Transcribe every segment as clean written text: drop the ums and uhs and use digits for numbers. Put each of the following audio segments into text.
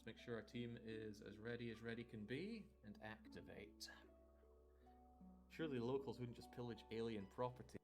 make sure our team is as ready can be, and activate. Surely the locals wouldn't just pillage alien property.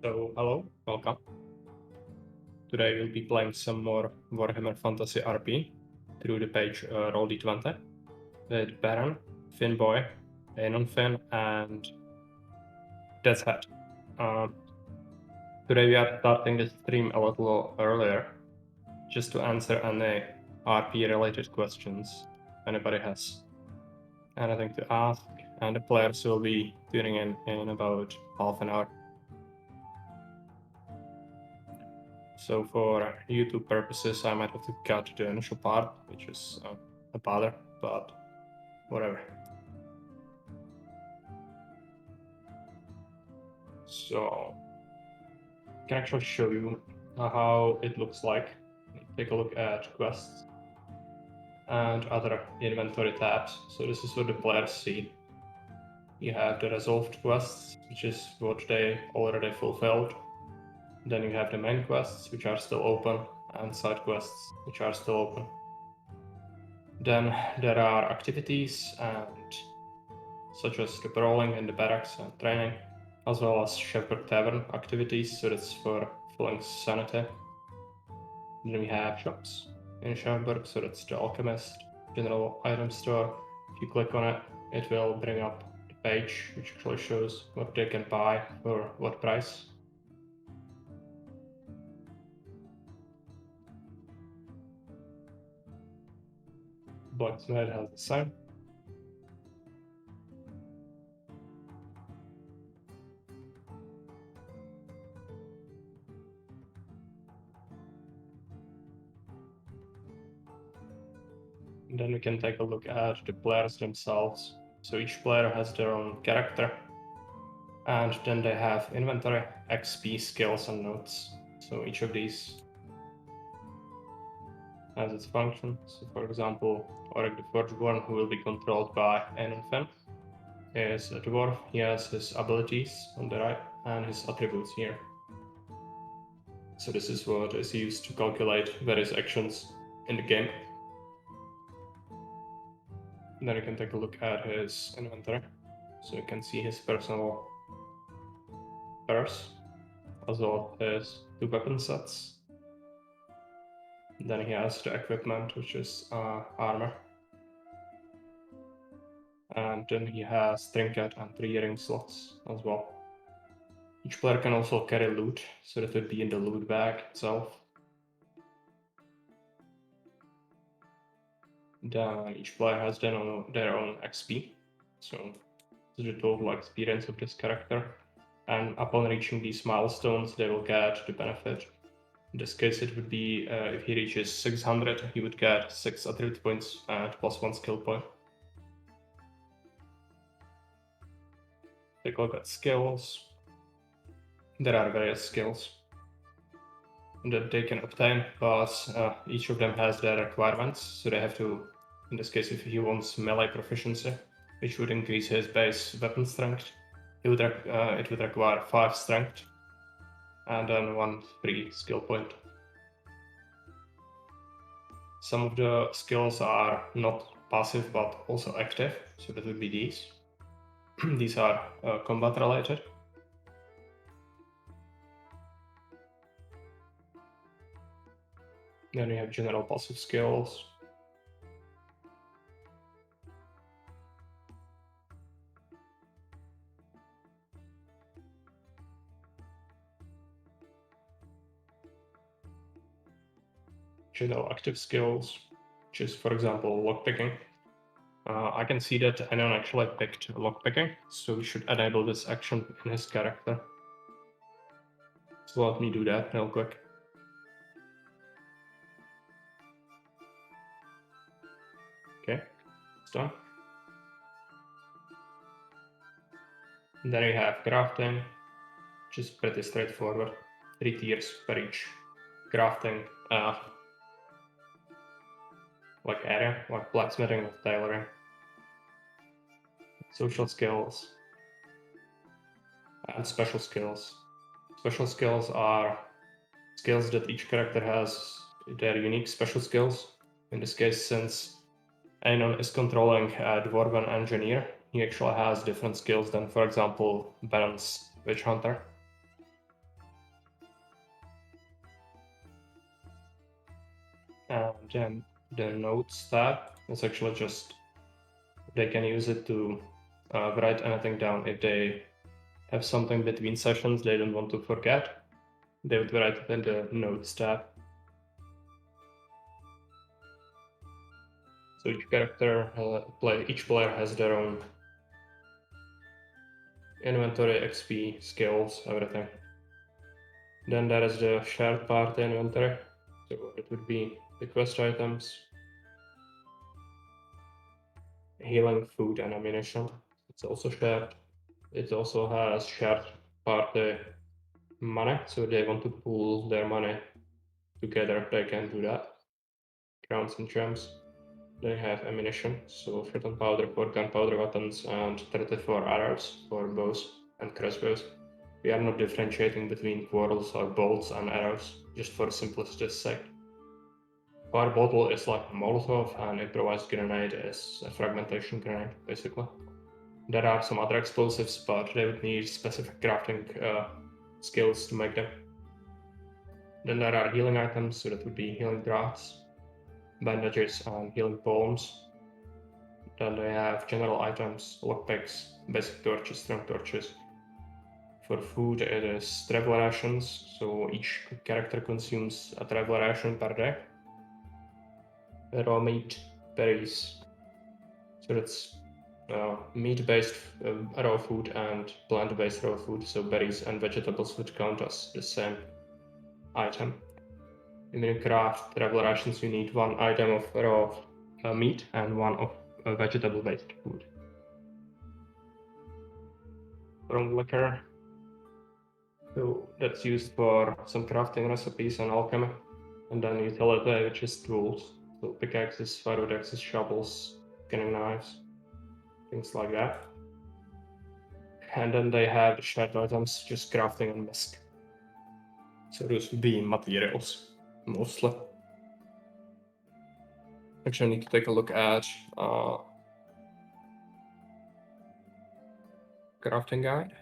So, hello, welcome. Today we'll be playing some more Warhammer Fantasy RP through the page Roll D20 with Baron, Finnboy, Anon Finn, and Death's Head. Today we are starting the stream a little earlier just to answer any RP related questions if anybody has anything to ask, and the players will be tuning in about half an hour. So for YouTube purposes, I might have to cut the initial part, which is a bother, but whatever. So I can actually show you how it looks like. Take a look at quests and other inventory tabs. So this is what the players see. You have the resolved quests, which is what they already fulfilled. Then you have the main quests, which are still open, and side quests, which are still open. Then there are activities, and such as the brawling in the barracks and training, as well as Shepherd Tavern activities, so that's for filling sanity. Then we have shops in Schaumburg, so that's the Alchemist, General Item Store. If you click on it, it will bring up the page, which actually shows what they can buy for what price. Blacksmith has the same. And then we can take a look at the players themselves. So each player has their own character, and then they have inventory, XP, skills, and notes. So each of these has its function. So for example, Oryx the Forgeborn, who will be controlled by Anon Fenn, is a dwarf. He has his abilities on the right and his attributes here. So this is what is used to calculate various actions in the game. And then you can take a look at his inventory. So you can see his personal purse, as well as 2 weapon sets. And then he has the equipment, which is armor. And then he has trinket and 3 ring slots as well. Each player can also carry loot, so that would be in the loot bag itself. Then each player has their own XP, so this is the total experience of this character. And upon reaching these milestones, they will get the benefit. In this case, it would be if he reaches 600, he would get 6 attribute points and +1 skill point. Take a look at skills. There are various skills that they can obtain, but each of them has their requirements. So they have to, in this case, if he wants melee proficiency, which would increase his base weapon strength, it would require 5 strength and then 1 free skill point. Some of the skills are not passive but also active, so that would be these. These are combat related. Then we have general passive skills. General active skills, which is, for example, lockpicking. I can see that Anon actually picked lockpicking, so we should enable this action in his character. So let me do that real quick. Okay, it's done. And then we have crafting, which is pretty straightforward. 3 tiers per each. Crafting, like area, like blacksmithing, like tailoring. Social skills, and special skills. Special skills are skills that each character has their unique special skills. In this case, since Anon is controlling a Dwarven engineer, he actually has different skills than, for example, Baron's Witch Hunter. And then the notes tab is actually just, they can use it to write anything down. If they have something between sessions they don't want to forget, they would write it in the notes tab. So each character, each player has their own inventory, XP, skills, everything. Then there is the shared party inventory. So it would be the quest items, healing, food, and ammunition. It's also shared. It also has shared party money, so they want to pool their money together, they can do that. Crowns and gems. They have ammunition, so shot and powder for gunpowder weapons and 34 arrows for bows and crossbows. We are not differentiating between quarrels or bolts and arrows, just for simplicity's sake. Fire bottle is like a Molotov, and improvised grenade is a fragmentation grenade, basically. There are some other explosives, but they would need specific crafting skills to make them. Then there are healing items, so that would be healing draughts, bandages, and healing poems. Then they have general items, lockpicks, basic torches, strong torches. For food, it is travel rations, so each character consumes a travel ration per day. Raw meat, berries. So that's meat-based raw food and plant-based raw food. So berries and vegetables would count as the same item. And when you craft travel rations, you need one item of raw meat and one of vegetable-based food. From liquor. So that's used for some crafting recipes and alchemy. And then utility, which is tools. So pickaxes, firewood axes, shovels, skinning knives, things like that. And then they have shared items, just crafting and misc. So those would be materials, mostly. Actually, I need to take a look at crafting guide.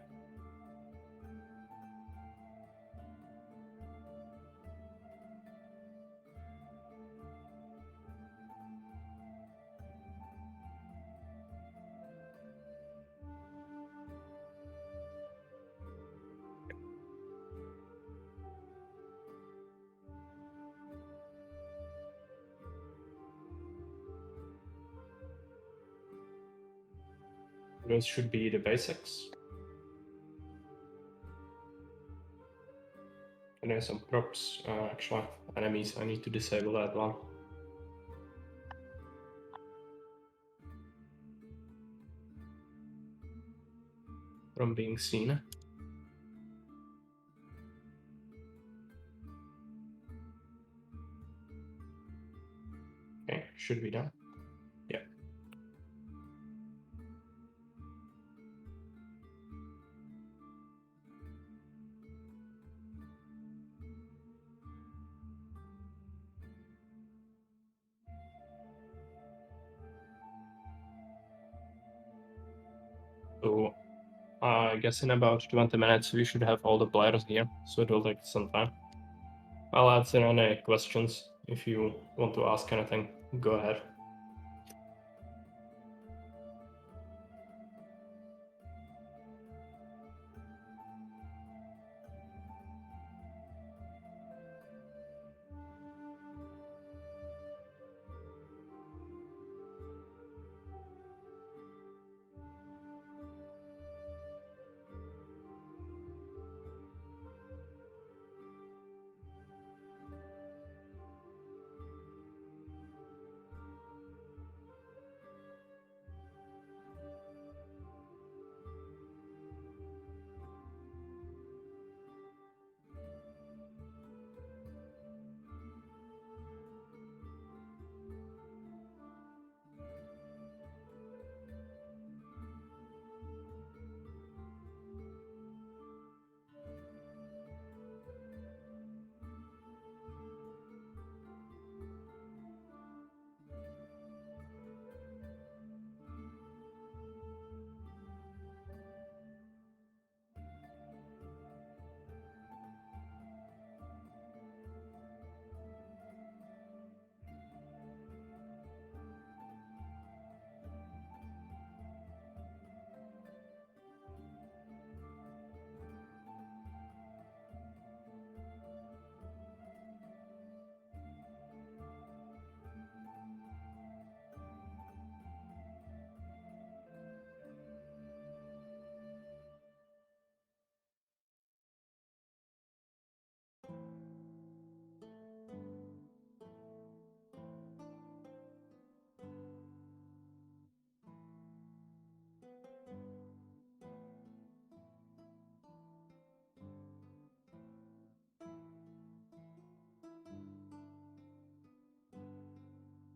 Those should be the basics. And there's some props, actually, enemies. I need to disable that one. From being seen. Okay, should be done. Yeah. So I guess in about 20 minutes we should have all the players here, so it will take some time. I'll answer any questions. If you want to ask anything, go ahead.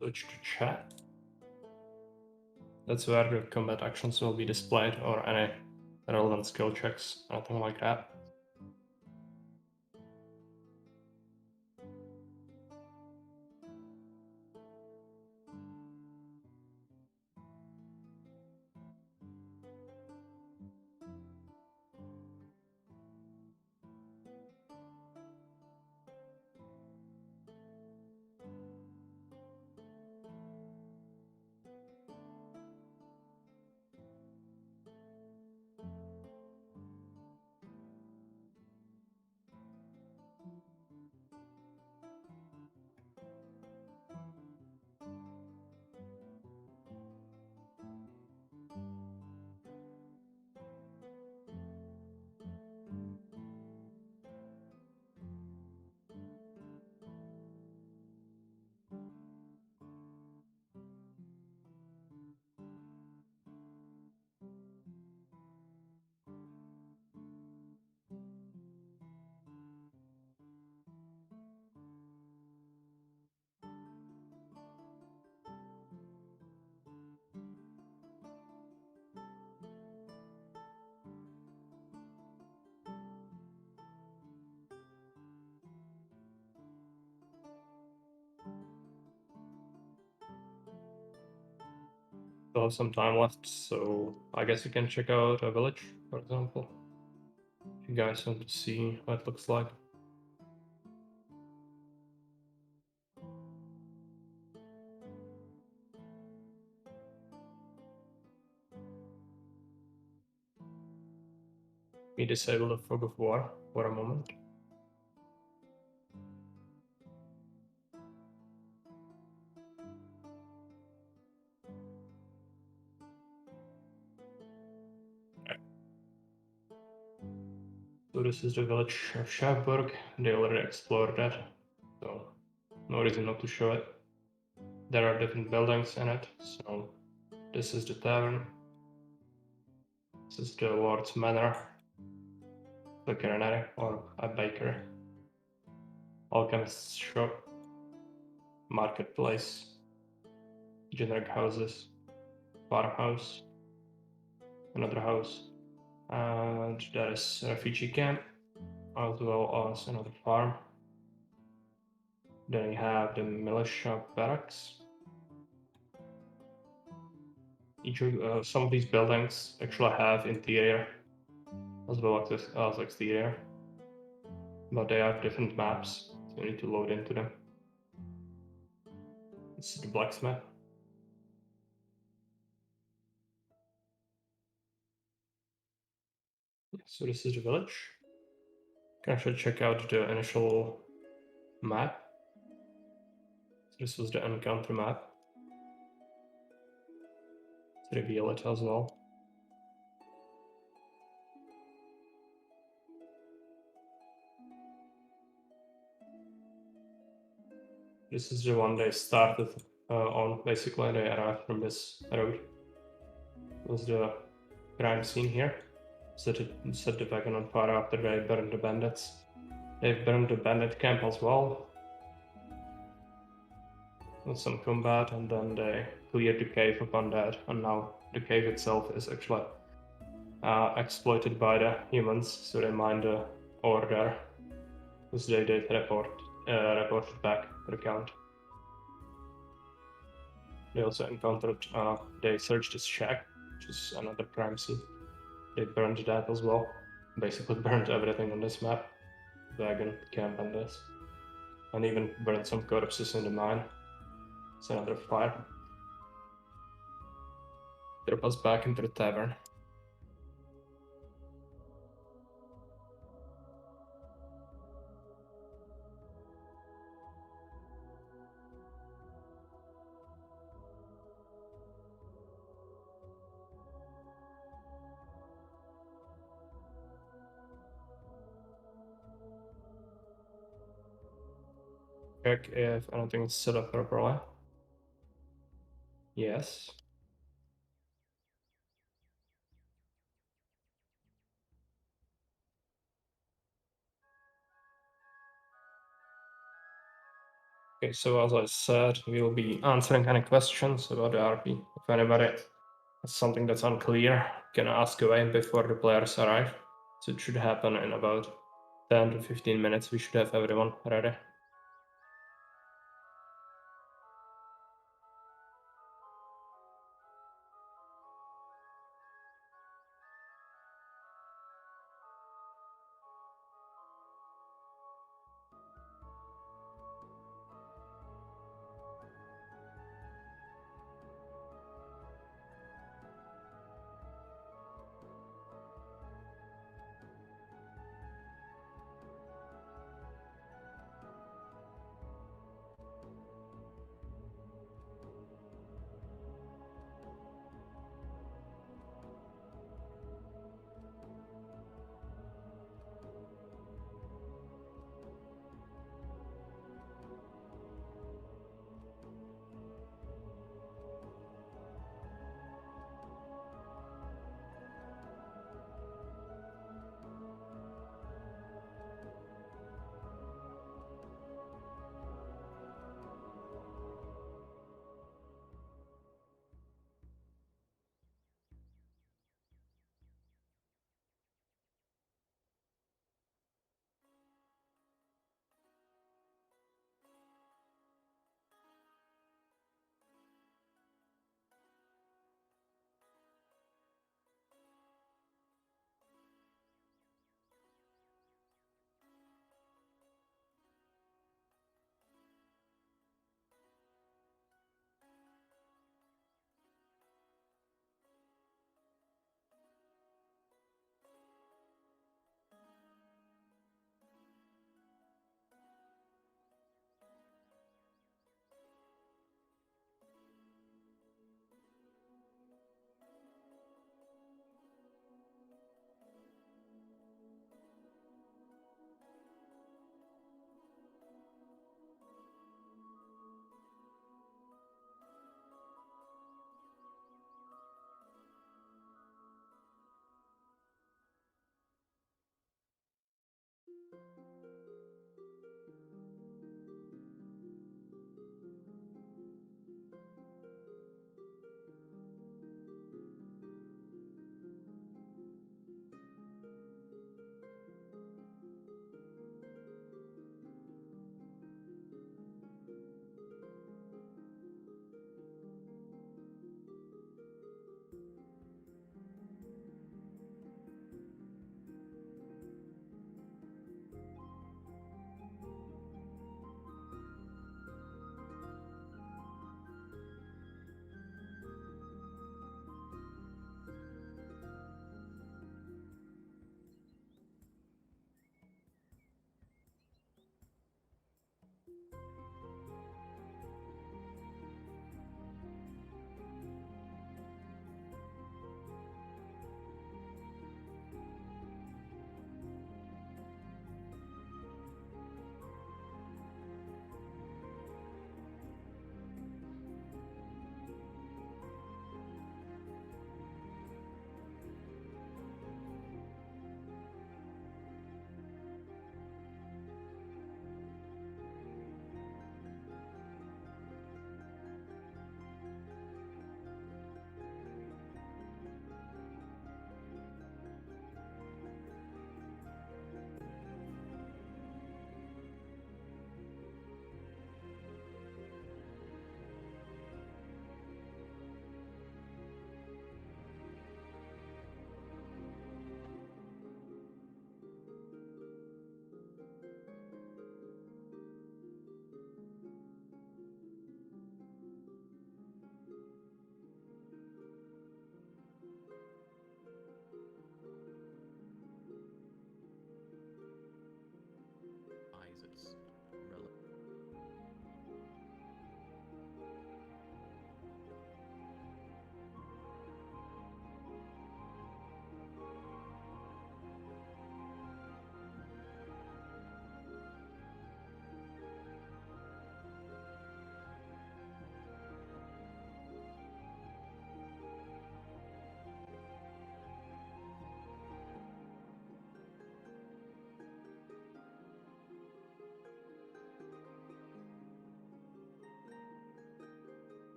Switch to chat. That's where the combat actions will be displayed, or any relevant skill checks, anything like that. still have some time left, so I guess you can check out a village, for example, if you guys want to see what it looks like. We disable the fog of war for a moment. So this is the village of Schaffburg. They already explored that, so no reason not to show it. There are different buildings in it, so this is the tavern. This is the Lord's Manor, the granary or a bakery, alchemist's shop, marketplace, generic houses, farmhouse, another house, and there is a refugee camp, as well as another farm. Then you have the militia barracks. Some of these buildings actually have interior as well as exterior, but they have different maps, so you need to load into them. This is the blacksmith. So this is the village. You can actually check out the initial map. So this was the encounter map. Let's reveal it as well. This is the one they started on. Basically, they arrived from this road. It was the crime scene here. Set the wagon on fire after they burned the bandits. They've burned the bandit camp as well. With some combat, and then they cleared the cave upon that, and now the cave itself is actually exploited by the humans, so they mine the ore there, because they did report back to the count. They also encountered, they searched this shack, which is another crime scene. They burned that as well. Basically burned everything on this map. Wagon, camp, and this. And even burned some corpses in the mine. It's another fire. Drop us back into the tavern. Check if anything is set up properly. Yes. Okay, so as I said, we'll be answering any questions about the RP. If anybody has something that's unclear, you can ask away before the players arrive. So it should happen in about 10 to 15 minutes. We should have everyone ready.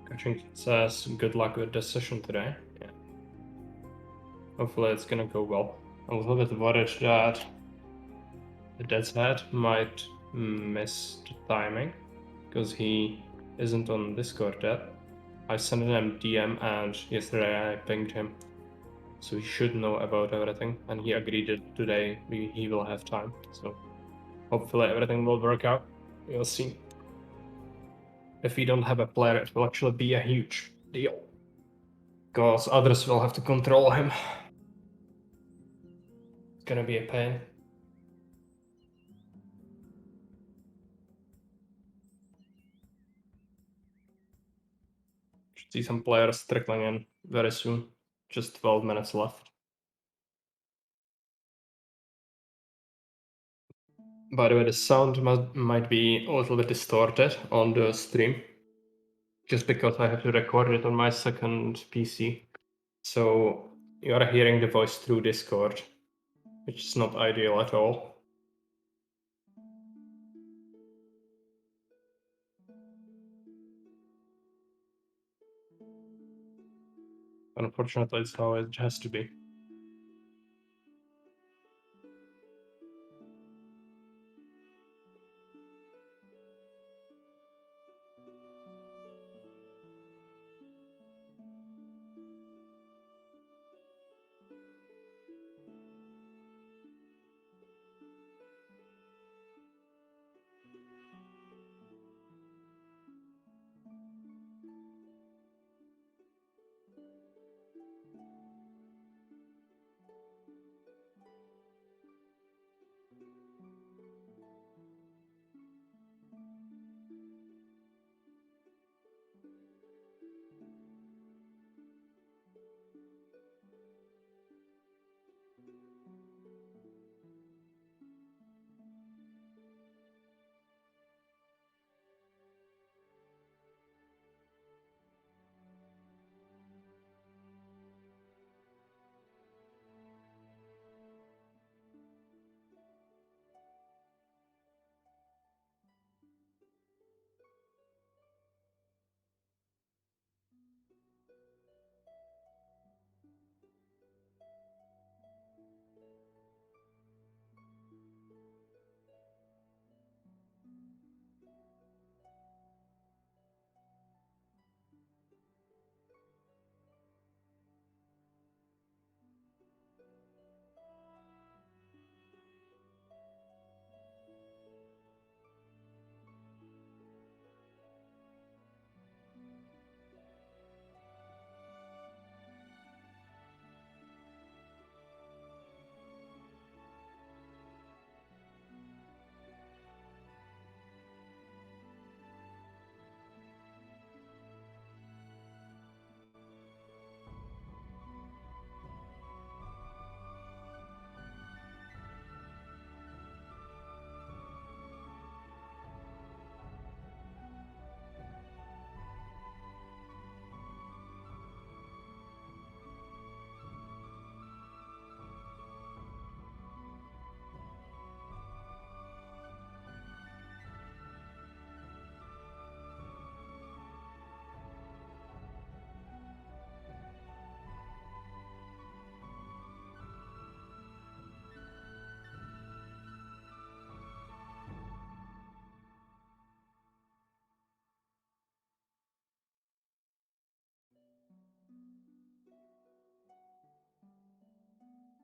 Coaching says good luck with this session today. Yeah. Hopefully it's gonna go well. I'm a little bit worried that the Dead's Head might miss the timing because he isn't on Discord yet. I sent him DM and yesterday I pinged him. So he should know about everything, and he agreed that today he will have time. So hopefully everything will work out. We'll see. If we don't have a player, it will actually be a huge deal. Because others will have to control him. It's gonna be a pain. Should see some players trickling in very soon. Just 12 minutes left. By the way, the sound might be a little bit distorted on the stream. Just because I have to record it on my second PC. So you are hearing the voice through Discord, which is not ideal at all. Unfortunately, it's how it has to be.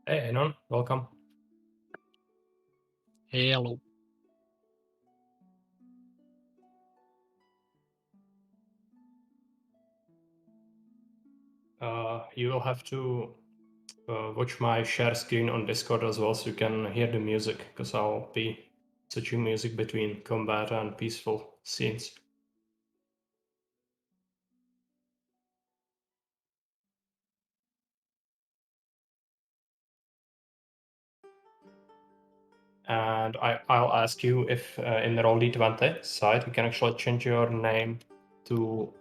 Hey, Anon, welcome. Hello. You will have to watch my share screen on Discord as well so you can hear the music, because I'll be switching music between combat and peaceful scenes. And I'll ask you if in the roll d20 side you can actually change your name to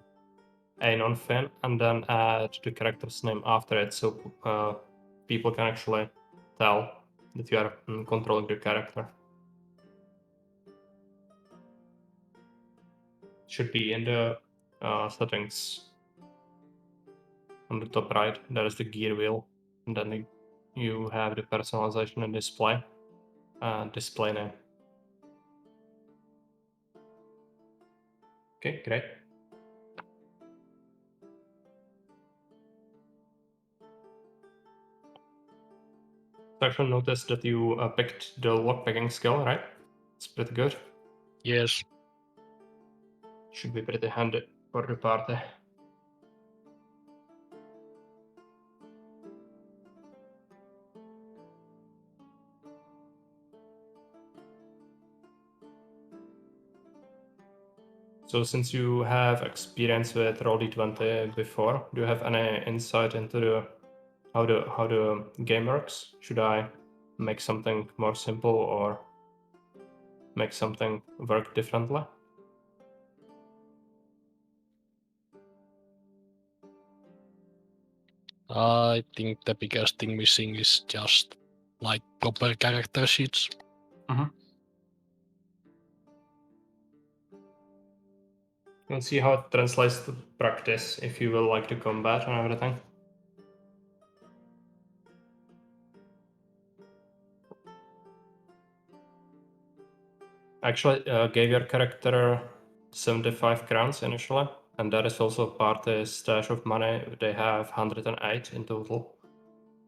Anon Finn and then add the character's name after it, so people can actually tell that you are controlling the character. Should be in the settings on the top right. There is the gear wheel, and then you have the personalization and display. Display name. Okay, great. I actually noticed that you picked the lockpicking skill, right? It's pretty good. Yes. Should be pretty handy for the party. So since you have experience with Roll20 before, do you have any insight into how the game works? Should I make something more simple or make something work differently? I think the biggest thing missing is just like proper character sheets. We'll see how it translates to practice if you will like the combat and everything. Actually, gave your character 75 crowns initially, and that is also party stash of money. They have 108 in total.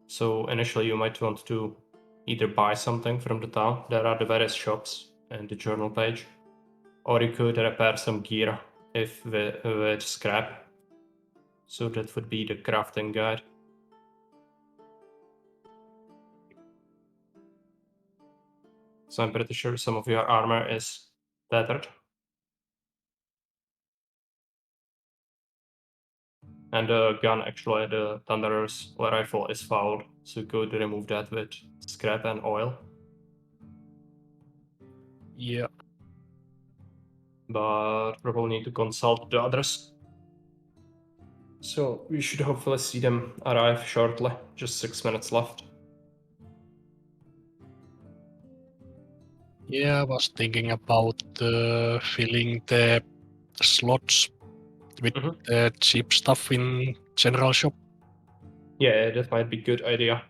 So initially you might want to either buy something from the town, there are the various shops in the journal page, or you could repair some gear if with scrap. So that would be the crafting guide. So I'm pretty sure some of your armor is tattered. And the gun, actually, the Thunderer's rifle is fouled, so you could remove that with scrap and oil. Yeah. But probably need to consult the others. So we should hopefully see them arrive shortly. Just 6 minutes left. Yeah, I was thinking about filling the slots with the cheap stuff in general shop. Yeah, that might be a good idea.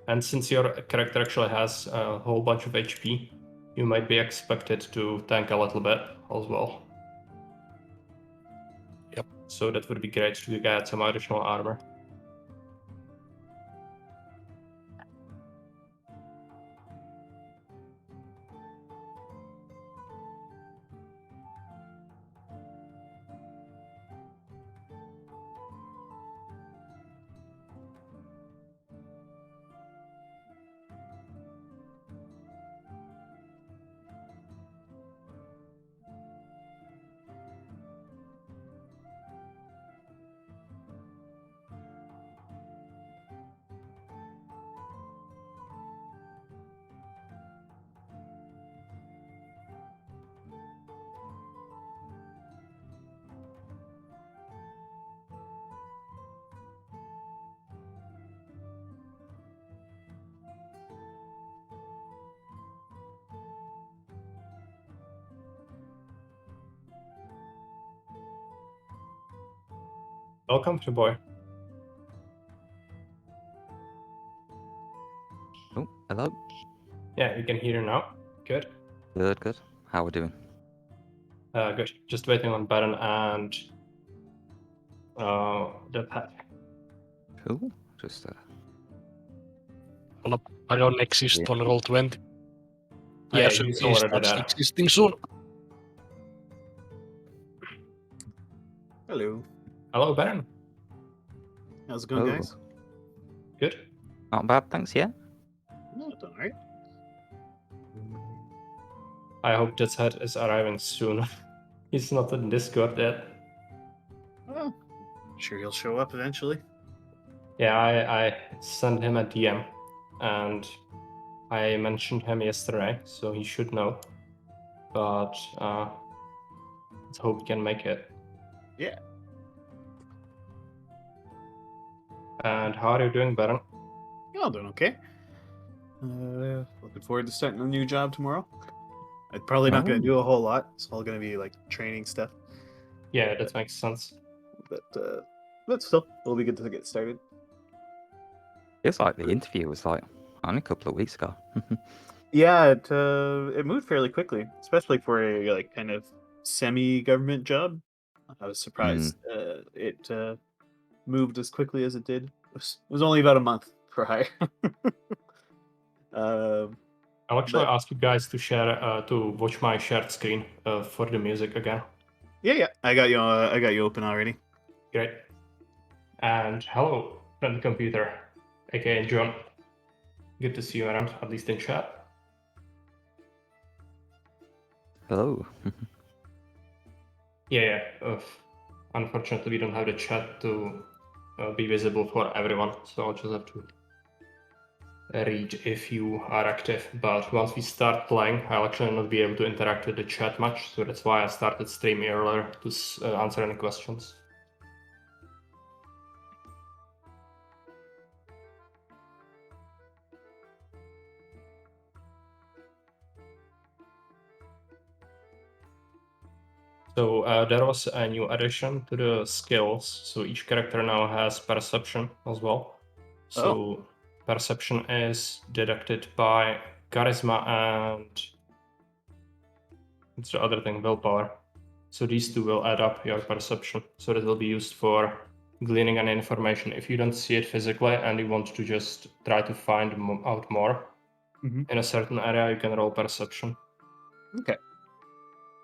And since your character actually has a whole bunch of HP, you might be expected to tank a little bit as well. Yep. So that would be great to get some additional armor. Welcome to boy. Oh, hello. Yeah, you can hear now. Good. Good, good. How we doing? Good. Just waiting on Baron and the pet. Cool. Just I don't exist Yeah. on Roll20. Yeah, I assume he's he already starts there. existing soon. Hello. Hello, Baron. How's it going, Oh. guys? Good. Not bad, thanks, yeah? No, it's alright. I hope Jet's head is arriving soon. He's not in Discord yet. Well, sure he'll show up eventually. Yeah, I sent him a DM, and I mentioned him yesterday, so he should know. But let's hope he can make it. Yeah. And how are you doing, Baron? Y'all doing okay? Looking forward to starting a new job tomorrow. I'm probably not going to do a whole lot. It's all going to be like training stuff. Yeah, that makes sense. But still, it'll be good to get started. Feels like the interview was like only a couple of weeks ago. Yeah, it moved fairly quickly, especially for a like kind of semi-government job. I was surprised it moved as quickly as it did. It was only about a month for hire. I'll actually But- ask you guys to share to watch my shared screen for the music again. yeah, I got you open already. Great. And hello, friend computer, aka John. Good to see you around, at least in chat. Hello. Yeah. Unfortunately, we don't have the chat to be visible for everyone, so I'll just have to read if you are active. But once we start playing, I'll actually not be able to interact with the chat much, so that's why I started streaming earlier to answer any questions. So there was a new addition to the skills. So each character now has perception as well. So perception is deducted by charisma and it's the other thing, willpower. So these two will add up your perception. So that will be used for gleaning any information. If you don't see it physically and you want to just try to find out more in a certain area, you can roll perception. Okay.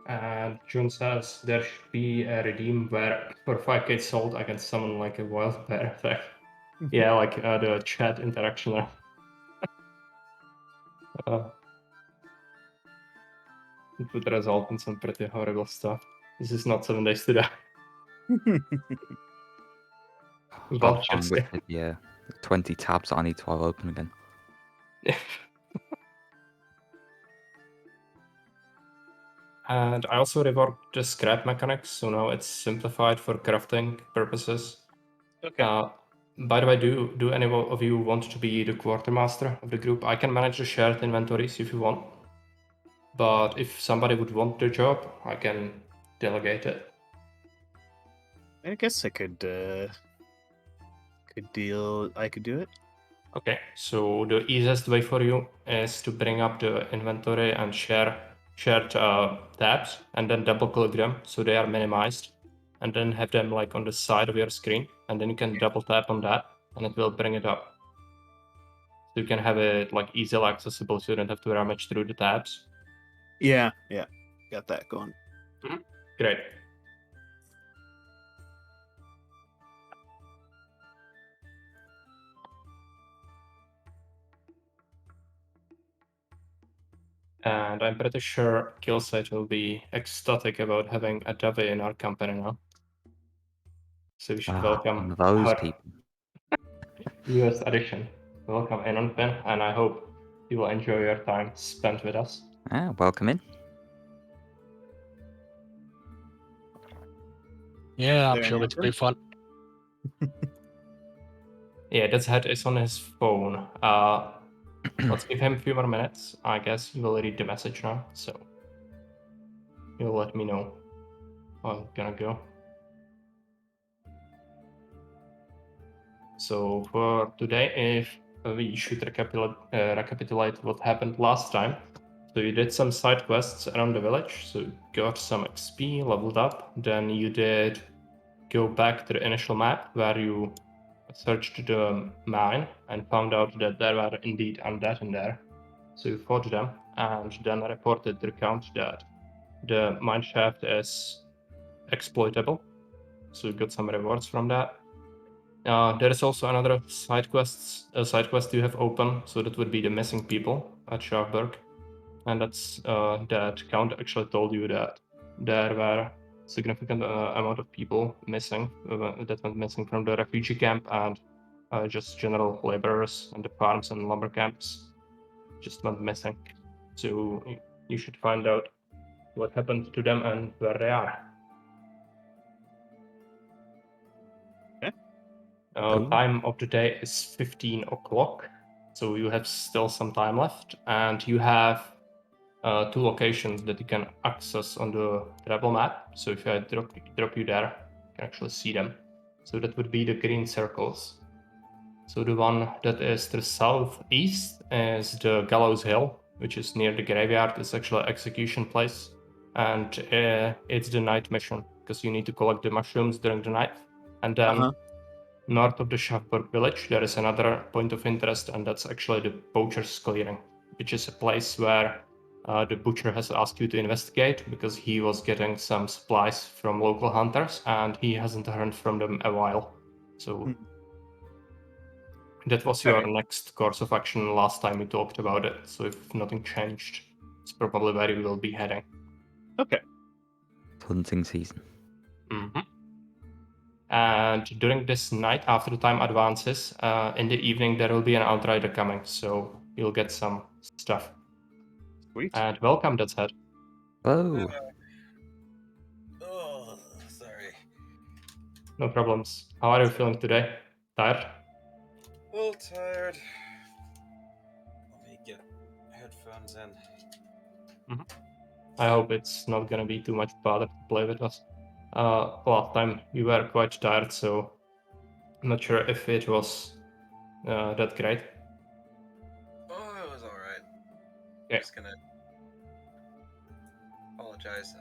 And June says there should be a redeem where for 5k sold I can summon like a wild bear effect. Yeah, like the chat interaction there. It would result in some pretty horrible stuff. This is not 7 days to die. Well, Valve I'm should with say. it, yeah. 20 tabs I need to have open again. And I also reworked the scrap mechanics, so now it's simplified for crafting purposes. Okay. By the way, do any of you want to be the quartermaster of the group? I can manage the shared inventories if you want. But if somebody would want the job, I can delegate it. I guess I could do it. Okay, so the easiest way for you is to bring up the inventory and shared tabs and then double click them so they are minimized and then have them like on the side of your screen and then you can double tap on that and it will bring it up. So you can have it like easily accessible so you don't have to rummage through the tabs. Yeah, got that going. Great. And I'm pretty sure Killsight will be ecstatic about having a Dove in our company now. So we should welcome Those our people. newest addition. Welcome Enonpin, and I hope you will enjoy your time spent with us. Ah, welcome in. Yeah, I'm There, sure it'll be fun. Yeah, that's head is on his phone. Let's give him a few more minutes. I guess he will read the message now, so he'll let me know how I'm gonna go. So for today, if we should recapitulate what happened last time. So you did some side quests around the village, so you got some XP, leveled up. Then you did go back to the initial map where you searched the mine and found out that there were indeed undead in there. So you fought them and then reported to the count that the mine shaft is exploitable. So you got some rewards from that. There is also another side quest you have open, so that would be the missing people at Schafberg. And that's that count actually told you that there were significant amount of people missing that went missing from the refugee camp and just general laborers and the farms and lumber camps. just went missing. So you should find out what happened to them and where they are. Okay. Time of the day is 15 o'clock, so you have still some time left, and you have 2 locations that you can access on the travel map. So if I drop you there, you can actually see them. So that would be the green circles. So the one that is to the southeast is the Gallows Hill, which is near the graveyard. It's actually an execution place, and it's the night mission because you need to collect the mushrooms during the night. And then north of the Schaffburg village, there is another point of interest, and that's actually the Poacher's Clearing, which is a place where the butcher has asked you to investigate because he was getting some supplies from local hunters, and he hasn't heard from them a while. So that was your next course of action last time we talked about it. So if nothing changed, it's probably where you will be heading. Okay. Hunting season. Mm-hmm. And during this night, after the time advances, in the evening there will be an outrider coming, so you'll get some stuff. Sweet. And welcome, that's head. Oh, Oh, sorry. No problems. How are you feeling today? Tired? A little tired. Let me get headphones in. I hope it's not gonna be too much bother to play with us. Last time you were quite tired, so I'm not sure if it was that great. Oh, it was alright. Yeah. Just gonna apologize.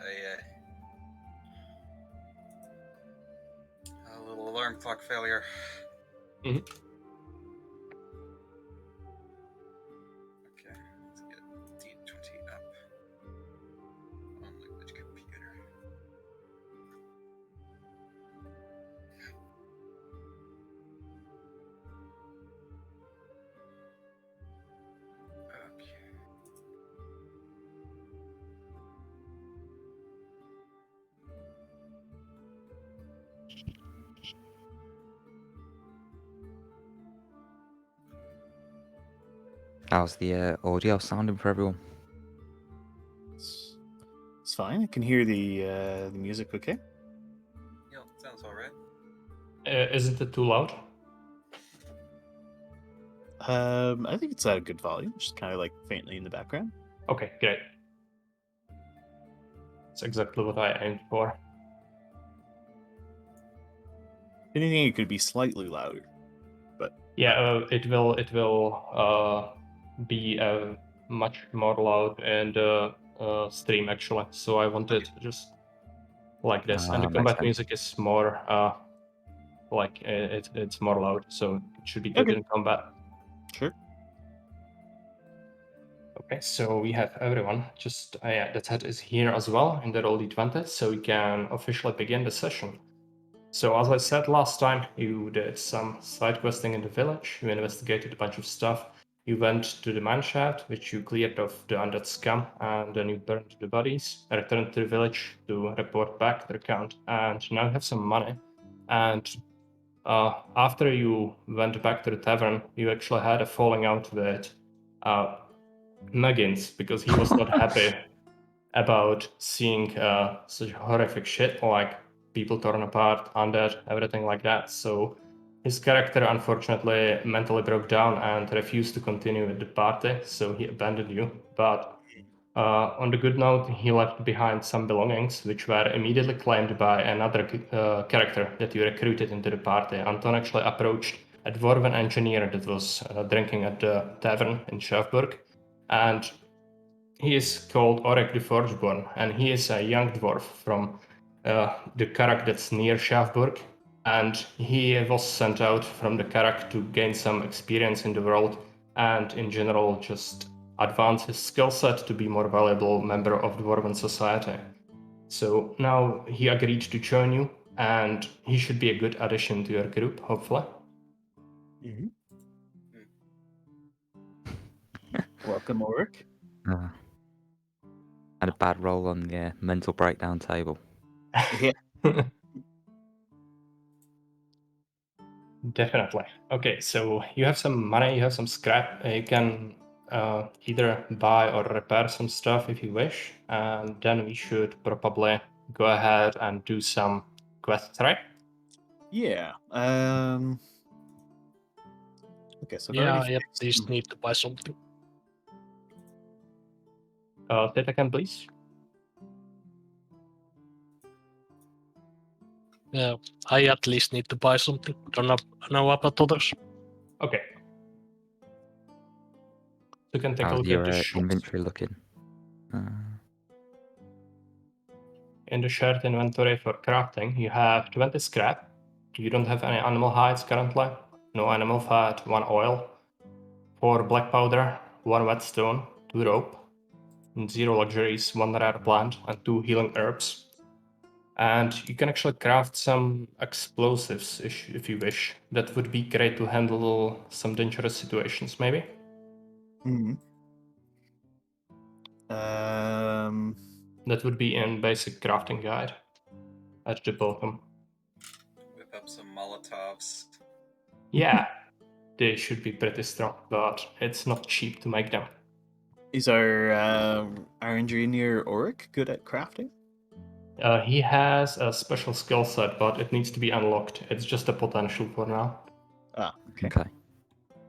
A little alarm clock failure. Mhm. Okay, let's get D20 up on Liquid Computer. Okay. how's the audio sounding for everyone? It's fine. I can hear the music. Okay. Yeah, sounds alright. Isn't it too loud? I think it's at a good volume, just kind of like faintly in the background. Okay, great. That's exactly what I aimed for. If anything, it could be slightly louder. Yeah, it will be much more loud in the stream actually. So I wanted just like this, and the Makes combat sense. music is more like it's more loud, so it should be good Okay. in combat. Sure. Okay, so we have everyone. Just yeah, the chat is here as well in the roll d20, so we can officially begin the session. So as I said last time, you did some side questing in the village, you investigated a bunch of stuff, you went to the mine shaft, which you cleared of the undead scum, and then you burned the bodies, returned to the village to report back the account, and now you have some money. And after you went back to the tavern, you actually had a falling out with Muggins, because he was not happy about seeing such horrific shit like people torn apart, undead, everything like that. So his character unfortunately mentally broke down and refused to continue with the party, so he abandoned you. But on the good note, he left behind some belongings, which were immediately claimed by another character that you recruited into the party. Anton actually approached a dwarven engineer that was drinking at the tavern in Schaffburg, and he is called Orek the Forgeborn, and he is a young dwarf from the Karak that's near Schaffburg, and he was sent out from the Karak to gain some experience in the world and in general just advance his skill set to be more valuable member of the Dwarven society. So now he agreed to join you, and he should be a good addition to your group, hopefully. Mm-hmm. Welcome, Ulrich. Had a bad roll on the mental breakdown table. Yeah. Definitely. Okay, so you have some money, you have some scrap. You can either buy or repair some stuff if you wish, and then we should probably go ahead and do some quests, right? Yeah. Okay, so I've Yeah, already I at fixed least need to buy something. Say it again, please. Yeah, I at least need to buy something. Don't know about others. Okay. You can take a How's look at your the shops. inventory looking? In the shared inventory for crafting, you have 20 scrap. You don't have any animal hides currently. No animal fat, 1 oil, 4 black powder, 1 whetstone, 2 rope, and 0 luxuries, 1 rare plant, and 2 healing herbs. And you can actually craft some explosives if you wish. That would be great to handle some dangerous situations, maybe. Mhm. That would be in basic crafting guide at the bottom. Whip up some Molotovs. Yeah, they should be pretty strong, but it's not cheap to make them. Is our engineer Oric good at crafting? He has a special skill set, but it needs to be unlocked. It's just a potential for now. Ah, okay. Okay.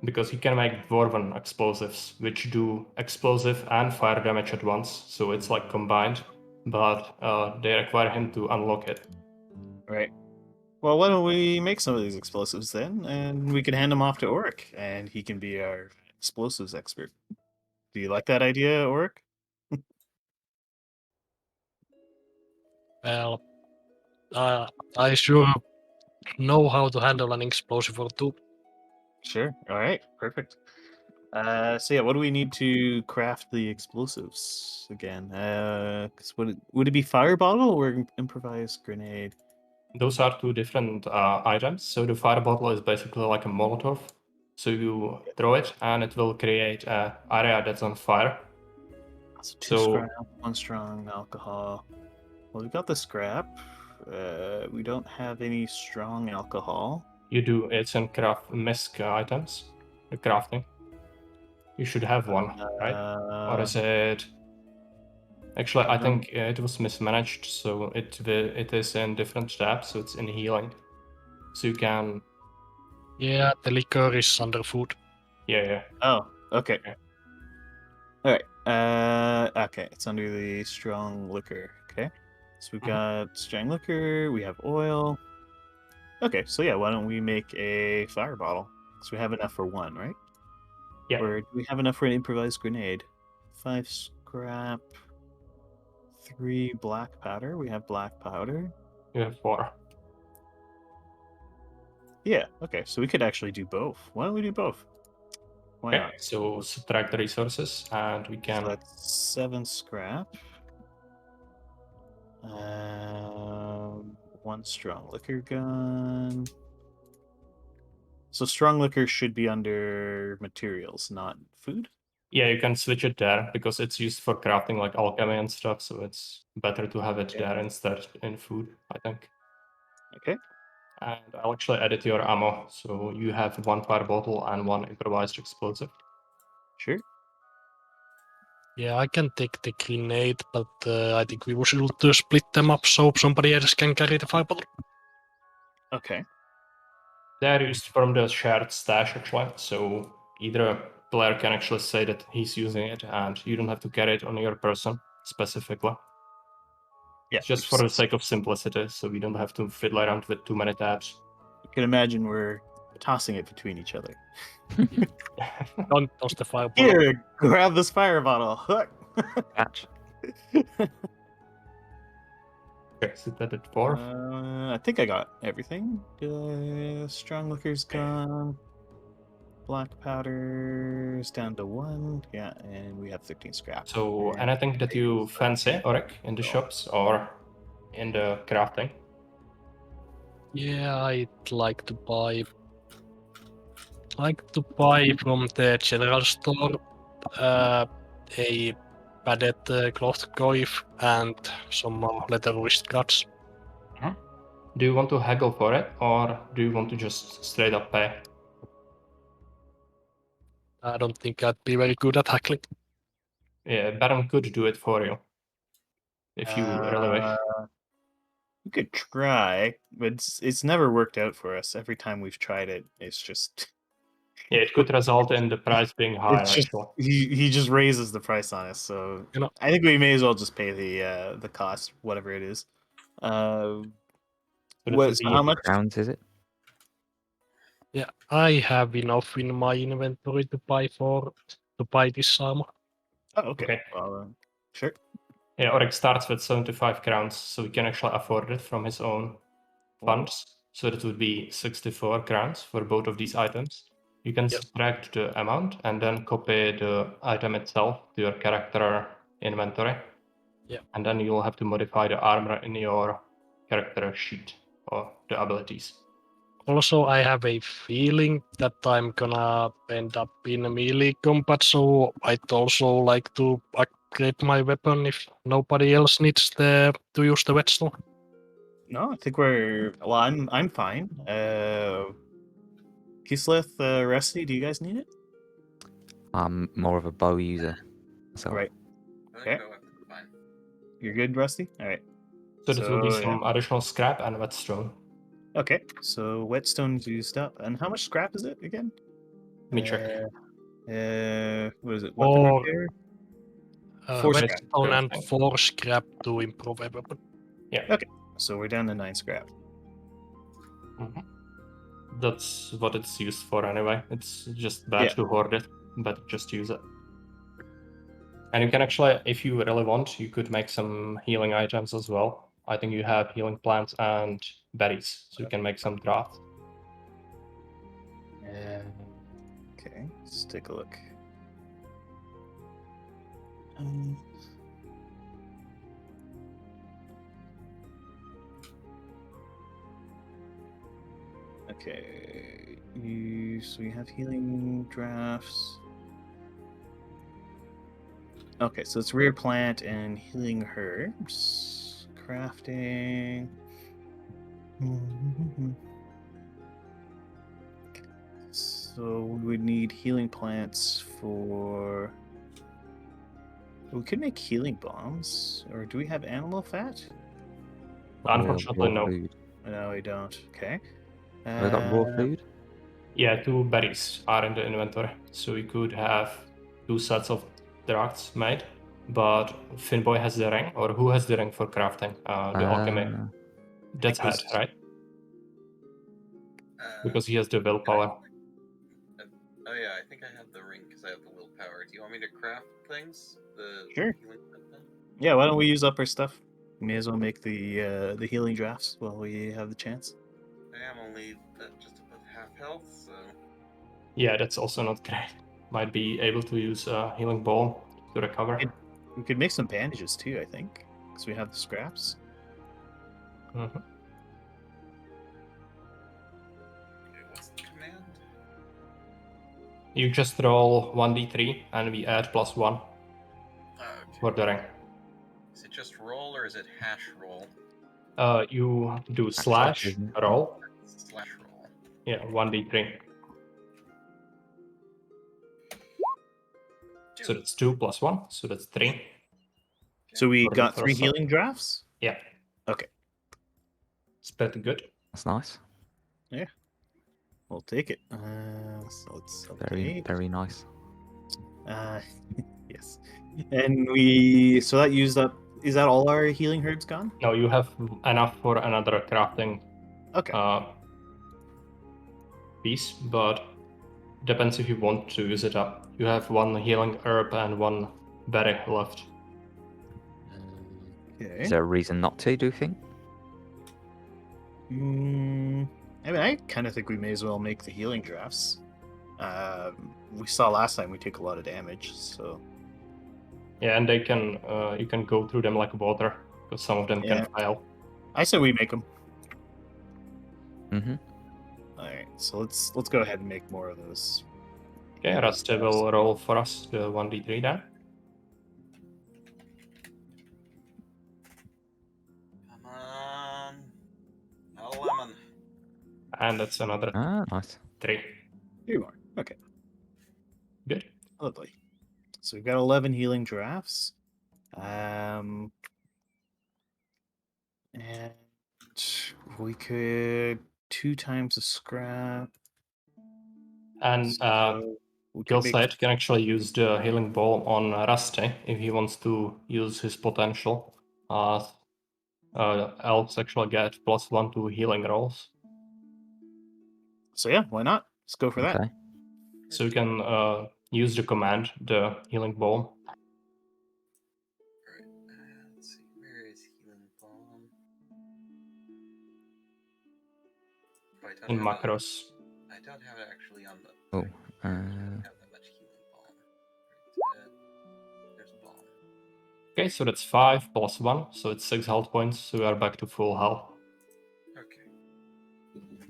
Because he can make dwarven explosives, which do explosive and fire damage at once, so it's like combined, but they require him to unlock it. Right. Well, why don't we make some of these explosives then, and we can hand them off to Oric, and he can be our explosives expert. Do you like that idea, Oric? Well, I sure know how to handle an explosive or two. Sure. All right. Perfect. So yeah, what do we need to craft the explosives again? 'Cause would it be fire bottle or improvised grenade? Those are 2 different items. So the fire bottle is basically like a Molotov. So you throw it and it will create an area that's on fire. So 2 So- scrap, 1 strong alcohol. Well, we got the scrap. We don't have any strong alcohol. You do, it's in craft misc items, the crafting. You should have one, right? Or is it? Actually, I think it was mismanaged, so it is in different tabs. So it's in healing, so you can. Yeah, the liquor is under food. Yeah. Oh, okay. Okay. All right. Okay, it's under the strong liquor. Okay, so we've got strong liquor. We have oil. Okay, so yeah, why don't we make a fire bottle? So we have enough for 1, right? Yeah. Or do we have enough for an improvised grenade? 5 scrap, 3 black powder. We have black powder. You have 4. Yeah. Okay, so we could actually do both. Why don't we do both? Why Okay. not? So subtract the resources, and we can. So that's 7 scrap. 1 strong liquor gun. So strong liquor should be under materials, not food. Yeah, you can switch it there because it's used for crafting like alchemy and stuff. So it's better to have it Okay. there instead in food, I think. Okay. And I'll actually edit your ammo. So you have 1 fire bottle and 1 improvised explosive. Sure. Yeah, I can take the grenade, but I think we should split them up so somebody else can carry the fire bottle. Okay. They're used from the shared stash actually. So either player can actually say that he's using it, and you don't have to carry it on your person specifically. Yeah. It's just for the sake of simplicity, so we don't have to fiddle around with too many tabs. You can imagine we're tossing it between each other. Don't toss the fire bottle. Here, grab this fire bottle. Catch. Okay, so that at 4. I think I got everything. Strong liquor's gone. Black powder's down to 1. Yeah, and we have 15 scrap. So And anything that you fancy, Oric, in the shops or in the crafting? Yeah, I'd like to buy from the general store a padded cloth coif and some leather wrist guards. Do you want to haggle for it, or do you want to just straight up pay? I don't think I'd be very good at hackling. Yeah, Baron could do it for you. If you really wish. We could try, but it's never worked out for us. Every time we've tried it, it's just Yeah, it could result in the price being higher, it's just actually. he just raises the price on us. So You know, I think we may as well just pay the cost, whatever it is. So this What? would So be how much? Crowns, is it? yeah, I have enough in my inventory to buy this armor. Oh, okay. Okay. Well, sure. Yeah, Oryx starts with 75 crowns, so we can actually afford it from his own funds. So that would be 64 crowns for both of these items. You can Yep. subtract the amount and then copy the item itself to your character inventory. Yep. And then you'll have to modify the armor in your character sheet or the abilities. Also, I have a feeling that I'm gonna end up in a melee combat, so I'd also like to upgrade my weapon if nobody else needs to use the whetstone. No, I think we're. Well, I'm fine. Kislev, Rusty, do you guys need it? I'm more of a bow user. So Right. I Okay. think I'll have to fine. You're good, Rusty. All right. So this will be So, some additional scrap and whetstone. Okay. So whetstone's used up, and how much scrap is it again? Let me check. What is it? Weapon Or repair. 4 scrap. whetstone and Perfect. 4 scrap to improve a weapon. So we're down to 9 scrap. Mhm. That's what it's used for anyway. It's just bad Yeah. to hoard it, but just use it. And you can actually, if you really want, you could make some healing items as well. I think you have healing plants and berries, so you can make some drafts. Okay. Let's take a look. Okay. So we have healing drafts. Okay, so it's rare plant and healing herbs. Crafting. So we would need healing plants for. We could make healing bombs, or do we have animal fat? Unfortunately, raw no. food. No, we don't. Okay. Have I got raw food? Yeah, 2 berries are in the inventory, so we could have 2 sets of drafts made. But Finboy has the ring, or who has the ring for crafting? The alchemy. That's It was- Head, right? Uh, Because he has the willpower. Oh yeah, I think I have the ring because I have the willpower. Do you want me to craft things? The Sure. healing thing? Yeah, why don't we use up our stuff? We may as well make the healing drafts while we have the chance. I am only just above half health, so Yeah, that's also not great. Might be able to use a healing ball to recover. We could make some bandages too, I think, because we have the scraps. Mhm. okay, what's the command? You just roll 1d3 and we add +1 Oh, okay. for the ring. Is it just roll or is it hash roll? You do That's slash isn't it? roll. Slash roll. Yeah, 1d3. So that's 2 + 1, so that's 3. So we For the got 3 first one. healing drafts. Yeah. Okay. It's pretty good. That's nice. We'll take it. So let's Very, update. very nice. Yes. And we so that used up. Is that all our healing herbs gone? Now you have enough for another crafting Okay. piece, but depends if you want to use it up. You have 1 healing herb and 1 berry left. Okay. Is there a reason not to, do you think? I mean, I kind of think we may as well make the healing drafts. We saw last time we took a lot of damage, so Yeah, and they can you can go through them like water, because some of them Yeah. can fail. I say we make them. Mm-hmm. All right, so let's go ahead and make more of those. Okay, Rusty will roll for us the 1d3 then. Come on. A lemon. And that's another Ah, nice. 3. 3 more. Okay. Good. Lovely. So we've got 11 healing giraffes. And we could 2 times the scrap. And So we could make Gilside can actually use the healing ball on Rusty if he wants to use his potential. Elves actually get +1 to healing rolls. So yeah, why not? Let's go for that. Okay. So you can use the command, the healing ball. Alright, let's see. Where is Healing Balm? Oh, I don't In have macros. I don't have it actually on the. Oh, I don't have that much Healing Balm. Right, there's Balm. Okay, so that's 5 + 1, so it's 6 health points, so we are back to full health. Okay.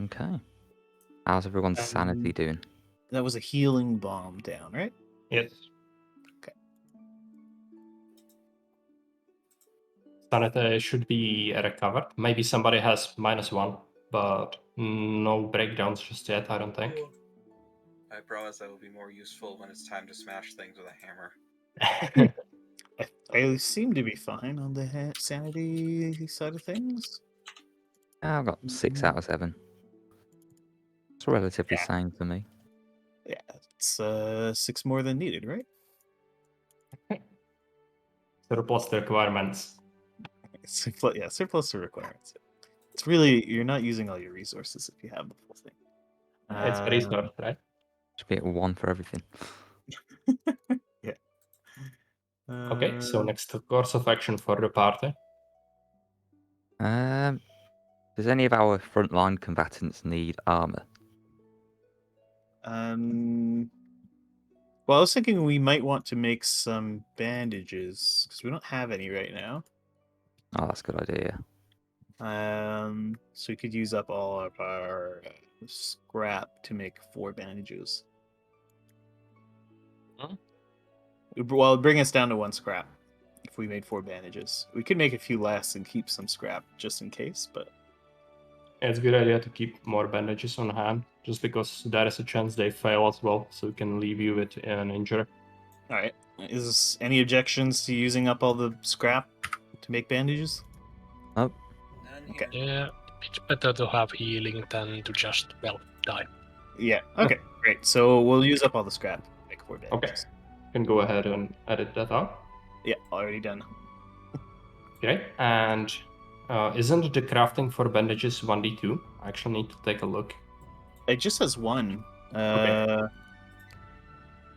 Okay. How's everyone's sanity doing? That was a healing bomb down, right? Yes. Okay. Sanity should be recovered. Maybe somebody has -1, but no breakdowns just yet, I don't think. I promise that will be more useful when it's time to smash things with a hammer. I seem to be fine on the sanity side of things. I've got 6 out of 7. It's relatively Yeah. sane for me. Yeah, it's 6 more than needed, right? Surplus the requirements. Surplus, yeah, surplus to requirements. It's really, you're not using all your resources if you have the full thing. It's resource, right? Should be at 1 for everything. Yeah. Okay, so next course of action for the party. Does any of our frontline combatants need armor? Well, I was thinking we might want to make some bandages because we don't have any right now. Oh, that's a good idea. So we could use up all of our scrap to make 4 bandages. Hmm? Well, it'd bring us down to 1 scrap if we made 4 bandages. We could make a few less and keep some scrap just in case, but It's a good idea to keep more bandages on hand, just because there is a chance they fail as well, so we can leave you with an injury. all right. Is any objections to using up all the scrap to make bandages? Oh, None Okay. here. Yeah, it's better to have healing than to just, die. Yeah. Okay. Great. So we'll use up all the scrap to make 4 Okay, bandages. you can go ahead and edit that out. Yeah, already done. Okay, and isn't the crafting for bandages 1d2? I actually need to take a look. It just says 1. Okay.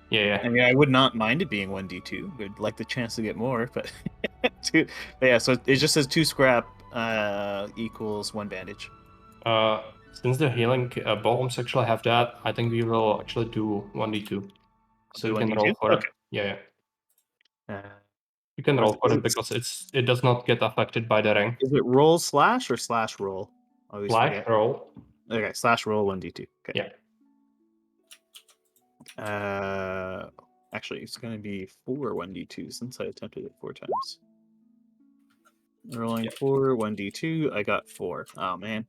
Yeah. I mean, I would not mind it being 1d2. Would like the chance to get more, but 2. But yeah, so it just says 2 scrap equals 1 bandage. Since the healing bombs actually have that, I think we will actually do 1d2. So Do you can 1d2? roll for Okay. it. Yeah. Uh, You can Was roll for it- it because it does not get affected by the ring. is it roll slash or slash roll? I always Slash forget. roll. Okay, slash roll 1d2. Okay. Yeah. Actually, it's going to be 4 1d2 since I attempted it 4 times. Rolling 4 1d2. I got 4. Oh man.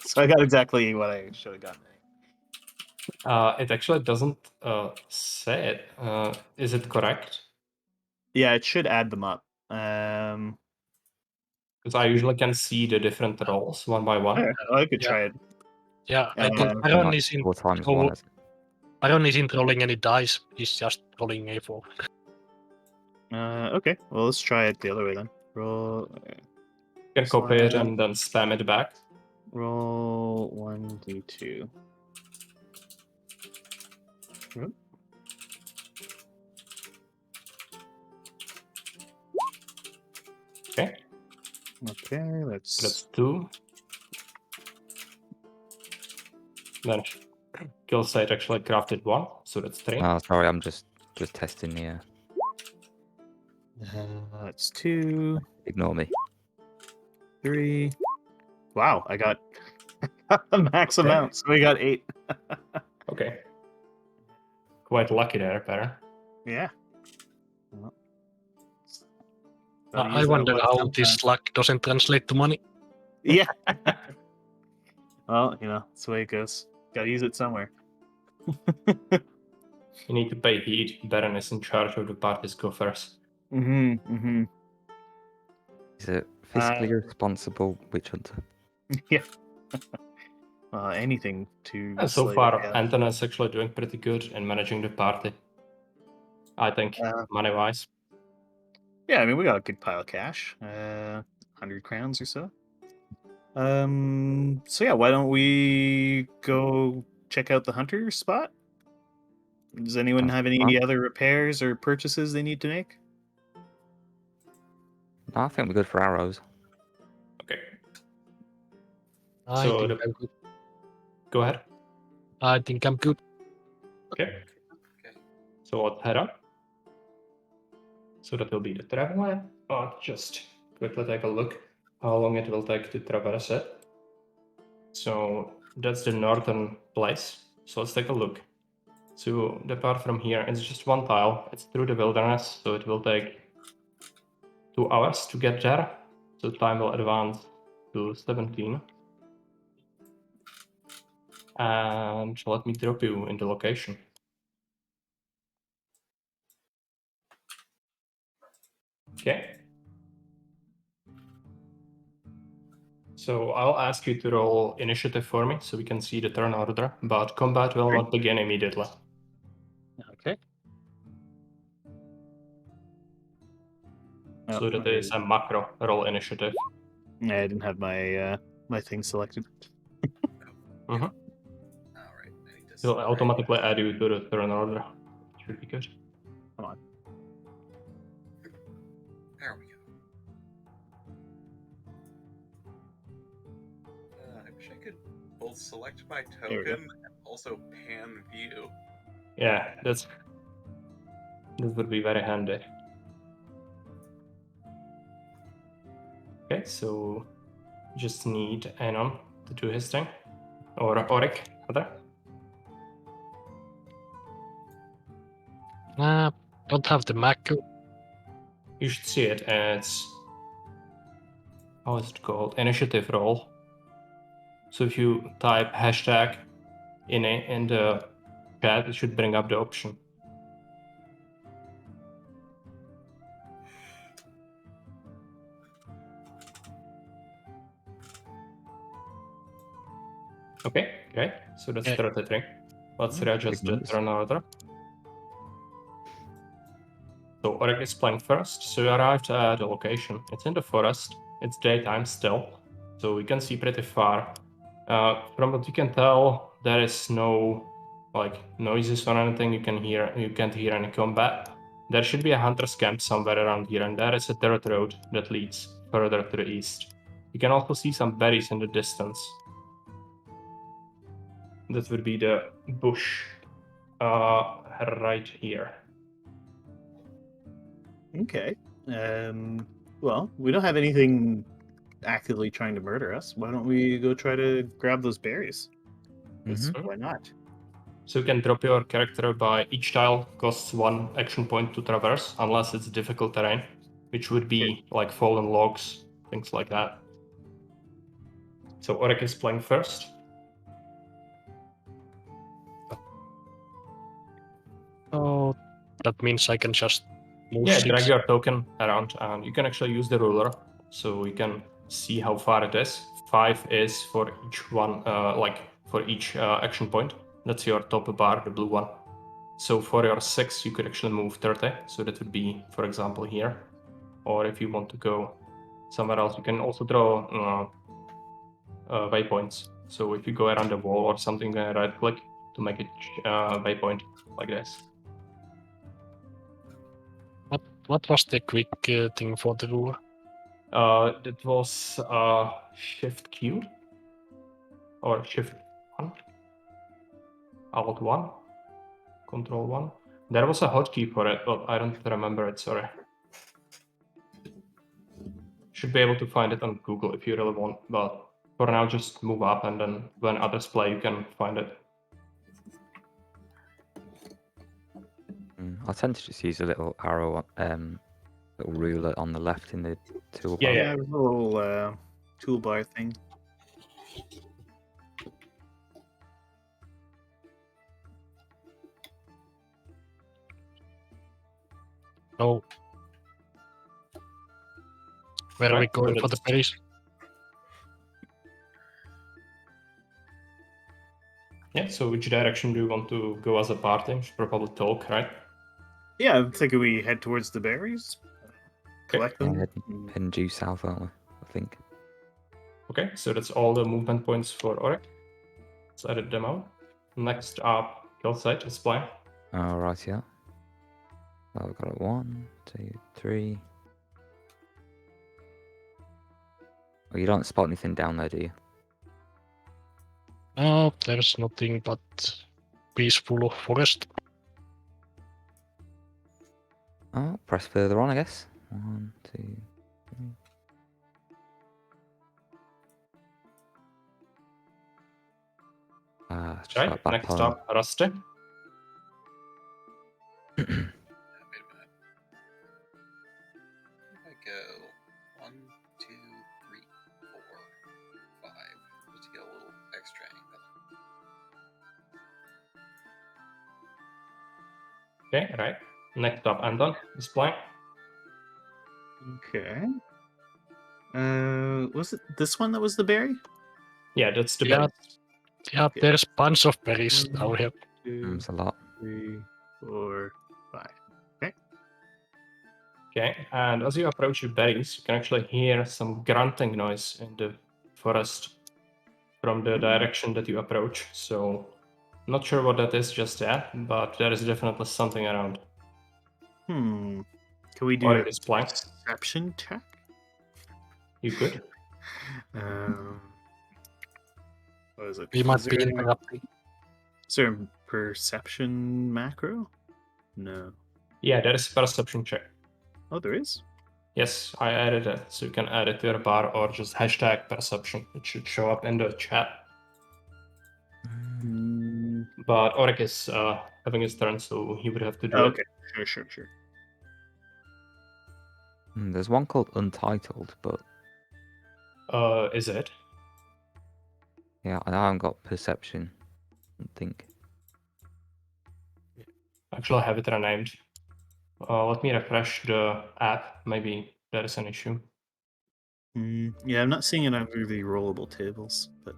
So I got exactly what I should have gotten. It actually doesn't say it. Is it correct? Yeah, it should add them up. Because I usually can see the different rolls one by one. I could Yeah. try it. Yeah, I think Uh, Baron like isn't 4 times roll- 1, isn't it? Baron isn't rolling any dice, he's just rolling a4. Okay, well, let's try it the other way then. Roll. You can copy it Slash. and then spam it back. Roll 1d2. Yep. Okay, Okay, that's 2. Then Killside actually crafted 1, so that's 3. Oh, sorry, I'm just testing the. That's 2, Ignore me. 3. Wow, I got the max Okay. amount, so we got 8. Okay. Quite lucky there, Baron. Yeah. Well, I gotta use that wonder luck how sometime. this luck doesn't translate to money. Yeah. Well, that's the way it goes. Gotta use it somewhere. You need to pay heed. Baron is in charge of the party's coffers. Mm-hmm. He's a fiscally responsible witch hunter. Yeah. Anything to And so slay the far, chaos. Anton is actually doing pretty good in managing the party. I think, money-wise. Yeah, I mean, we got a good pile of cash. 100 crowns or so. So yeah, why don't we go check out the hunter spot? Does anyone Sounds have like any fun. other repairs or purchases they need to make? No, I think we're good for arrows. Okay, I So think the- I'm good. go ahead. I think I'm good. Okay. Okay. So let's head up. So that will be the travel. Just quickly take a look how long it will take to traverse it. So that's the northern place. So let's take a look. So depart from here. It's just one tile. It's through the wilderness, so it will take 2 hours to get there. So time will advance to 17. And let me drop you in the location. Okay. So I'll ask you to roll initiative for me so we can see the turn order, but combat will not begin immediately. Okay. So that is a macro roll initiative. I didn't have my my thing selected. Mhm. All right. I need to It'll select- automatically add you to the turn order. Should be good. Come on. There we go. I wish I could both select my There we go. token and also pan view. Yeah, this would be very handy. Okay, so just need Anon to do his thing. Or Oric, rather. Don't have the macro. You should see it. It's, how is it called? Initiative roll. So if you type hashtag in the chat, it should bring up the option. Okay, great. So that's Okay. 33. Let's Oh, readjust big the numbers. turn order. So Oryx is playing first. So you arrived at the location. It's in the forest. It's daytime still, so we can see pretty far. From what you can tell, there is no like noises or anything. You can't hear any combat. There should be a hunter's camp somewhere around here, and there is a dirt road that leads further to the east. You can also see some berries in the distance. That would be the bush right here. Okay. Well, we don't have anything actively trying to murder us. Why don't we go try to grab those berries? 'Cause Mhm. why not? So you can drop your character by each tile costs 1 action point to traverse, unless it's difficult terrain, which would be like fallen logs, things like that. So Oric is playing first. Oh, that means I can just move Yeah, 6. drag your token around, and you can actually use the ruler, so you can see how far it is. 5 is for each one, like for each action point. That's your top bar, the blue one. So for your 6, you could actually move 30. So that would be, for example, here. Or if you want to go somewhere else, you can also draw waypoints. So if you go around the wall or something, right click to make it waypoint like this. What was the quick thing for the ruler? That was Shift Q or Shift 1, Alt 1, Control 1. There was a hotkey for it, but I don't remember it, sorry. Should be able to find it on Google if you really want, but for now just move up and then when others play you can find it. I tend to just use a little arrow, little ruler on the left in the toolbar. Yeah. Yeah, there's a little toolbar thing. No. Where are we Right, going but for the it's- berries? Yeah, so which direction do you want to go as a party? We should probably talk, right? Yeah, I'm thinking we head towards the berries, collect Yeah, them. heading due south, aren't we? I think. Okay, so that's all the movement points for Oric. Let's edit them out. Next up, kill site is plan. Oh, right, yeah. So we've got it 1, 2, 3. Oh, you don't spot anything down there, do you? No, there's nothing but peaceful forest. Oh, press further on, I guess. 1, 2, 3. Ah, it's just Right, like back next home. up, Rusty. Wait a minute. If I go 1, 2, 3, 4, 5, just to get a little extra angle. Okay, right. Next up, Anton is plan. Okay. Was it this one that was the berry? Yeah, that's the Yeah. berry. Yeah, Okay. there's bunch of berries Mm. down here. 2, It's a lot. 3, 4, 5. Okay, and as you approach the berries, you can actually hear some grunting noise in the forest from the direction that you approach. So, not sure what that is just yet, but there is definitely something around. Can we do Oric a is blank. perception check? You could. What is it? We might Is be there- interrupting. Is there a perception macro? No. Yeah, there is a perception check. Oh, there is? Yes, I added it, so you can add it to your bar or just hashtag perception. It should show up in the chat. Mm, But Oric is having his turn, so he would have to do okay. Sure. There's one called Untitled, but it. Is it? yeah, I haven't got perception. I think. Actually, I have it renamed. Let me refresh the app. Maybe that is an issue. Yeah, I'm not seeing it under the rollable tables, but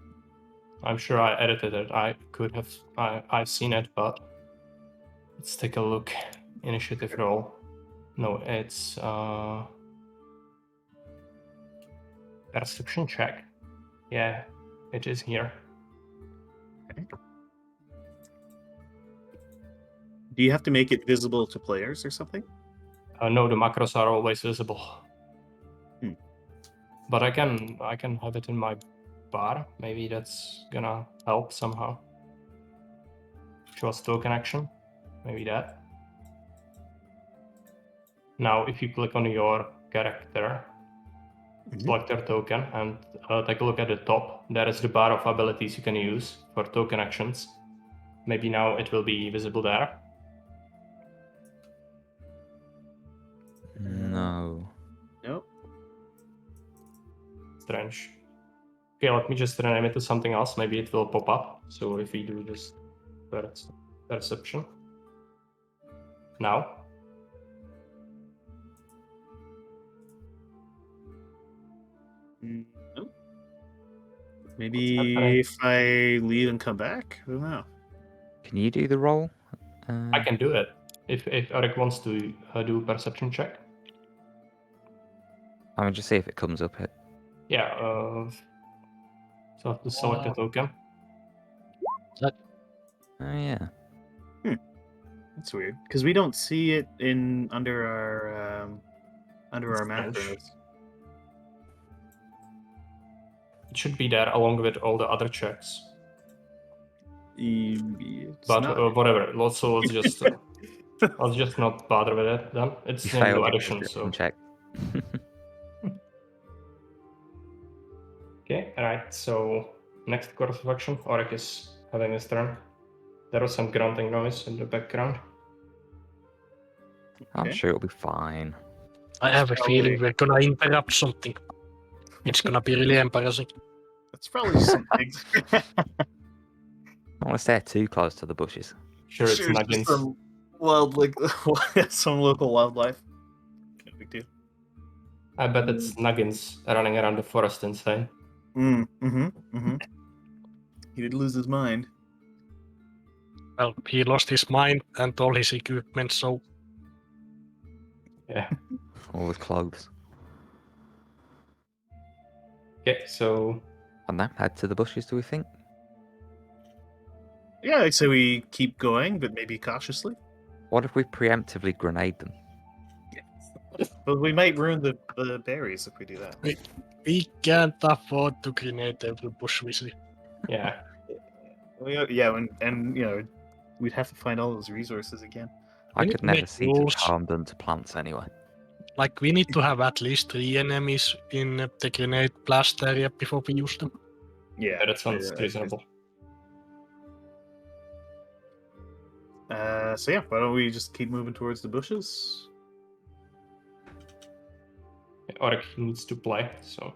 I'm sure I edited it. I could have. I've seen it, but let's take a look. Initiative roll. No, it's perception check. Yeah, it is here. do you have to make it visible to players or something? No, the macros are always visible. Hmm. But I can have it in my bar. Maybe that's gonna help somehow. Show us token action. Maybe that. Now, if you click on your character, select your token, and take a look at the top, there is the bar of abilities you can use for token actions. Maybe now it will be visible there. No. Nope. Strange. Okay, let me just rename it to something else. Maybe it will pop up. So if we do just perception. Now. Nope. What's Maybe happening? if I leave and come back? I don't know. Can you do the roll? I can do it. If Eric wants to do a perception check. I mean, just see if it comes up. Yeah, so I have to select a token. Oh yeah. That's weird because we don't see it in under our Strange. macros. It should be there along with all the other checks. It's But not. whatever. Let's just let's just not bother with it then. It's You a new failed your addition, perception so check. okay, alright, so next course of action, Oric is having his turn. There was some grunting noise in the background. I'm Okay. sure it'll be fine. I have a Probably. feeling we're gonna interrupt something. It's gonna be really embarrassing. That's probably just some things. I don't want to stay too close to the bushes. Sure, it's Sure, it's just Nuggins. some like some local wildlife. No big deal. I bet it's Nuggins running around the forest insane. He did lose his mind. Well, he lost his mind and all his equipment, so Yeah. All the clothes. Okay, so And now, head to the bushes, do we think? Yeah, I'd say we keep going, but maybe cautiously. What if we preemptively grenade them? But we might ruin the berries if we do that. we can't afford to grenade every bush we see. yeah. And we'd have to find all those resources again. I need could to never make see rules. such harm done to plants anyway. Like, we need to have at least 3 enemies in the grenade blast area before we use them. Yeah, That sounds reasonable. So yeah, why don't we just keep moving towards the bushes? Oryx needs to play, so.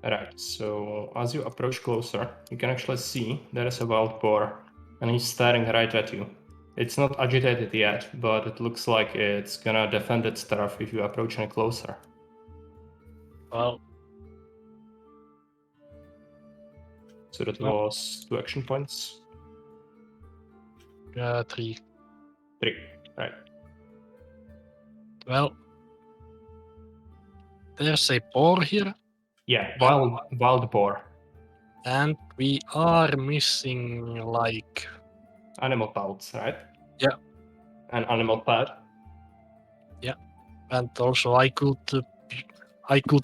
Alright, so as you approach closer, you can actually see there is a wild boar, and he's staring right at you. It's not agitated yet, but it looks like it's gonna defend its turf if you approach any closer. Well, So that was 2 action points. 3. 3, right. Well, there's a boar here, Yeah, wild boar. and we are missing, like... Animal pelts, right? Yeah. An animal pad. And also I could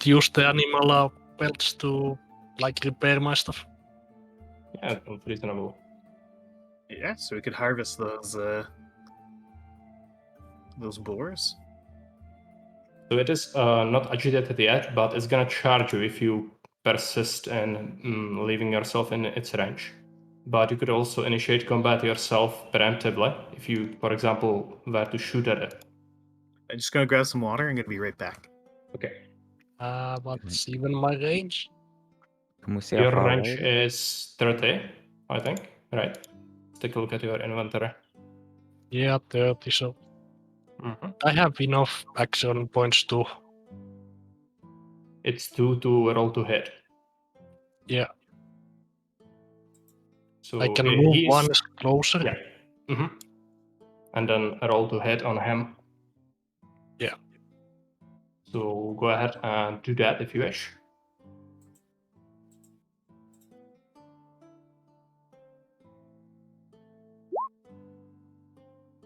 use the animal pelts to, like, repair my stuff. Yeah, that's reasonable. Yeah, so we could harvest those boars. So it is not agitated yet, but it's gonna charge you if you persist in leaving yourself in its range. But you could also initiate combat yourself preemptively if you, for example, were to shoot at it. I'm just gonna grab some water and gonna be right back. Okay. What's even my range? Can we see how Your far range away it is? is 30, I think. Right. Let's take a look at your inventory. Yeah, 30, so Mhm. I have enough action points to... It's 2 to roll to hit. Yeah, So I can move he's- one closer. Yeah. And then roll to hit on him. Yeah. So go ahead and do that if you wish.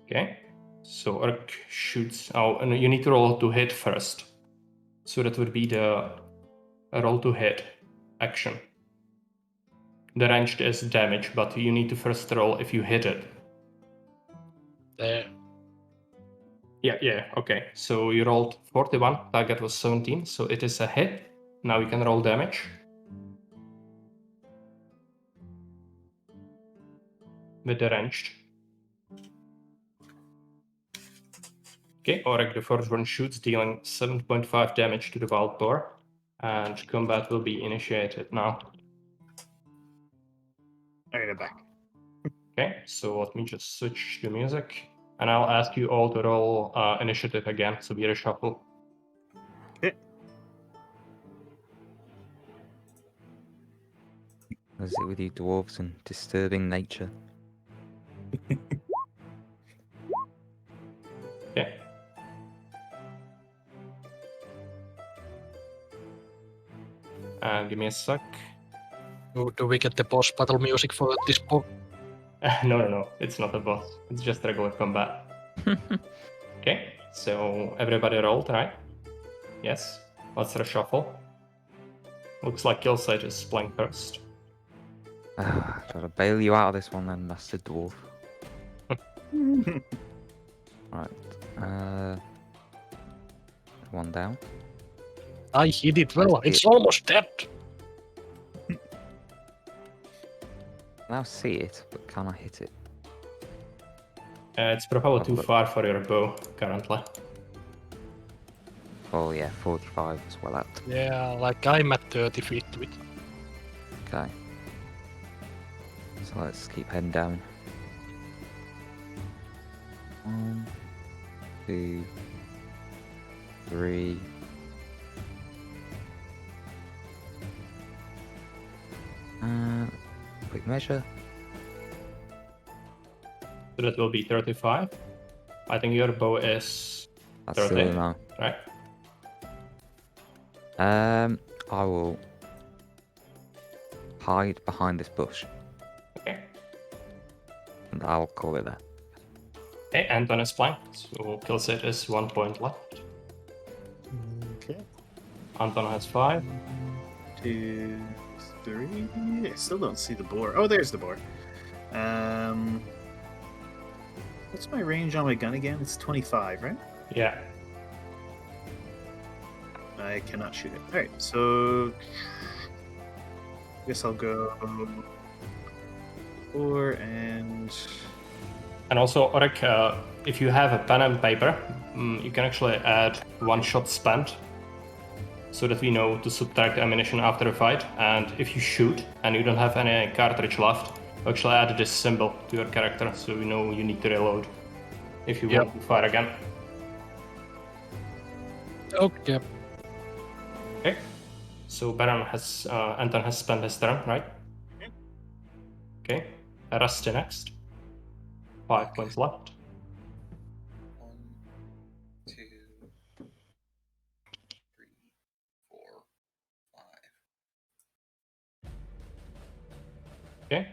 Okay. So Orc shoots. Oh, and you need to roll to hit first. So that would be the roll to hit action. The ranged is damage, but you need to first roll if you hit it. There. Yeah, okay. So you rolled 41, target was 17, so it is a hit. Now you can roll damage. With the ranged. Okay, Oryx the first one shoots, dealing 7.5 damage to the wild boar, and combat will be initiated now. Alright, I'm back. Okay, so let me just switch the music, and I'll ask you all to roll initiative again, so we reshuffle. Okay. What is it with you dwarves and disturbing nature? Okay. And give me a sec. Do we get the boss battle music for this book? No, it's not a boss. It's just regular combat. Okay, so everybody rolled, right? Yes. Let's reshuffle. Looks like Killsage is playing first. Gotta bail you out of this one then, Master Dwarf. Right. One down. I hit it well. Let's It's hit. almost dead. Now see it, but can I hit it? It's probably Oh, too look. far for your bow currently. Oh yeah, 45 is well out. Yeah, like I'm at 30 feet to it. Okay. So let's keep heading down. 1, 2, 3. Quick measure. So that will be 35. I think your bow is That's still 30, low. right? I will hide behind this bush, Okay. and I'll call it that. Okay, Anton is flying. So kill set is 1 point left. Okay. Anton has 5. 2, 3. I still don't see the boar. Oh, there's the boar. What's my range on my gun again? It's 25, right? Yeah. I cannot shoot it. Alright, so I guess I'll go 4 and And also, Orik, if you have a pen and paper, you can actually add 1 shot spent so that we know to subtract the ammunition after a fight. And if you shoot and you don't have any cartridge left, actually add this symbol to your character so we know you need to reload if you want to fire again. Okay. Okay. So Anton has spent his turn, right? Okay. Rusty next. 5 points left. 1, 2, 3, 4, 5. Okay.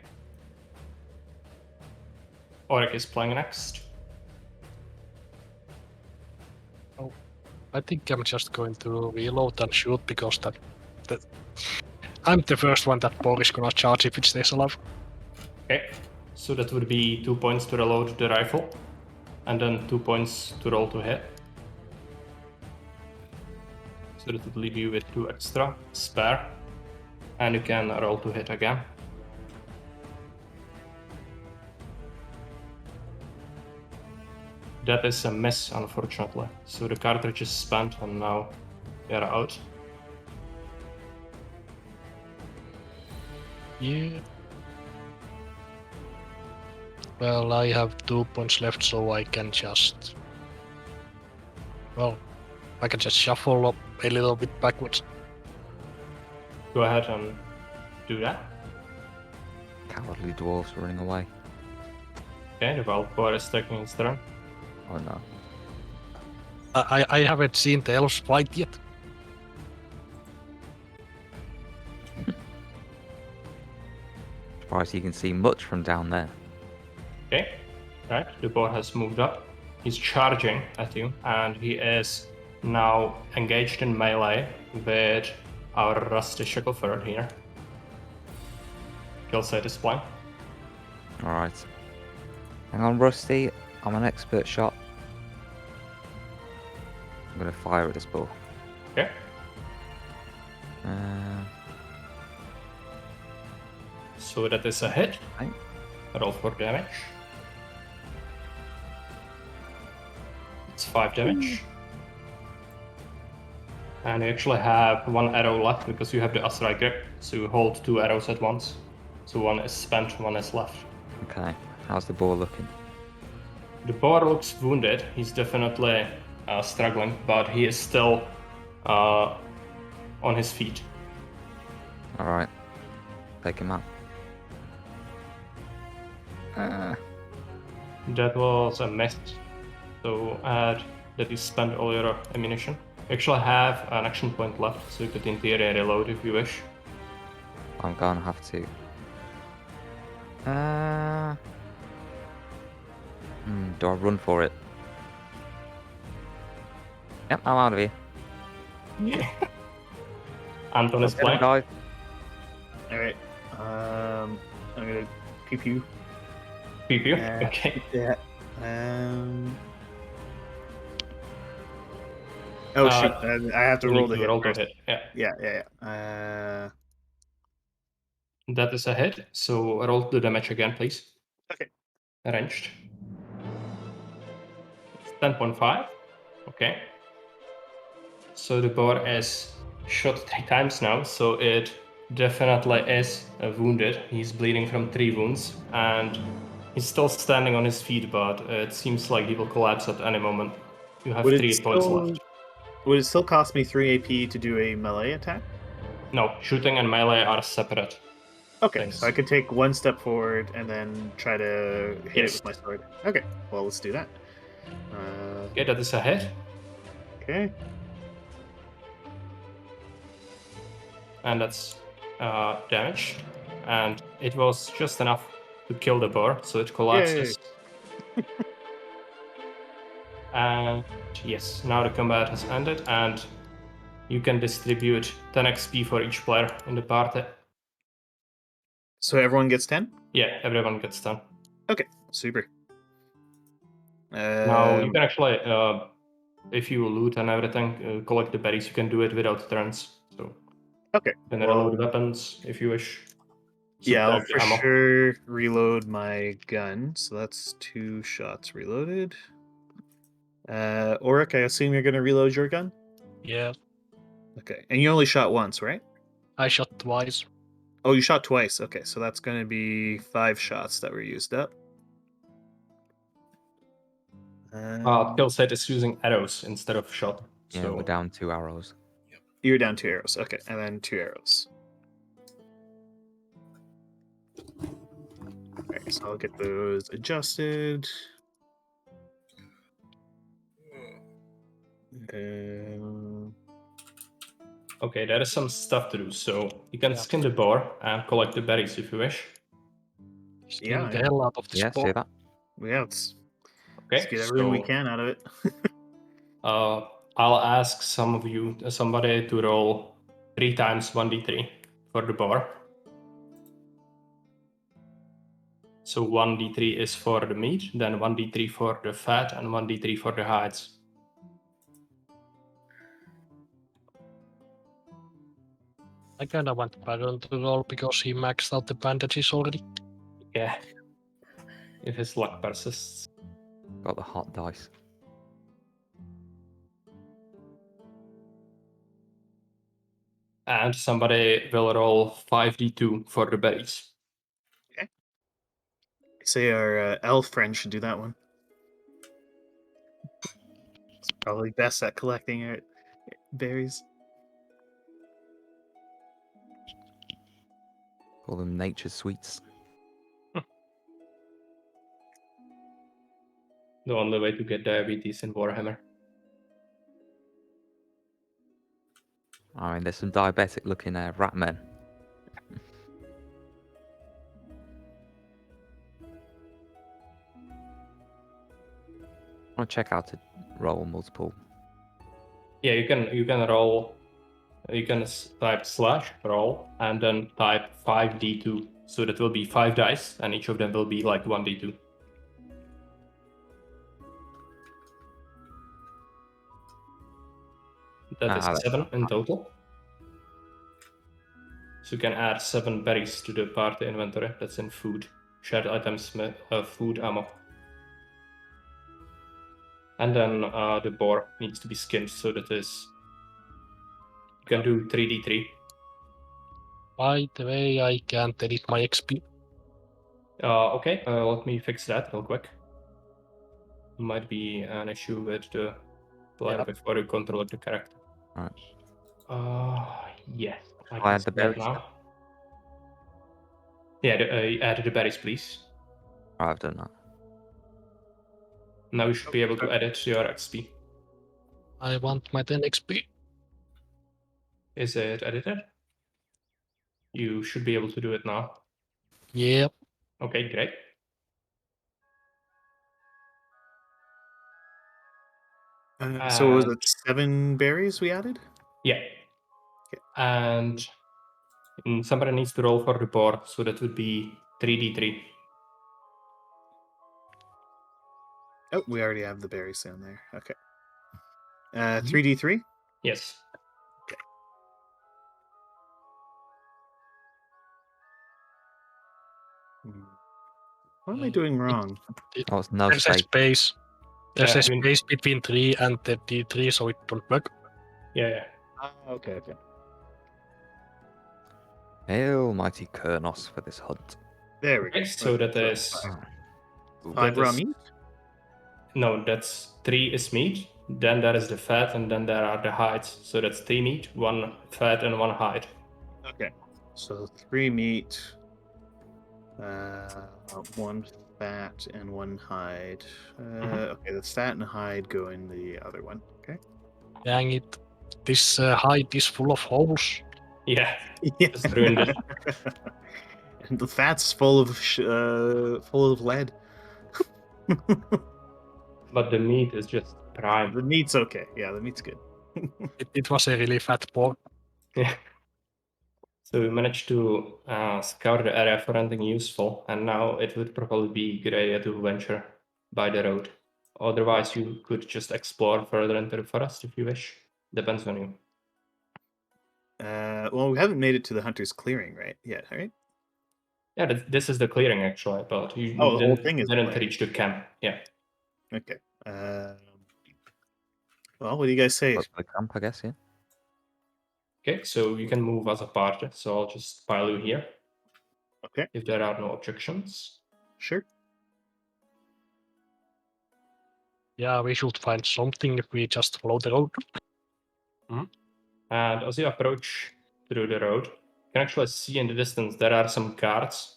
Orik is playing next. I think I'm just going to reload and shoot because that I'm the first one that ball is gonna charge if it stays alive. Okay. So that would be 2 points to reload the rifle, and then 2 points to roll to hit. So that would leave you with 2 extra spare, and you can roll to hit again. That is a miss, unfortunately. So the cartridge is spent, and now they are out. Yeah. Well, I have 2 points left, so I can just... Well, I can just shuffle up a little bit backwards. Go ahead and do that. Cowardly dwarves running away. Okay, the wild boar is taking his turn. Oh no. I haven't seen the elves fight yet. Surprised you can see much from down there. Okay, right, the boar has moved up. He's charging at you, and he is now engaged in melee with our Rusty Shackleford here. Kill set is playing. Alright. Hang on, Rusty. I'm an expert shot. I'm gonna fire at this ball. Okay, so that is a hit. Right. Roll for damage. It's 5 damage. And you actually have 1 arrow left because you have the Asrai grip, so you hold 2 arrows at once. So 1 is spent, 1 is left. Okay. How's the ball looking? The boar looks wounded. He's definitely struggling, but he is still on his feet. Alright. Take him out. That was a miss. So add that you spent all your ammunition. You actually have an action point left, so you could in theory reload if you wish. I'm gonna have to. Do I run for it? Yep, I'm out of here. Yeah. Anton is Get him, playing. guys. alright. I'm gonna pew pew. Pew pew. Okay. Yeah. Oh shoot! I have to You roll need the to hit roll to first. hit. Yeah. Yeah. That is a hit. So roll the damage again, please. Okay. Arranged. 10.5. Okay. So the boar is shot 3 times now, so it definitely is wounded. He's bleeding from 3 wounds, and he's still standing on his feet, but it seems like he will collapse at any moment. You have Would it 3 points still left. would it still cost me 3 AP to do a melee attack? No, shooting and melee are separate. Okay, Thanks. so I could take 1 step forward and then try to hit it Yes. with my sword. Okay, well let's do that. Okay, that is a hit, Okay. and that's damage. And it was just enough to kill the boar, so it collapses. And yes, now the combat has ended, and you can distribute 10 XP for each player in the party. So everyone gets 10? Yeah, everyone gets 10. Okay, super. Now you can actually, if you loot and everything, collect the berries. You can do it without turns. So Okay. you can Well, reload weapons if you wish. yeah, I'll Subtract the for ammo. sure reload my gun. So that's 2 shots reloaded. Oric, I assume you're going to reload your gun? Yeah, Okay. And you only shot once, right? I shot twice. Oh, you shot twice. Okay, so that's going to be 5 shots that were used up. Kill set is using arrows instead of shot. Yeah, So we're down 2 arrows. You're down 2 arrows. Okay, and then 2 arrows. Alright, so I'll get those adjusted. okay, there is some stuff to do. So you can Yeah. skin the boar and collect the berries if you wish. Skin Yeah, the yeah. hell out of this Yeah, boar. see that? Yeah, let's Okay, get everything we so can out of it. I'll ask somebody to roll 3 times 1d3 for the boar. So 1d3 is for the meat, then 1d3 for the fat, and 1d3 for the hides. I kinda want Baron to roll because he maxed out the bandages already. Yeah. If his luck persists. Got the hot dice. And somebody will roll 5d2 for the berries. Say our elf friend should do that one. It's probably best at collecting berries. Call them nature's sweets. The only way to get diabetes in Warhammer. I mean, there's some diabetic looking rat men. I want to check out to roll multiple. Yeah, you can roll. You can type slash roll and then type 5d2. So that will be 5 dice, and each of them will be like 1d2. That is that's 7 in total. So you can add 7 berries to the party inventory. That's in food. Shared items, food, ammo. And then the boar needs to be skinned, so that is... You can do 3d3. By the way, I can't edit my XP. Okay, let me fix that real quick. Might be an issue with the player Yep. before you control the character. Right. Yes, I I can add see the that berries now. Yeah, add the berries, please. Oh, I've done that. Now you should be able to edit your XP. I want my 10 XP. Is it edited? You should be able to do it now. Yep. Okay, great. So was it 7 berries we added? Yeah. And somebody needs to roll for the board, so that would be 3d3. Oh, we already have the berries down there. Okay. 3d3? Yes. What am I doing wrong? Oh, it's no There's a space. space. There's a I mean- space between 3 and the D3, so it don't work. Yeah. Okay. Hail, mighty Kurnos, for this hunt. There we go. Okay, so that Okay, is five that raw is- meat. no, that's 3 is meat. Then there is the fat, and then there are the hides. So that's 3 meat, 1 fat, and 1 hide. Okay. So 3 meat, 1 fat, and 1 hide. Okay, the fat and hide go in the other one. Okay. Dang it. This hide is full of holes. Yeah, Yeah. just ruined it. And the fat's full of lead. But the meat is just prime. The meat's okay. Yeah, the meat's good. It was a really fat pork. Yeah. So we managed to scour the area for anything useful, and now it would probably be a good idea to venture by the road. Otherwise, you could just explore further into the forest if you wish. Depends on you. Well, we haven't made it to the hunter's clearing, right? Yet, right? Yeah, this is the clearing actually, but you Oh, the whole didn't, thing is didn't clearing. reach the camp. Yeah. Okay. Well, what do you guys say? Look for the camp, I guess, yeah. Okay, so you can move as a party. So I'll just pile you here. Okay. If there are no objections. Sure. Yeah, we should find something if we just follow the road. And as you approach through the road, you can actually see in the distance there are some guards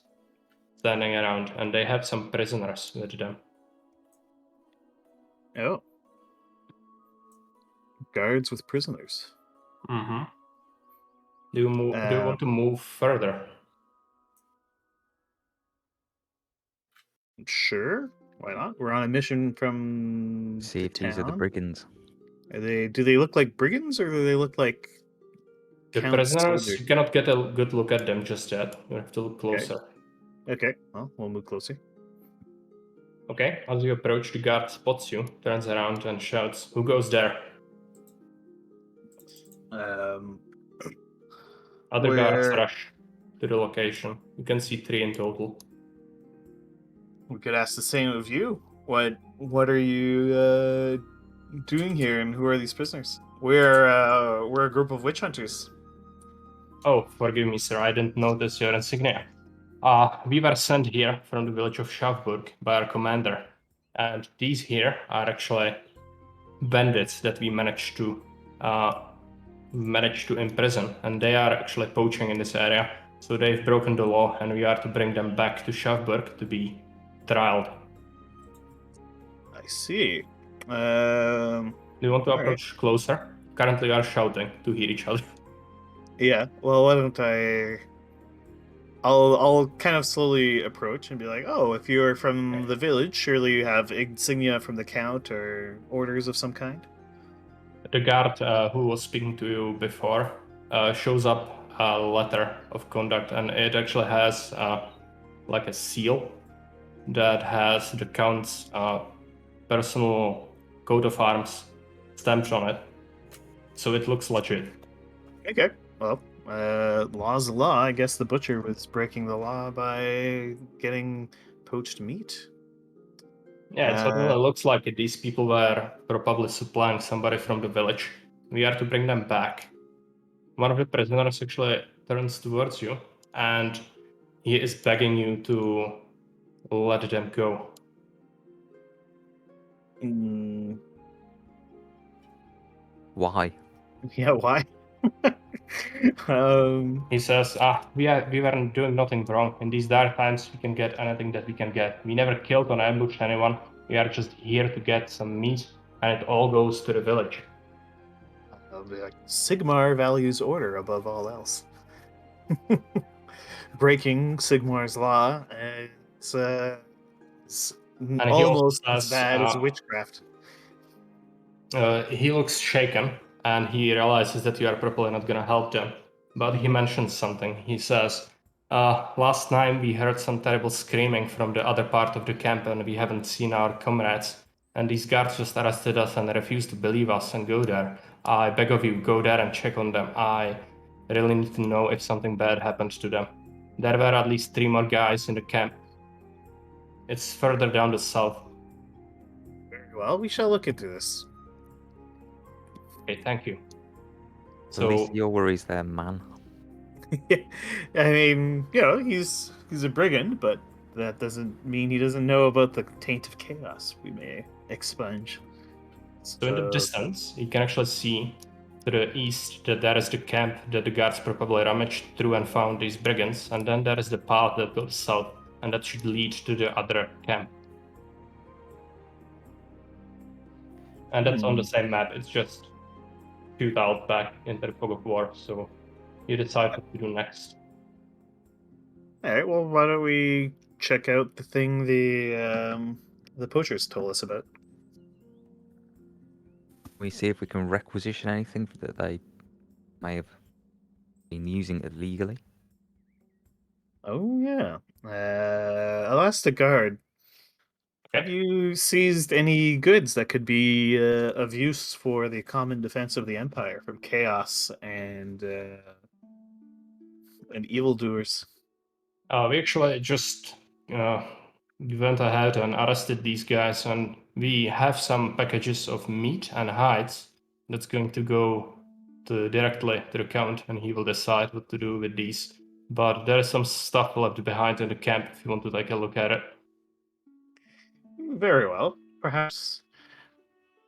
standing around, and they have some prisoners with them. Oh. Guards with prisoners. Mm-hmm. Do you want to move further? Sure. Why not? We're on a mission from See the if these are the town. brigands. Do they look like brigands or do they look like The count prisoners, soldiers? you cannot get a good look at them just yet. You have to look closer. Okay. Well, we'll move closer. Okay, as you approach, the guard spots you, turns around and shouts, "Who goes there?" Other guards Where rush to the location. You can see 3 in total. we could ask the same of you. What are you doing here, and who are these prisoners? We're a group of witch hunters. Oh, forgive me, sir, I didn't notice your insignia. We were sent here from the village of Shavburg by our commander, and these here are actually bandits that we managed to imprison, and they are actually poaching in this area. So they've broken the law, and we are to bring them back to Shavburg to be trialed. I see. Do you want to All approach closer? Currently, we are shouting to hear each other. Yeah. Well, why don't I? I'll kind of slowly approach and be like, "Oh, if you're from the village, surely you have insignia from the count or orders of some kind." The guard who was speaking to you before shows up a letter of conduct, and it actually has like a seal that has the count's personal coat of arms stamped on it. So it looks legit. Okay. Well, law's the law. I guess the butcher was breaking the law by getting poached meat. Yeah, it certainly looks like it. These people were probably supplying somebody from the village. We are to bring them back. One of the prisoners actually turns towards you, and he is begging you to let them go. Why? Yeah. Why? He says, we weren't doing nothing wrong. In these dark times, we can get anything that we can get. We never killed or ambushed anyone. We are just here to get some meat, and it all goes to the village." I'll be like, Sigmar values order above all else. Breaking Sigmar's law is And he also almost as says, bad as witchcraft. he looks shaken, and he realizes that you are probably not going to help them. But he mentions something. He says, last night we heard some terrible screaming from the other part of the camp, and we haven't seen our comrades. And these guards just arrested us and refused to believe us and go there. I beg of you, go there and check on them. I really need to know if something bad happened to them. There were at least 3 more guys in the camp. It's further down the south. Very well, we shall look into this. Okay, thank you. The least of your worries there, man. I mean, he's a brigand, but that doesn't mean he doesn't know about the taint of chaos we may expunge. So in the distance, you can actually see to the east that there is the camp that the guards probably rummaged through and found these brigands, and then there is the path that goes south, and that should lead to the other camp. And that's on the same map. It's just shoot out back into the fog of war. So you decide what to do next. All right. Well, why don't we check out the thing the poachers told us about? We see if we can requisition anything that they may have been using illegally. Oh yeah. I'll ask the guard. Have you seized any goods that could be of use for the common defense of the empire from chaos and evildoers? We actually just went ahead and arrested these guys, and we have some packages of meat and hides that's going to go directly to the count, and he will decide what to do with these. But there is some stuff left behind in the camp if you want to take a look at it. Very well. Perhaps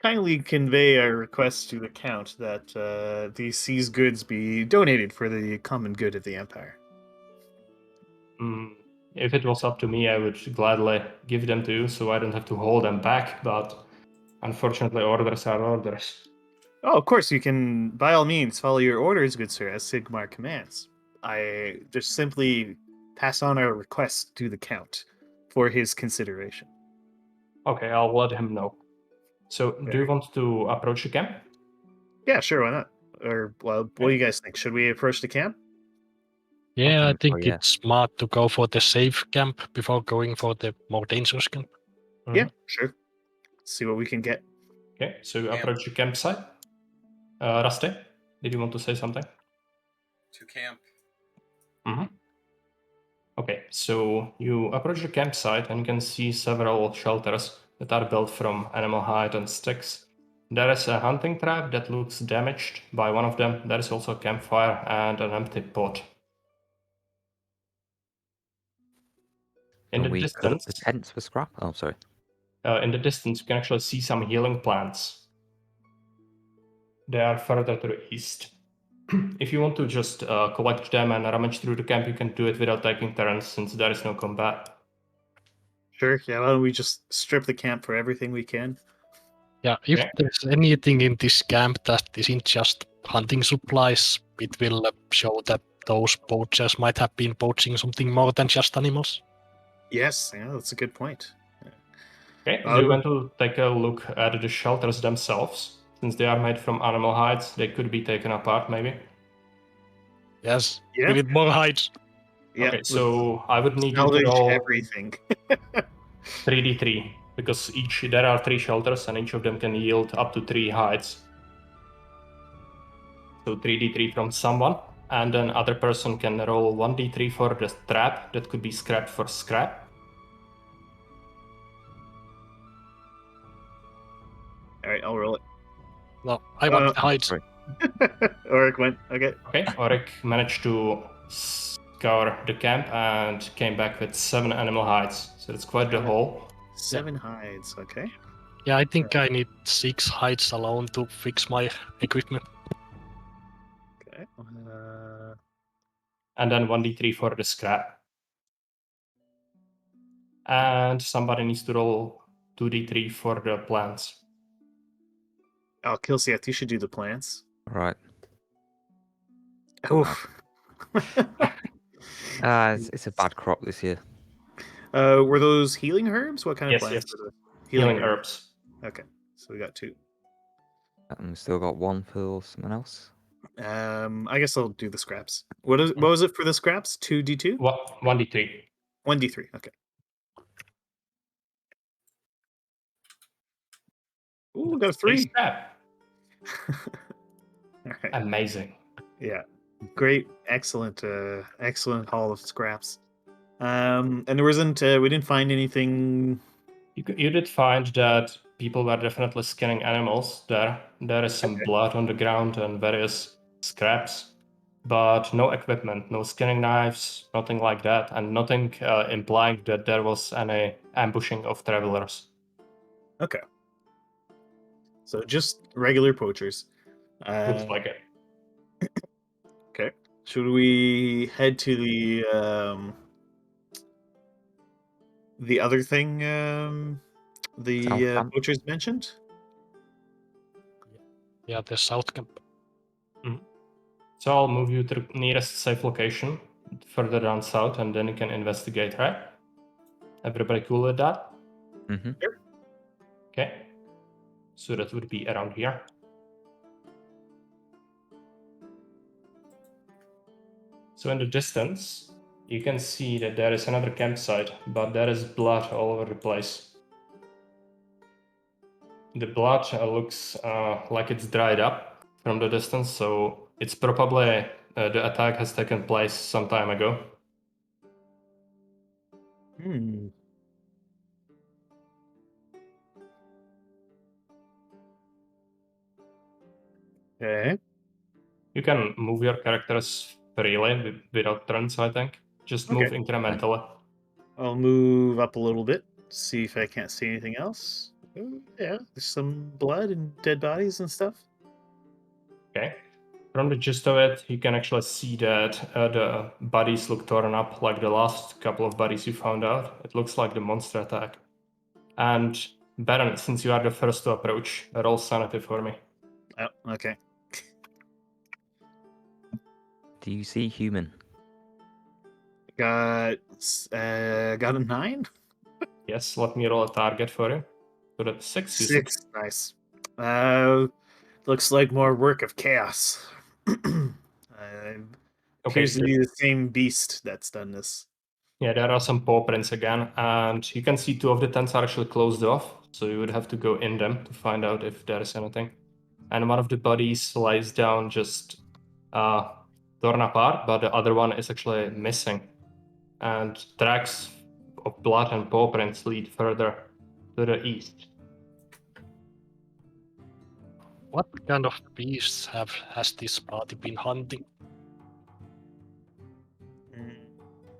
kindly convey our request to the count that these seized goods be donated for the common good of the empire. If it was up to me, I would gladly give them to you so I don't have to hold them back, but unfortunately, orders are orders. Oh, of course, you can, by all means, follow your orders, good sir, as Sigmar commands. I just simply pass on our request to the count for his consideration. Okay, I'll let him know. So, do you want to approach the camp? Yeah, sure, why not? Or, well, what do you guys think? Should we approach the camp? Yeah, I think so, think yeah. it's smart to go for the safe camp before going for the more dangerous camp. Yeah, sure. See what we can get. Okay, so you approach the campsite. Rusty, did you want to say something? To camp. Okay, so you approach the campsite and you can see several shelters that are built from animal hide and sticks. There is a hunting trap that looks damaged by one of them. There is also a campfire and an empty pot. In the Can we cut up distance, the tents for scrap? Oh, sorry. in the distance, you can actually see some healing plants. They are further to the east. If you want to just collect them and rummage through the camp, you can do it without taking turns since there is no combat. Sure, yeah, why don't we just strip the camp for everything we can? Yeah, if Okay. there's anything in this camp that isn't just hunting supplies, it will show that those poachers might have been poaching something more than just animals. Yes, yeah, that's a good point. Okay, do you want to take a look at the shelters themselves? Since they are made from animal hides, they could be taken apart, maybe. Yes, Yeah. we need more hides. Yeah, Okay, so I would need you to salvage roll everything. 3d3, because there are 3 shelters and each of them can yield up to 3 hides. So 3d3 from someone, and then other person can roll 1d3 for the trap that could be scrapped for scrap. All right, I'll roll it. No, I want hides. Sorry. Oric went. Okay. Okay, Oric managed to scour the camp and came back with 7 animal hides, so that's quite the haul. 7 hides. Okay. Yeah, I think I need 6 hides alone to fix my equipment. Okay. And then 1d3 for the scrap. And somebody needs to roll 2d3 for the plants. Oh, Kilsiath, you should do the plants. Right. Oof. It's a bad crop this year. Were those healing herbs? What kind of Yes, plants yes. were those? Healing herbs. Okay, so we got 2. And we still got 1 for something else. I guess I'll do the scraps. What was it for the scraps? 2d2? 1d3. 1d3. Okay. Ooh, we got a 3. Scrap. All right. Amazing. Yeah, great, excellent haul of scraps. And there wasn't, we didn't find anything. You did find that people were definitely skinning animals there. There is some blood on the ground and various scraps. but no equipment, no skinning knives, nothing like that, and nothing implying that there was any ambushing of travelers. Okay. So just regular poachers. Looks like it. Okay. Should we head to the other thing the South camp. poachers mentioned? Yeah, the south camp. So I'll move you to the nearest safe location, further down south, and then you can investigate, right? Everybody cool with that? Mm-hmm. Okay. So that would be around here. So in the distance, you can see that there is another campsite, but there is blood all over the place. The blood looks like it's dried up from the distance, so it's probably the attack has taken place some time ago. Hmm. Okay. You can move your characters freely without turns, I think. Just move Okay. incrementally. I'll move up a little bit, see if I can't see anything else. Yeah, there's some blood and dead bodies and stuff. Okay. From the gist of it, you can actually see that the bodies look torn up like the last couple of bodies you found out. It looks like the monster attack. And Baron, since you are the first to approach, roll sanity for me. Oh, okay. Do you see human? Got a 9? Yes, let me roll a target for you. So that's 6, you said. 6. Nice. Looks like more work of chaos. Okay, Appears to be the same beast that's done this. yeah, there are some paw prints again, and you can see 2 of the tents are actually closed off, so you would have to go in them to find out if there is anything. And one of the bodies lies down just torn apart, but the other one is actually missing. And tracks of blood and paw prints lead further to the east. What kind of beasts has this party been hunting?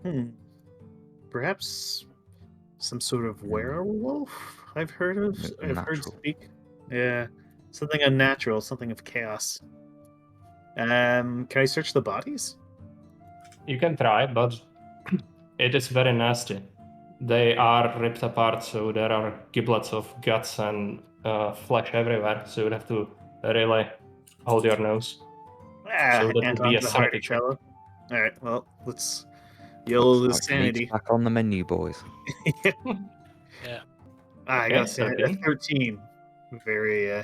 Hmm. Perhaps some sort of werewolf I've heard of. I've heard Natural. speak. Yeah. Something unnatural, something of chaos. Can I search the bodies? You can try, but it is very nasty. They are ripped apart, so there are giblets of guts and flesh everywhere. So you'd have to really hold your nose. So that would Anton be a the sanity Hardy check. fellow. Alright, well, let's yell the Looks like meat's sanity. back on the menu, boys. Yeah. I Okay, got a 13. 13. Very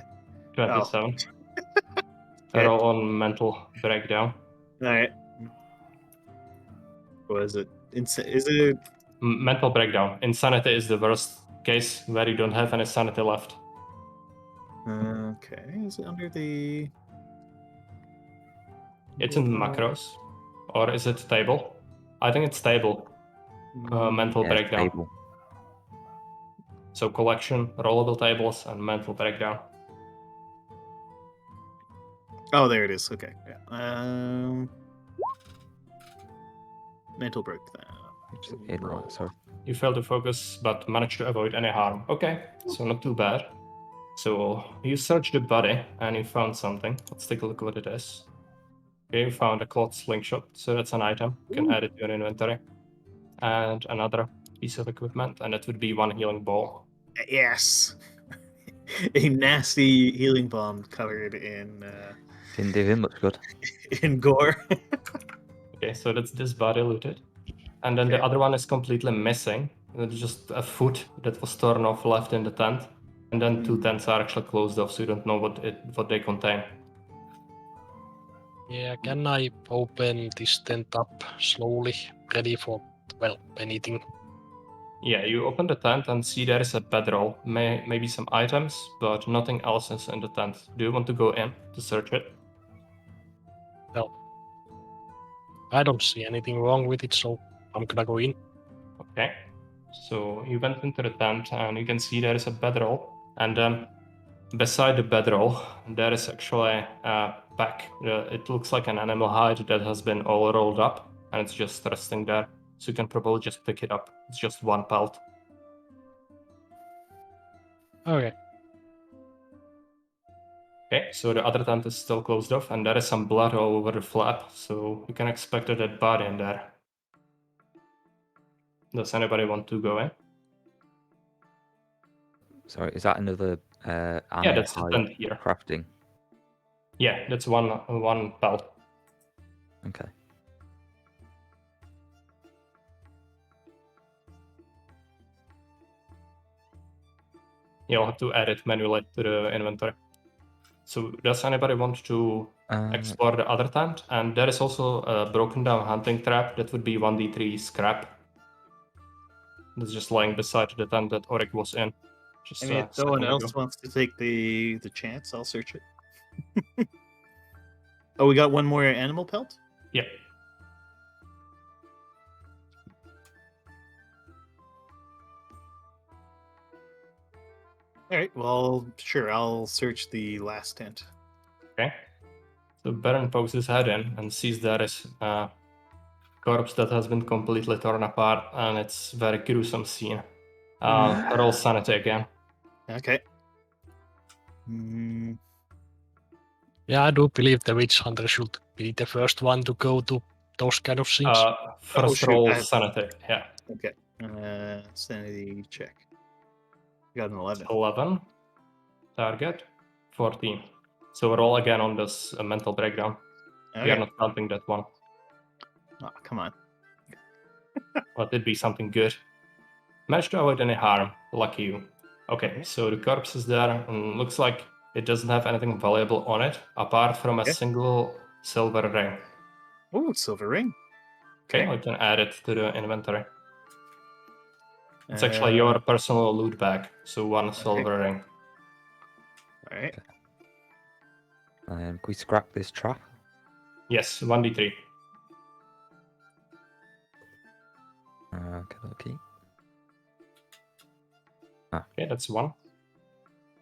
27. Okay. Roll on mental breakdown. Alright. What is it? Is it Mental breakdown. Insanity is the worst case where you don't have any sanity left. okay? Is it under the It's in macros. Or is it table? I think it's table. Mental Yeah, it's breakdown. stable. So collection, rollable tables, and mental breakdown. Oh, there it is. Okay. Yeah. Mental breakdown. Sorry. You failed to focus, but managed to avoid any harm. Okay, so not too bad. So you searched the body and you found something. Let's take a look what it is. Okay, you found a cloth slingshot, so that's an item. You can add it to your inventory. And another piece of equipment, and that would be 1 healing ball. Yes. A nasty healing bomb covered in Didn't do him much good. in gore. Okay, so that's this body looted. And then Okay. the other one is completely missing. It's just a foot that was torn off left in the tent. And then 2 tents are actually closed off, so you don't know what they contain. Yeah, can I open this tent up slowly, ready for, well, anything? Yeah, you open the tent and see there is a bedroll, maybe some items, but nothing else is in the tent. Do you want to go in to search it? Well, I don't see anything wrong with it, so I'm gonna go in. Okay. So you went into the tent and you can see there is a bedroll, and then beside the bedroll, there is actually a pack. It looks like an animal hide that has been all rolled up, and it's just resting there. So you can probably just pick it up. It's just one pelt. Okay. Okay, so the other tent is still closed off, and there is some blood all over the flap, so you can expect a dead body in there. Does anybody want to go in? Sorry, is that another Yeah, animal that's the hide tent here. crafting? Yeah, that's one pelt. Okay. You'll have to add it manually to the inventory. So does anybody want to explore the other tent? And there is also a broken down hunting trap that would be 1d3 scrap. That's just lying beside the tent that Oric was in. Just, I mean, if a no one second ago. else wants to take the chance, I'll search it. Oh, we got one more animal pelt? Yeah. All right, well, sure, I'll search the last tent. Okay. So Baron pokes his head in and sees there is a corpse that has been completely torn apart, and it's a very gruesome scene. Roll sanity again. Okay. Mm, Yeah, I do believe the witch hunter should be the first one to go to those kind of things. First shoot, roll I have- sanity. Yeah. okay. Sanity check. Got an 11. 11. Target. 14. So roll again on this mental breakdown. We are Okay. not counting that one. Oh, come on. Let it be something good. Managed to avoid any harm. Lucky you. Okay, so the corpse is there, and looks like it doesn't have anything valuable on it, apart from a Okay. single silver ring. Ooh, silver ring. Okay, we can add it to the inventory. It's actually your personal loot bag, so one silver ring. All right. Can we scrap this trap? Yes, 1d3. Okay. Okay, that's one.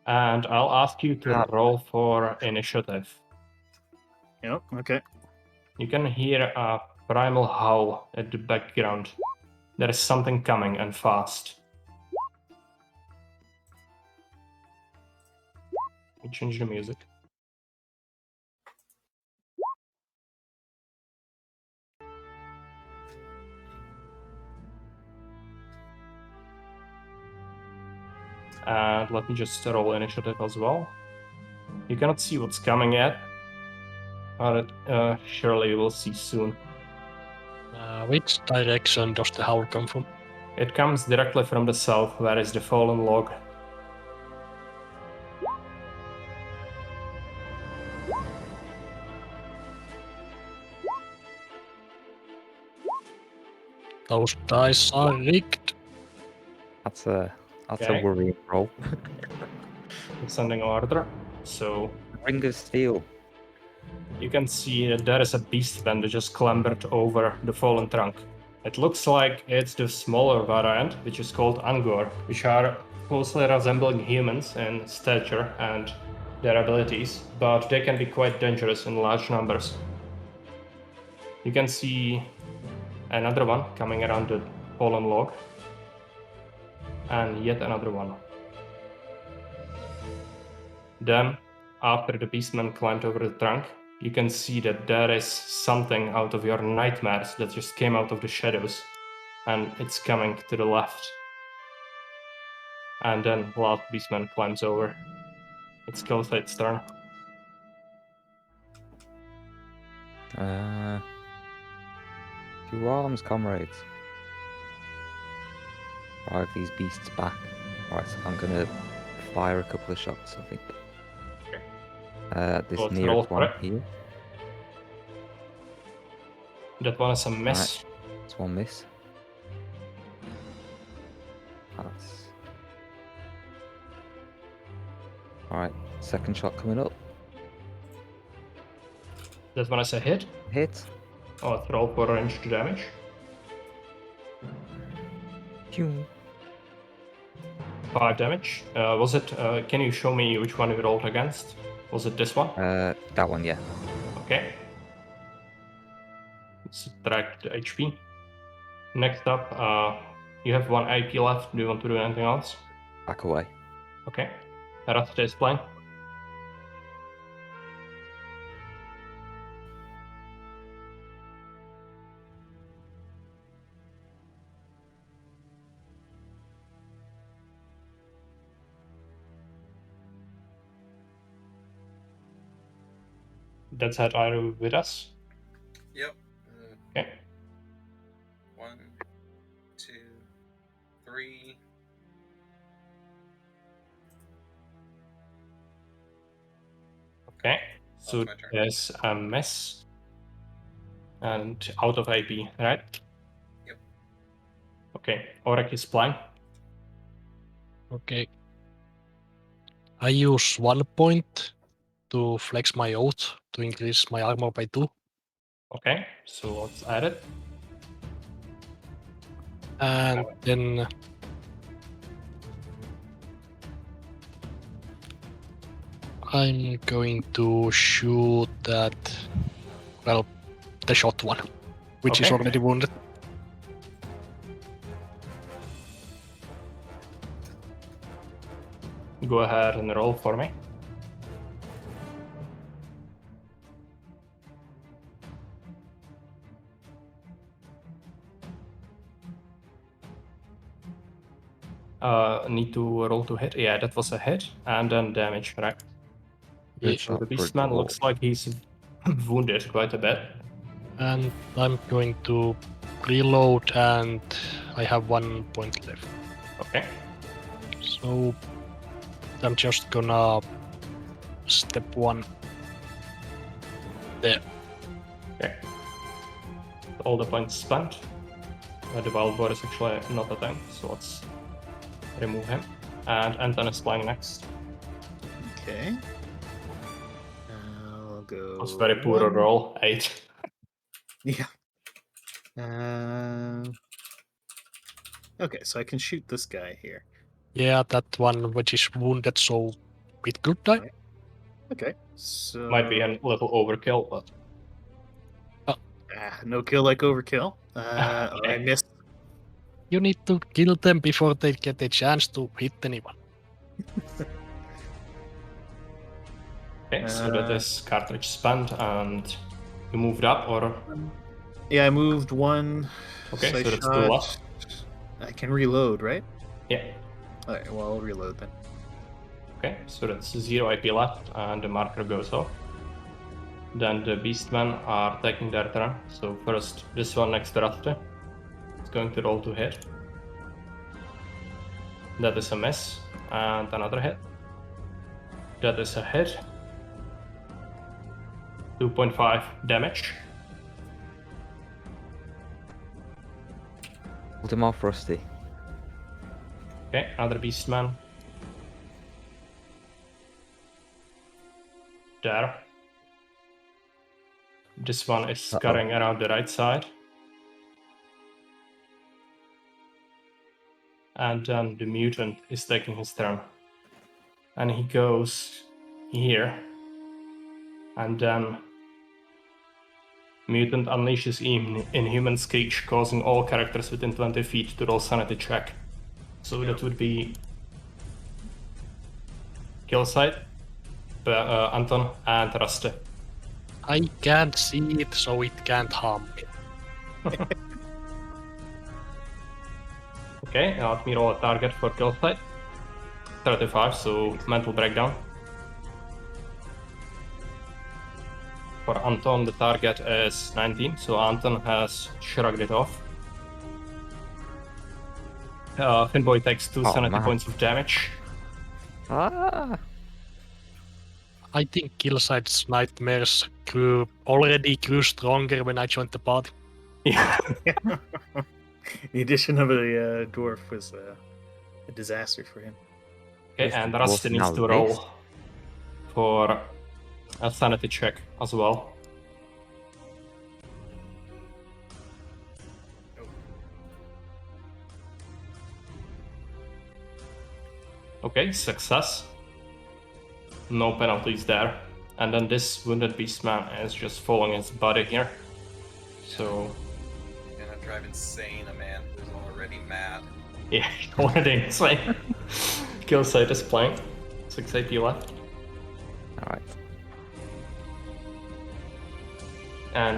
And I'll ask you to roll for initiative. Yep. Okay. You can hear a primal howl at the background. There is something coming, and fast. We change the music. And let me just roll initiative as well. You cannot see what's coming yet, but surely you will see soon. Which direction does the howl come from? It comes directly from the south, where is the fallen log. Those dice are rigged. That's a Okay. worrying roll. Sending order. So Ring of steel. you can see that there is a beastman that just clambered over the fallen trunk. It looks like it's the smaller variant, which is called Angor, which are closely resembling humans in stature and their abilities, but they can be quite dangerous in large numbers. You can see another one coming around the fallen log, and yet another one. Then, after the beastman climbed over the trunk, you can see that there is something out of your nightmares that just came out of the shadows, and it's coming to the left. And then last beastman climbs over. It's Kelthite's turn. To arms, comrades. Drive these beasts back. Right, so I'm gonna fire a couple of shots, I think. This Let's roll nearest for one it. here. That one is a miss. It's one miss. That's... Alright, second shot coming up. That one is a hit. Hit. Oh, let's roll for ranged damage. Pew. 2.5 damage. Was it? Can you show me which one you rolled against? Was it this one? That one, yeah. Okay. Subtract the HP. Next up, you have 1 AP left. Do you want to do anything else? Back away. Okay. Rasta is playing. That's it. Are you with us? Yep. Okay. 1, 2, 3. Okay. So That's my turn. there's a mess. And out of AP, right? Yep. Okay. Orek is playing. Okay. I use 1 point to flex my oath to increase my armor by 2. Okay. So let's add it. And then I'm going to shoot at, well, the shot one, which is Okay. already wounded. Go ahead and roll for me. Need to roll to hit. Yeah, that was a hit. And then damage, right? Yeah. So the for beastman dwarf. looks like he's wounded quite a bit. And I'm going to reload, and I have 1 point left. Okay. So I'm just gonna step 1 there. Okay. All the points spent. The wild boar is actually not a thing, so let's remove him. And Anton is playing next. Okay. I'll go. It's very poor 1. roll. 8. Yeah. Okay, so I can shoot this guy here. Yeah, that one which is wounded, so it could die. Okay, so Might be a little overkill, but no kill like overkill. Okay. I missed. You need to kill them before they get a chance to hit anyone. okay, so that is cartridge spent, and you moved up, or Yeah, I moved 1. okay, I so that's 2 shot- left. I can reload, right? Yeah. Alright, well, I'll reload then. Okay, so that's 0 IP left, and the marker goes off. Then the beastmen are taking their turn. So first, this one next to Rafte. It's going to roll to hit. That is a miss, and another hit. That is a hit. 2.5 damage. Hold him off, Rusty. Okay, another beastman. There. This one is Uh-oh. scurrying around the right side. And then the mutant is taking his turn. And he goes here. And then mutant unleashes inhuman screech, causing all characters within 20 feet to roll sanity check. So that would be Killside, Anton, and Raste. I can't see it, so it can't harm me. Okay, let me roll a target for Killside. 35, so mental breakdown. For Anton, the target is 19, so Anton has shrugged it off. Finboy takes 2 Oh, sanity man. points of damage. Ah! I think Killside's nightmares already grew stronger when I joined the party. Yeah. The addition of a dwarf was a disaster for him. Okay, Is and the Rusty dwarf needs now to roll laced? for a sanity check as well. Okay, success. No penalties there. And then this wounded beastman is just following his body here. So, You're gonna drive insane a man who's already mad. yeah, already insane. Kill site is playing. 6 AP left. Alright. And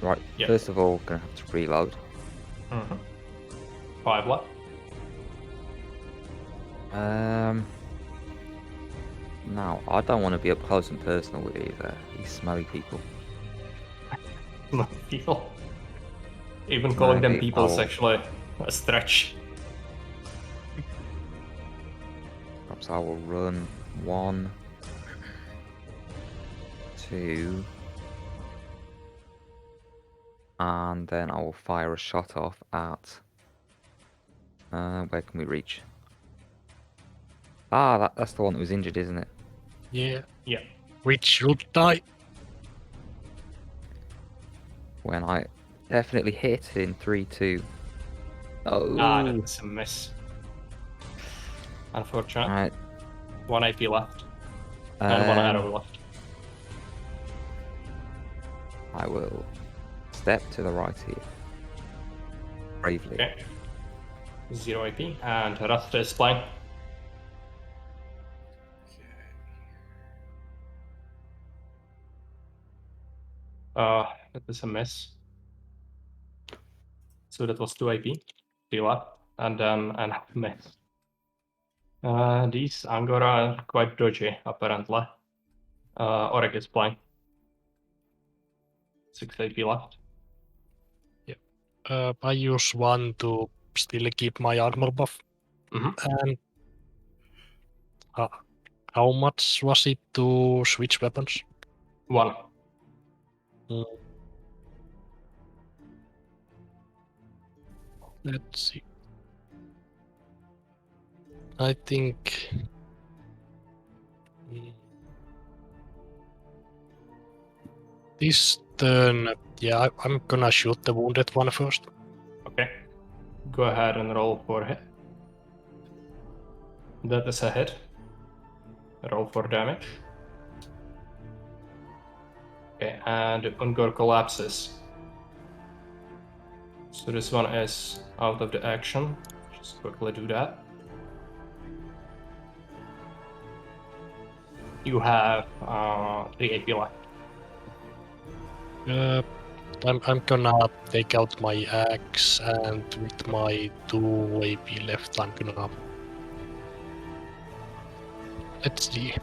Right. yeah. First of all, gonna have to reload. 5 left. Now, I don't want to be up close and personal with these smelly people. No, people. Even calling them Maybe people is I'll- actually a stretch. Perhaps I will run 1, 2, and then I will fire a shot off at. Where can we reach? Ah, that's the one that was injured, isn't it? Yeah. Yeah. Which should die. When I definitely hit in 3, 2. Oh, Ah, that's a miss. Unfortunate. Right. 1 AP left. And 1 arrow left. I will step to the right here. Bravely. Okay. 0 AP. And Rasta is playing. That is a miss. So that was 2 AP. 3 left. And then an miss. These Angora are quite dodgy, apparently. Orek is playing. 6 AP left. I use 1 to still keep my armor buff. Mhm. And how much was it to switch weapons? 1. Let's see. I think this turn, yeah, I'm gonna shoot the wounded one first. Okay. Go ahead and roll for hit. That is a hit. Roll for damage. Okay, and Ungor collapses. So this one is out of the action. Just quickly do that. You have 3 AP left. I'm gonna take out my axe, and with my 2 AP left, I'm gonna. Let's see.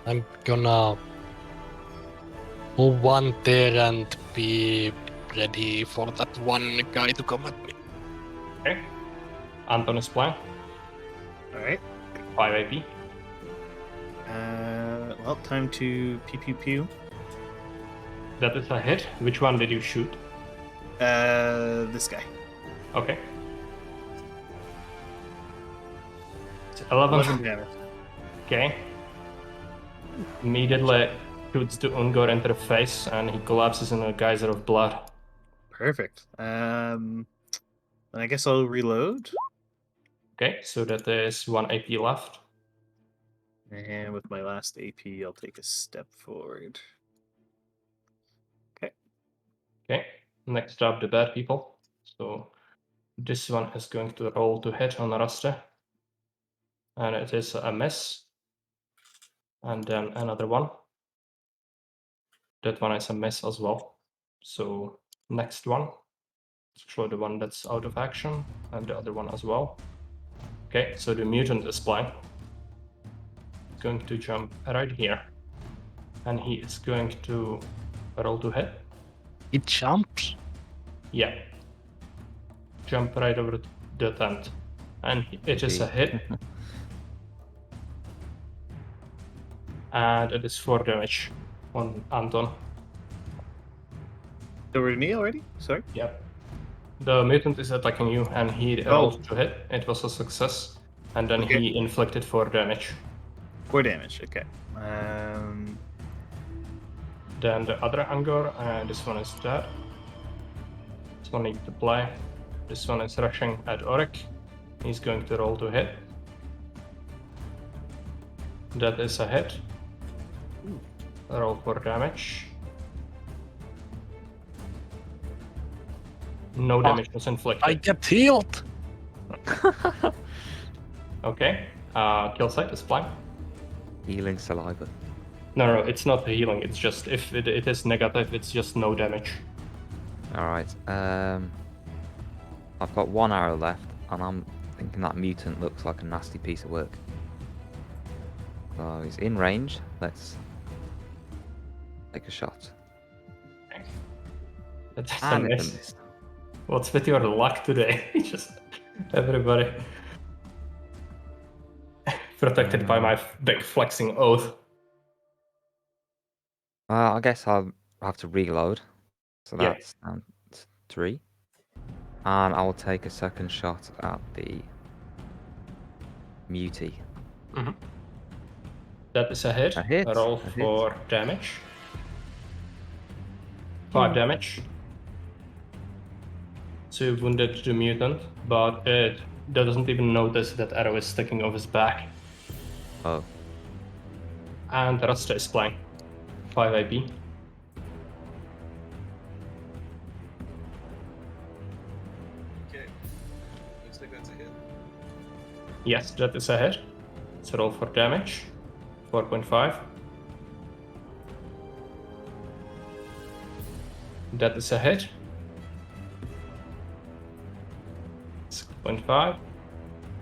I'm gonna move 1 there and be ready for that one guy to come at me. Okay. Anton is playing. Alright. 5 AP. Well, time to pew pew pew. That is a hit. Which one did you shoot? This guy. Okay. It's 11. 11 damage. Okay. Immediately shoots the Ungor into the face and he collapses in a geyser of blood. Perfect. Then I guess I'll reload. Okay, so that is 1 AP left. And with my last AP, I'll take a step forward. Okay, next up the bad people. So this one is going to roll to hit on Raste. And it is a miss. And then another one. That one is a miss as well. So next one. Show the one that's out of action. And the other one as well. Okay, so the mutant is playing. He's going to jump right here. And he is going to roll to hit. It jumps. Yeah. Jump right over the tent. And it is a hit. And it is 4 damage on Anton. Over to me already? Sorry? Yep. The mutant is attacking you and he rolled to hit. It was a success. And then Okay. he inflicted 4 damage. 4 damage, okay. Then the other Angor, and this one is dead. This one needs to play. This one is rushing at Oric. He's going to roll to hit. That is a hit. Roll for damage. No damage was inflicted. I get healed. Okay. Kill site is fine. Healing saliva. No, it's not healing. It's just if it is negative, it's just no damage. Alright, I've got one arrow left, and I'm thinking that mutant looks like a nasty piece of work. So he's in range. Let's take a shot. That's a And it miss. missed. What's with your luck today? Just everybody protected by my big flexing oath. I guess I'll have to reload. So Yeah. that's down to 3. And I will take a second shot at the mutie. That is a hit. A hit, Roll a hit. for damage. 5 damage. So wounded the mutant, but it doesn't even notice that arrow is sticking off his back. Oh, And Rasta is playing. 5 AP. Okay. Looks like that's a hit. Yes, that is a hit. So roll for damage. 4.5. That is a hit. 6.5.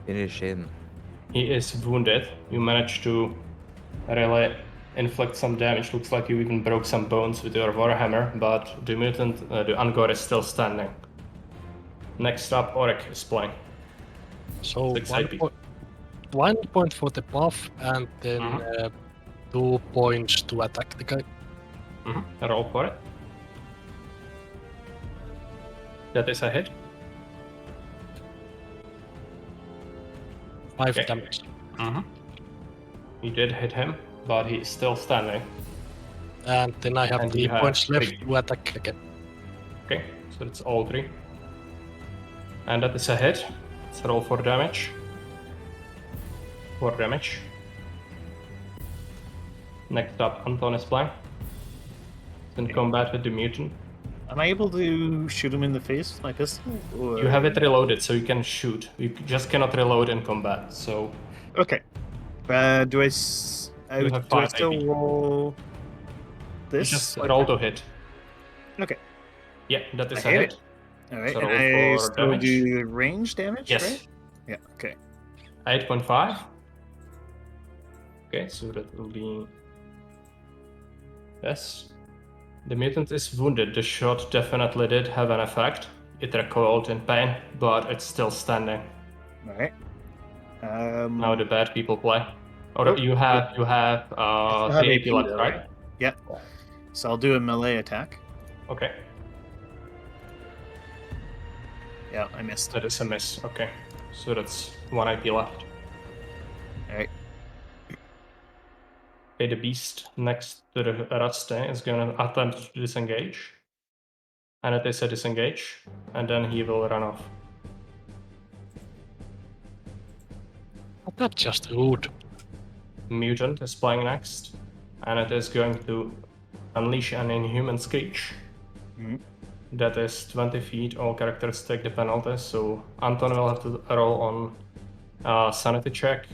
finish him. He is wounded. You managed to really inflict some damage. Looks like you even broke some bones with your Warhammer, but the mutant, the Angor, is still standing. Next up, Oric is playing. So 6 1 AP. point, 1 point for the buff, and then 2 points to attack the guy. Roll for it. That is a hit. 5 Okay. damage. You did hit him, but he is still standing. And then I have And 3 you have points left 3. to attack again. Okay, so that's all 3. And that is a hit. Let's roll for damage. 4 damage. Next up, Anton is playing. He's in combat with the mutant. Am I able to shoot him in the face with my pistol? Or... You have it reloaded, so you can shoot. You just cannot reload in combat, so... Okay. Do I still have 5 AP. roll You this? just Like roll that? to hit. Okay. Yeah, that is I a hit hit. it. All right, So and roll I for still damage. do range damage, Yes. right? Yeah. Okay. 8.5. Okay, so that will be... Yes. The mutant is wounded. The shot definitely did have an effect. It recoiled in pain, but it's still standing. All right. Now the bad people play. Or Oh, you have I still have 3 AP AP left, though, right? right? Yeah. So I'll do a melee attack. Okay, Yeah, I missed. that is a miss. Okay, so that's 1 AP left. All right. Okay, the beast next to the Raste is going to attempt to disengage. And it is a disengage, and then he will run off. But that's just rude. Mutant is playing next, and it is going to unleash an inhuman screech. Mhm. That is 20 feet. All characters take the penalty, so Anton will have to roll on sanity check,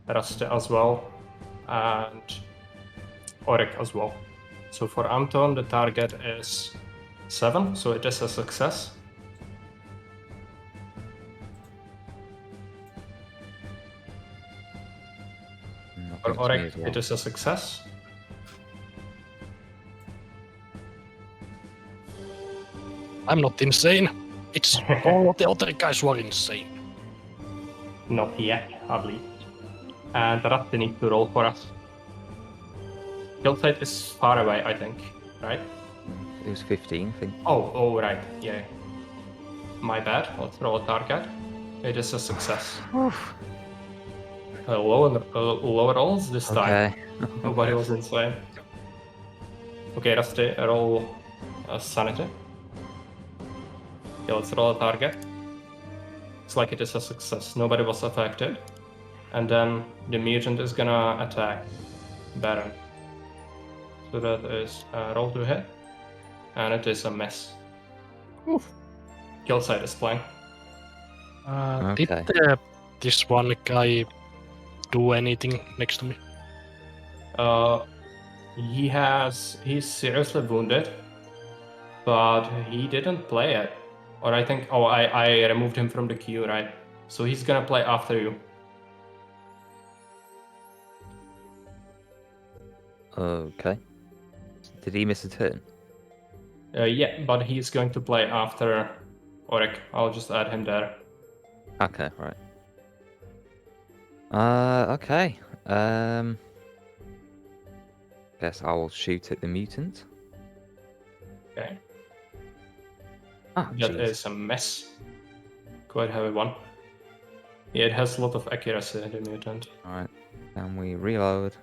Raste as well, and Oric as well. So for Anton, the target is 7, so it is a success. For I think it's me Oric, as well. it is a success. I'm not insane. It's all the other guys who are insane. Not yet, at least. And Ratte needs to roll for us. Kill site is far away, I think, right? It was 15, I think. Oh, right, yeah. My bad, let's roll a target. It is a success. Lower rolls this time. Okay. Nobody was insane. Okay, Rusty, roll sanity. Okay, let's roll a target. Looks like it is a success. Nobody was affected. And then the mutant is gonna attack Baron. So that is a roll to hit. And it is a miss. Oof. Kill side is playing. Did Okay. this one guy do anything next to me? He's seriously wounded, but he didn't play it. Or I think, I removed him from the queue, right? So he's gonna play after you. Okay. Did he miss a turn? Yeah, but he's going to play after Oric. I'll just add him there. Okay, right. Okay. Guess I will shoot at the mutant. Okay. Ah, That jeez. is a miss. Quite heavy one. Yeah, it has a lot of accuracy, the mutant. Alright. Can we reload?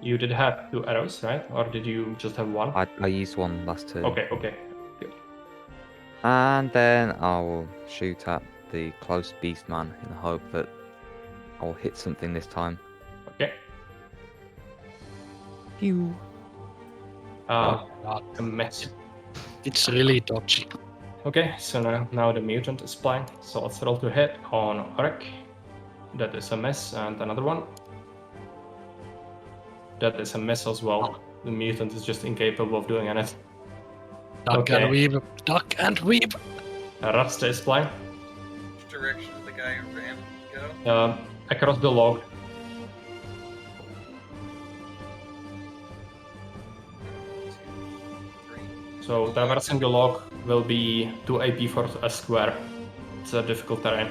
You did have 2 arrows, right? Or did you just have 1? I used one last turn. Okay, okay. Good. And then I'll shoot at the close beast man in the hope that I'll hit something this time. Okay. Pew. Oh my god. A miss. It's really dodgy. Okay, so now the mutant is playing. So let's roll to hit on Oric. That is a miss, and another one. That is a miss as well. The mutant is just incapable of doing anything. Duck Okay. and weave. Duck and weave. Rasta is playing. Which direction did the guy who ran go? Across the log. 1, 2, 3. So traversing the log will be 2 AP for a square. It's a difficult terrain.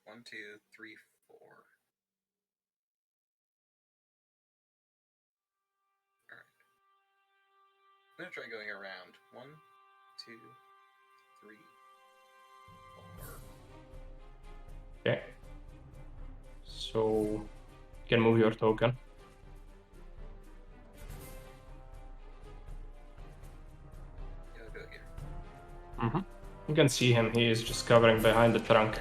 One, 2, 3, 4. Alright. I'm gonna try going around. 1, 2, 3, 4. Okay. So you can move your token. Yeah, I'll go here. Mm-hmm. You can see him. He is just covering behind the trunk.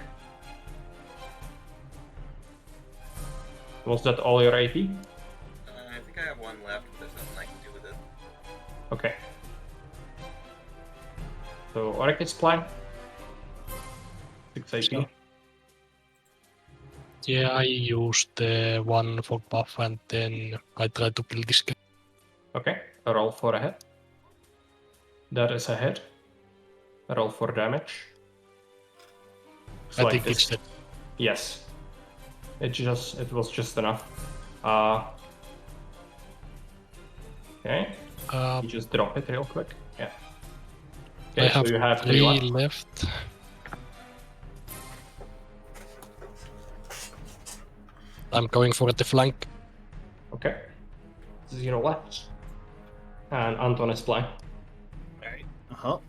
Was that all your AP? I think I have 1 left, but there's nothing I can do with it. Okay. So Oric is playing. 6 AP. So- Yeah, I used one for buff and then I tried to kill this guy. Okay. Roll for a hit. That is a hit. Roll for damage. Looks I like think this- it's the Yes. It was just enough. Okay. You just drop it real quick. Yeah. I Okay, have so you have 3 3 left. left. I'm going for the flank. Okay. 0 left. And Anton is playing. Alright.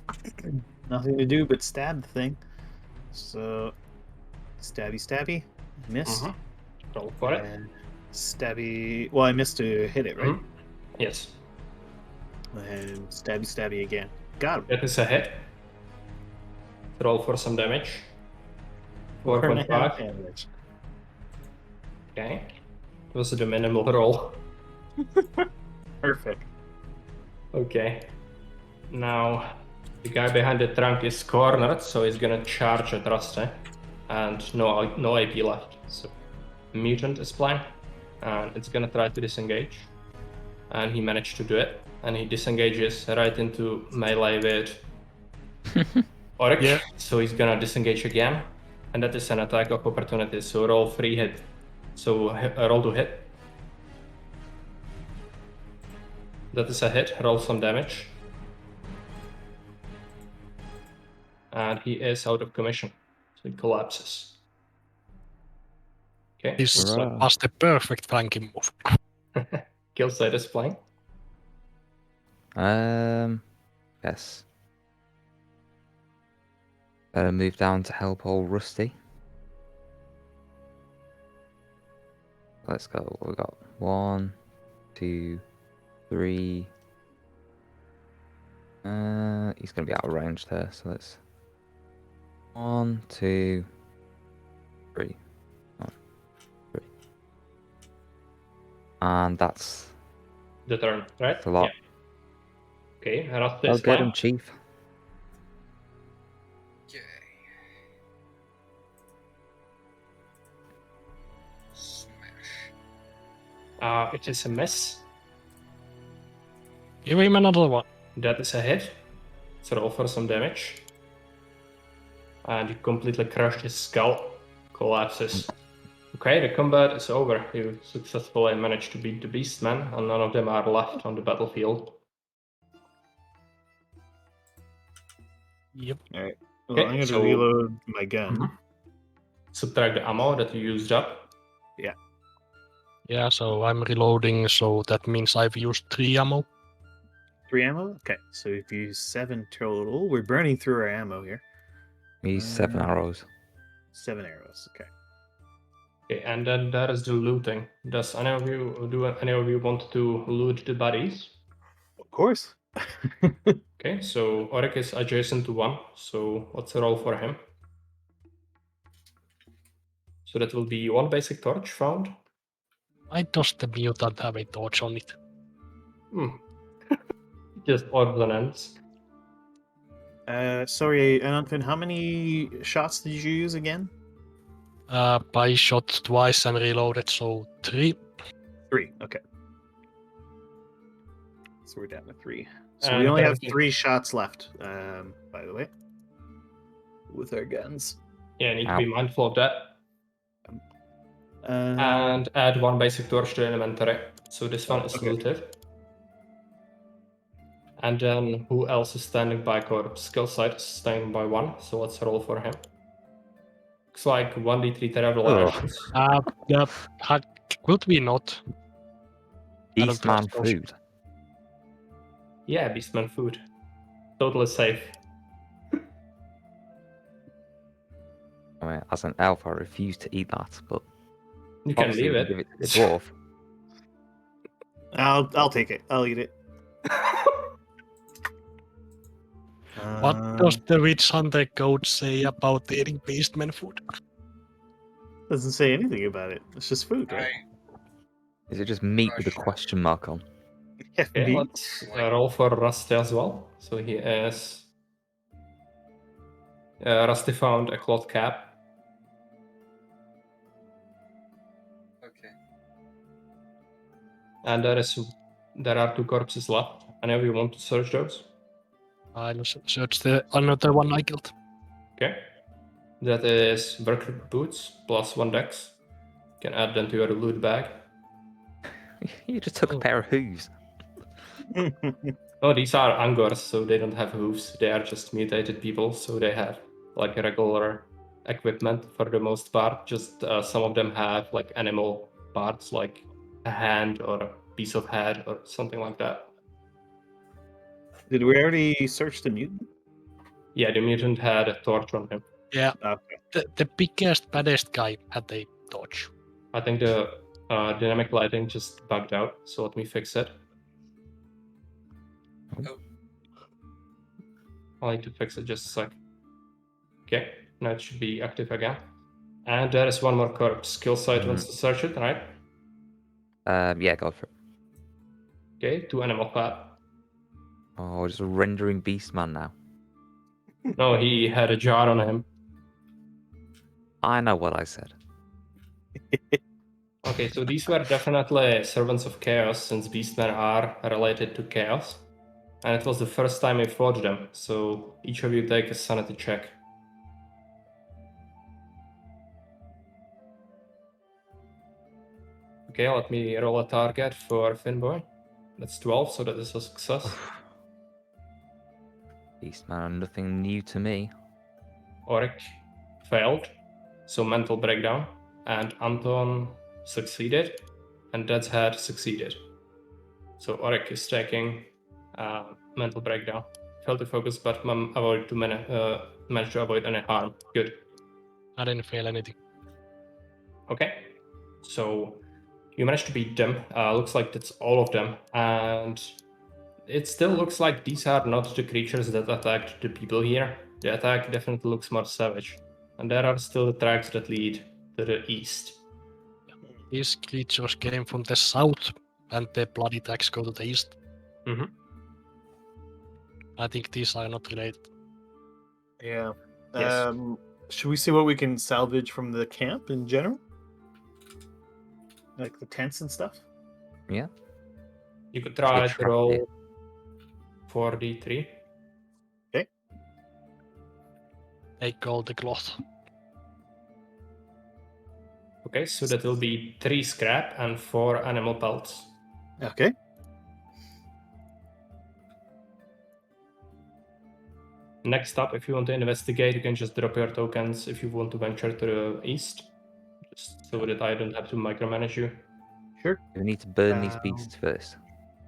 Nothing to do but stab the thing. So, stabby, stabby. Missed. Mhm. Roll for it. And stabby. Well, I missed to hit it, right? Mhm. Yes. And stabby, stabby again. Got him. That is a hit. Roll for some damage. 4.5 4.5. damage. Okay. It was the minimal roll. Perfect. Okay. Now, the guy behind the trunk is cornered, so he's gonna charge at Rusty. And no AP left. So, mutant is playing. And it's gonna try to disengage. And he managed to do it. And he disengages right into melee with Oric. Yeah. So he's gonna disengage again. And that is an attack of opportunity. So roll 3 hit. So roll to hit. That is a hit. Roll some damage. And he is out of commission. So he collapses. Okay. This Right. was the perfect flanking move. Killside is playing. Yes. Better move down to help old Rusty. Let's go. What we got? 1, 2, 3. He's gonna be out of range there, so let's 1, 2, 3. 1, 3. And that's The turn, right? a lot. Yeah. Okay, Rusty I'll is get fine. him, Chief. Yay. Smash. It is a miss. Give him another one. That is a hit. So roll for some damage. And you completely crushed his skull. Collapses. Okay, the combat is over. You successfully managed to beat the Beastmen, and none of them are left on the battlefield. Yep. All right. Well, Okay, I'm going to so- reload my gun. Mhm. Subtract the ammo that you used up. Yeah, so I'm reloading, so that means I've used 3 ammo. 3 ammo? Okay, so if you use 7 total, we're burning through our ammo here. He's 7 arrows. 7 arrows, okay. Okay, and then that is the looting. Do any of you want to loot the bodies? Of course. Okay, so Oryx is adjacent to 1, so let's roll for him. So that will be 1 basic torch found. Why does the mutant have a torch on it? Just ordnance. Sorry, Ananthin, how many shots did you use again? I shot twice and reloaded, so 3. 3, okay. So we're down to 3. So And we only have everything- 3 shots left, by the way, with our guns. Yeah, need to Ow. be mindful of that. And add 1 basic torch to inventory. So this one is Okay. looted. And then who else is standing by corpse? Skill side is standing by 1, so let's roll for him. Looks like 1d3 terrible Ugh. actions. Could we not? I don't Beastman trust those. food. Yeah, Beastman food. Totally safe. I mean, as an elf, I refuse to eat that, but You can obviously leave we it. give it to the dwarf. I'll take it. I'll eat it. What does the Witch Hunter code say about eating Beastman food? Doesn't say anything about it. It's just food, right? Is it just meat with a Gosh. question mark on? Yeah, Okay, meat. let's roll for Rusty as well. So he is. Rusty found a cloth cap. Okay. And there are 2 corpses left. Any of you want to search those? I'll search the another one I killed. Okay. That is worker boots plus 1 dex. You can add them to your loot bag. You just took a Oh. pair of hooves. Oh, these are Angors, so they don't have hooves. They are just mutated people, so they have like regular equipment for the most part. Just some of them have like animal parts, like a hand or a piece of head or something like that. Did we already search the mutant? Yeah, the mutant had a torch on him. Yeah, Okay. the biggest, baddest guy had a torch. I think the dynamic lighting just bugged out, so let me fix it. Oh. I'll need to fix it just a sec. Okay, now it should be active again. And there is 1 more corpse. Skill side wants to search it, right? Yeah, go for it. Okay, 2 animal fat. Oh, just a rendering Beastman now. No, he had a jar on him. I know what I said. Okay, so these were definitely servants of chaos, since beastmen are related to chaos. And it was the first time I fought them, so each of you take a sanity check. Okay, let me roll a target for Finboy. That's 12, so that is a success. Beastman are nothing new to me. Oryx failed, so mental breakdown. And Anton succeeded, and Dead's Head succeeded. So Oryx is taking mental breakdown. Failed to focus, but avoid 2 managed to avoid any harm. Good. I didn't feel anything. Okay. So you managed to beat them. Looks like that's all of them. And it still looks like these are not the creatures that attacked the people here. The attack definitely looks more savage. And there are still the tracks that lead to the east. These creatures came from the south, and the bloody attacks go to the east. Mm-hmm. I think these are not related. Yeah. Yes. Should we see what we can salvage from the camp in general? Like the tents and stuff? Yeah. You could Should we try to trap roll it? 4d3. Take all the cloth. Okay, so that will be 3 scrap and 4 animal pelts. Okay. Next up, if you want to investigate, you can just drop your tokens if you want to venture to the east. Just so that I don't have to micromanage you. Sure. We need to burn these Um, beasts first.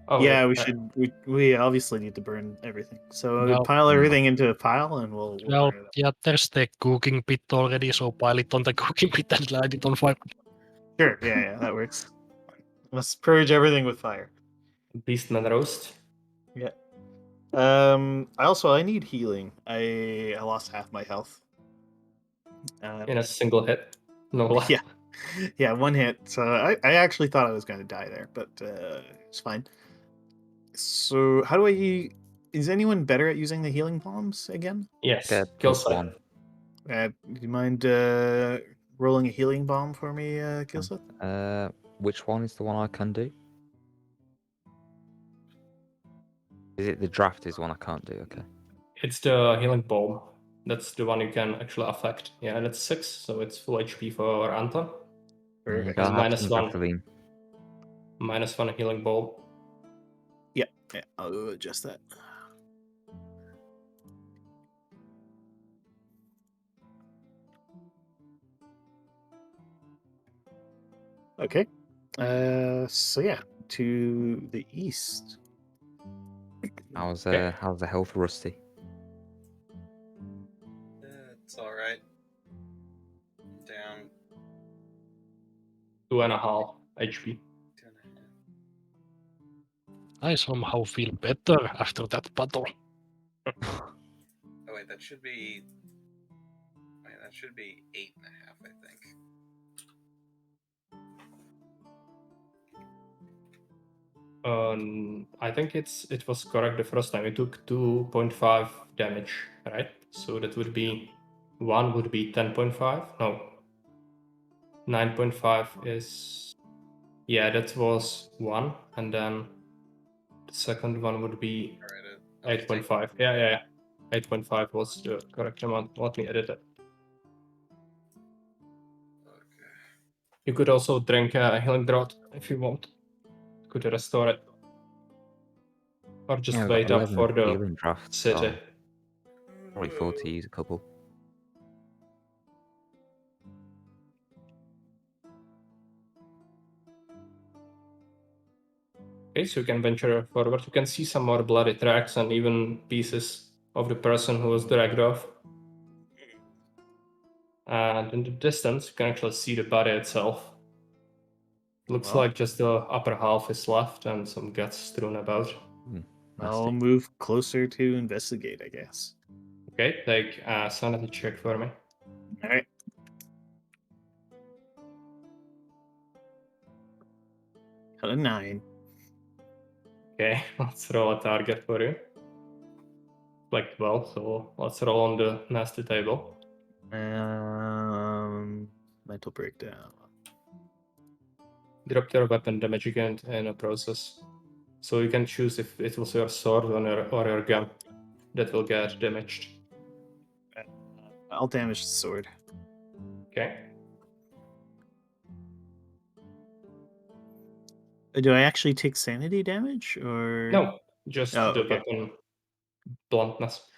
Oh, yeah, we should. We obviously need to burn everything. So No. pile everything into a pile, and we'll Well, burn it up. yeah, there's the cooking pit already, so pile it on the cooking pit and light it on fire. Sure. Yeah, that works. Let's purge everything with fire. Beastman roast. Yeah. I need healing. I lost half my health. In a single hit. No left. Yeah. Yeah, one hit. So I actually thought I was going to die there, but it's fine. So how do I? Is anyone better at using the healing bombs again? Yes. Get Kill plus site. 1. Do you mind rolling a healing bomb for me, Killseth? Which one is the one I can do? Is it the draft is one I can't do? Okay. It's the healing bomb. That's the one you can actually affect. Yeah, that's 6, so it's full HP for Anton. Perfect. I'll have minus some 1. Vaseline. -1 healing bomb. Yeah, I'll go adjust that. Okay. So yeah, to the east. How's Okay. how's the health, Rusty? It's alright. Down 2.5 HP. 2.5. I somehow feel better after that battle. Oh wait, that should be 8.5, I think. I think it was correct the first time. You took 2.5 damage, right? So that would be 1 would be 10.5. No. 9.5 is that was 1, and then the second one would be Alright, 8.5. Yeah. 8.5 was the correct amount. Let me edit it. Okay. You could also drink a healing draught if you want. Could restore it. Or just Yeah, we've got wait up 11 for the healing drafts. city. So probably 4 to use a couple. Okay, so you can venture forward. You can see some more bloody tracks and even pieces of the person who was dragged off. And in the distance, you can actually see the body itself. Looks Well. like just the upper half is left and some guts strewn about. I'll Nasty. move closer to investigate, I guess. Okay, take a sanity check for me. All right. Got a 9. Okay, let's roll a target for you. Like 12, so let's roll on the nasty table. Mental breakdown. Drop your weapon damage again in a process. So you can choose if it was your sword or your gun that will get damaged. I'll damage the sword. Okay. Do I actually take sanity damage, or No, just Oh, the okay. weapon bluntness.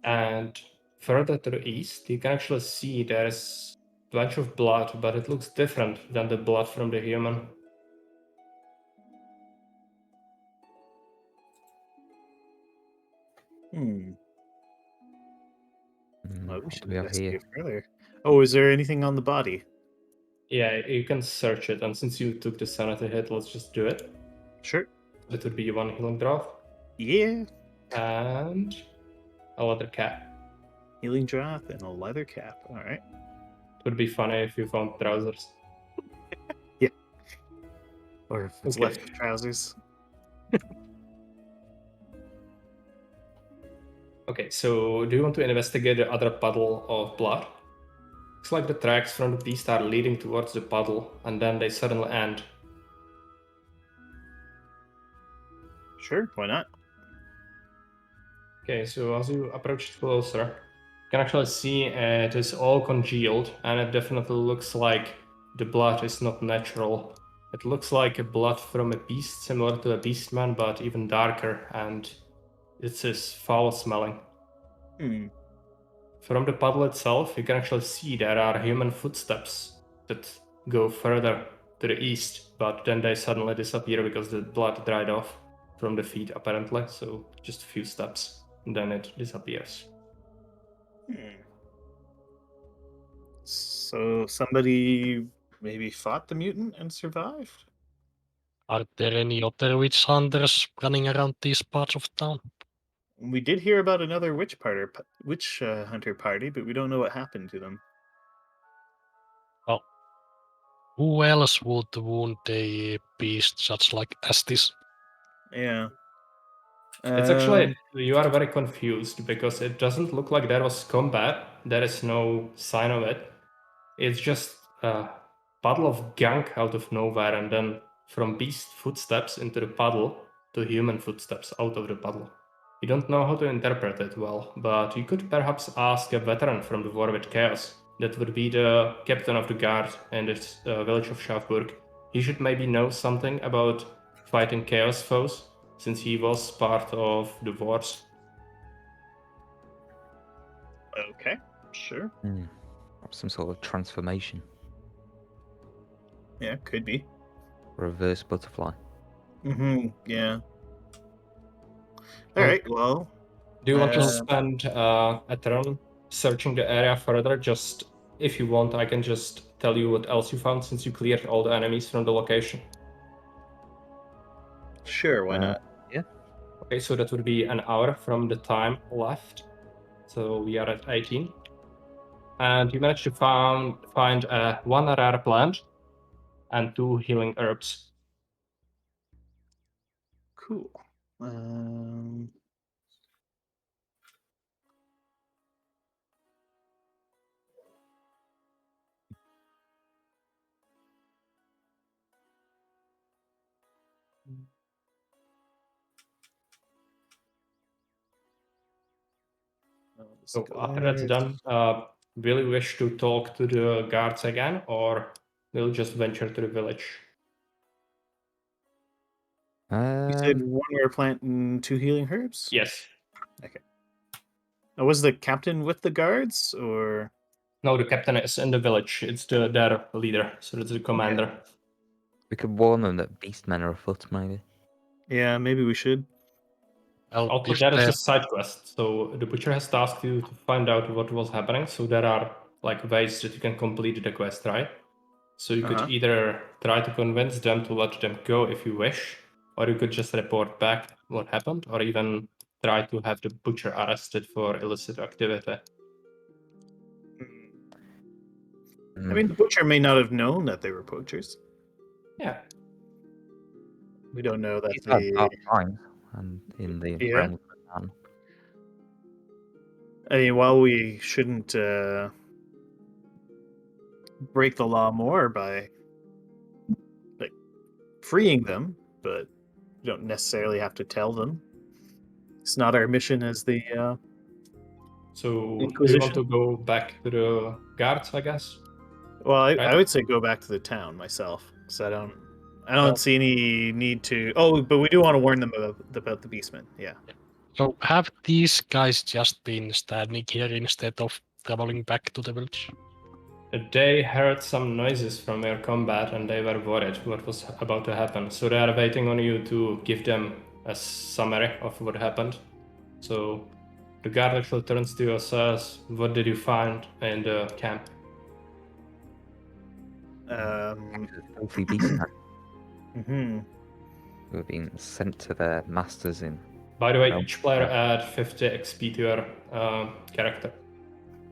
And further to the east, you can actually see there's a bunch of blood, but it looks different than the blood from the human. Hmm. Well, we What should do we have here? investigate further. Oh, is there anything on the body? Yeah, you can search it, and since you took the sanity hit, let's just do it. Sure. It would be 1 healing drop Yeah. and a leather cap. Healing drop and a leather cap. All right. It would be funny if you found trousers. Or if it's Okay. left of trousers. Okay, so do you want to investigate the other puddle of blood? Looks like the tracks from the beast are leading towards the puddle, and then they suddenly end. Sure, why not? Okay, so as you approach it closer, you can actually see it is all congealed, and it definitely looks like the blood is not natural. It looks like a blood from a beast, similar to a beastman, but even darker, and it is foul smelling. Hmm. From the puddle itself, you can actually see there are human footsteps that go further to the east, but then they suddenly disappear because the blood dried off from the feet, apparently. So just a few steps, and then it disappears. So somebody maybe fought the mutant and survived? Are there any other witch hunters running around these parts of town? We did hear about another witch hunter party, but we don't know what happened to them. Who else would wound a beast such like as this? Yeah. It's actually, you are very confused because it doesn't look like there was combat. There is no sign of it. It's just a puddle of gunk out of nowhere, and then from beast footsteps into the puddle to human footsteps out of the puddle. You don't know how to interpret it well, but you could perhaps ask a veteran from the War with Chaos. That would be the captain of the guard in this village of Schafburg. He should maybe know something about fighting chaos foes, since he was part of the wars. Okay, sure. Some sort of transformation. Yeah, could be. Reverse butterfly. Mm-hmm. Yeah. All Well, right. Well, Do you want to Uh, spend a turn searching the area further? Just if you want, I can just tell you what else you found since you cleared all the enemies from the location. sure. Why Uh, not? Okay, so that would be an hour from the time left. So we are at 18. And you managed to find one rare plant and 2 healing herbs. Cool. So after that's done, will you wish to talk to the guards again, or will you just venture to the village? You said one rare plant and 2 healing herbs? Yes. Was the captain with the guards, or? No, the captain is in the village. It's their leader, so it's the commander. We could warn them that beastmen are afoot, maybe. Yeah, maybe we should. Well, Also, if that is the- a side quest. So the butcher has tasked you to find out what was happening. So there are like ways that you can complete the quest, right? So you Uh-huh. could either try to convince them to let them go if you wish, or you could just report back what happened, or even try to have the butcher arrested for illicit activity. I mean, the butcher may not have known that they were poachers. Yeah. We don't know that He's had they. dark times and in the Yeah. realm of the man. I mean, while we shouldn't break the law more by like freeing them, but you don't necessarily have to tell them. It's not our mission as the. So do you Inquisition? want to go back to the guards, I guess? Well, I Right. would say go back to the town myself, because I don't Well- see any need to. Oh, but we do want to warn them about the beastmen. Yeah. So have these guys just been standing here instead of traveling back to the village? They heard some noises from your combat and they were worried what was about to happen. So they are waiting on you to give them a summary of what happened. So the guard actually turns to you and says, "What did you find in the camp?" Filthy beastmen mhm. who have been sent to their masters in. By the way, Oh, each player add 50 XP to your character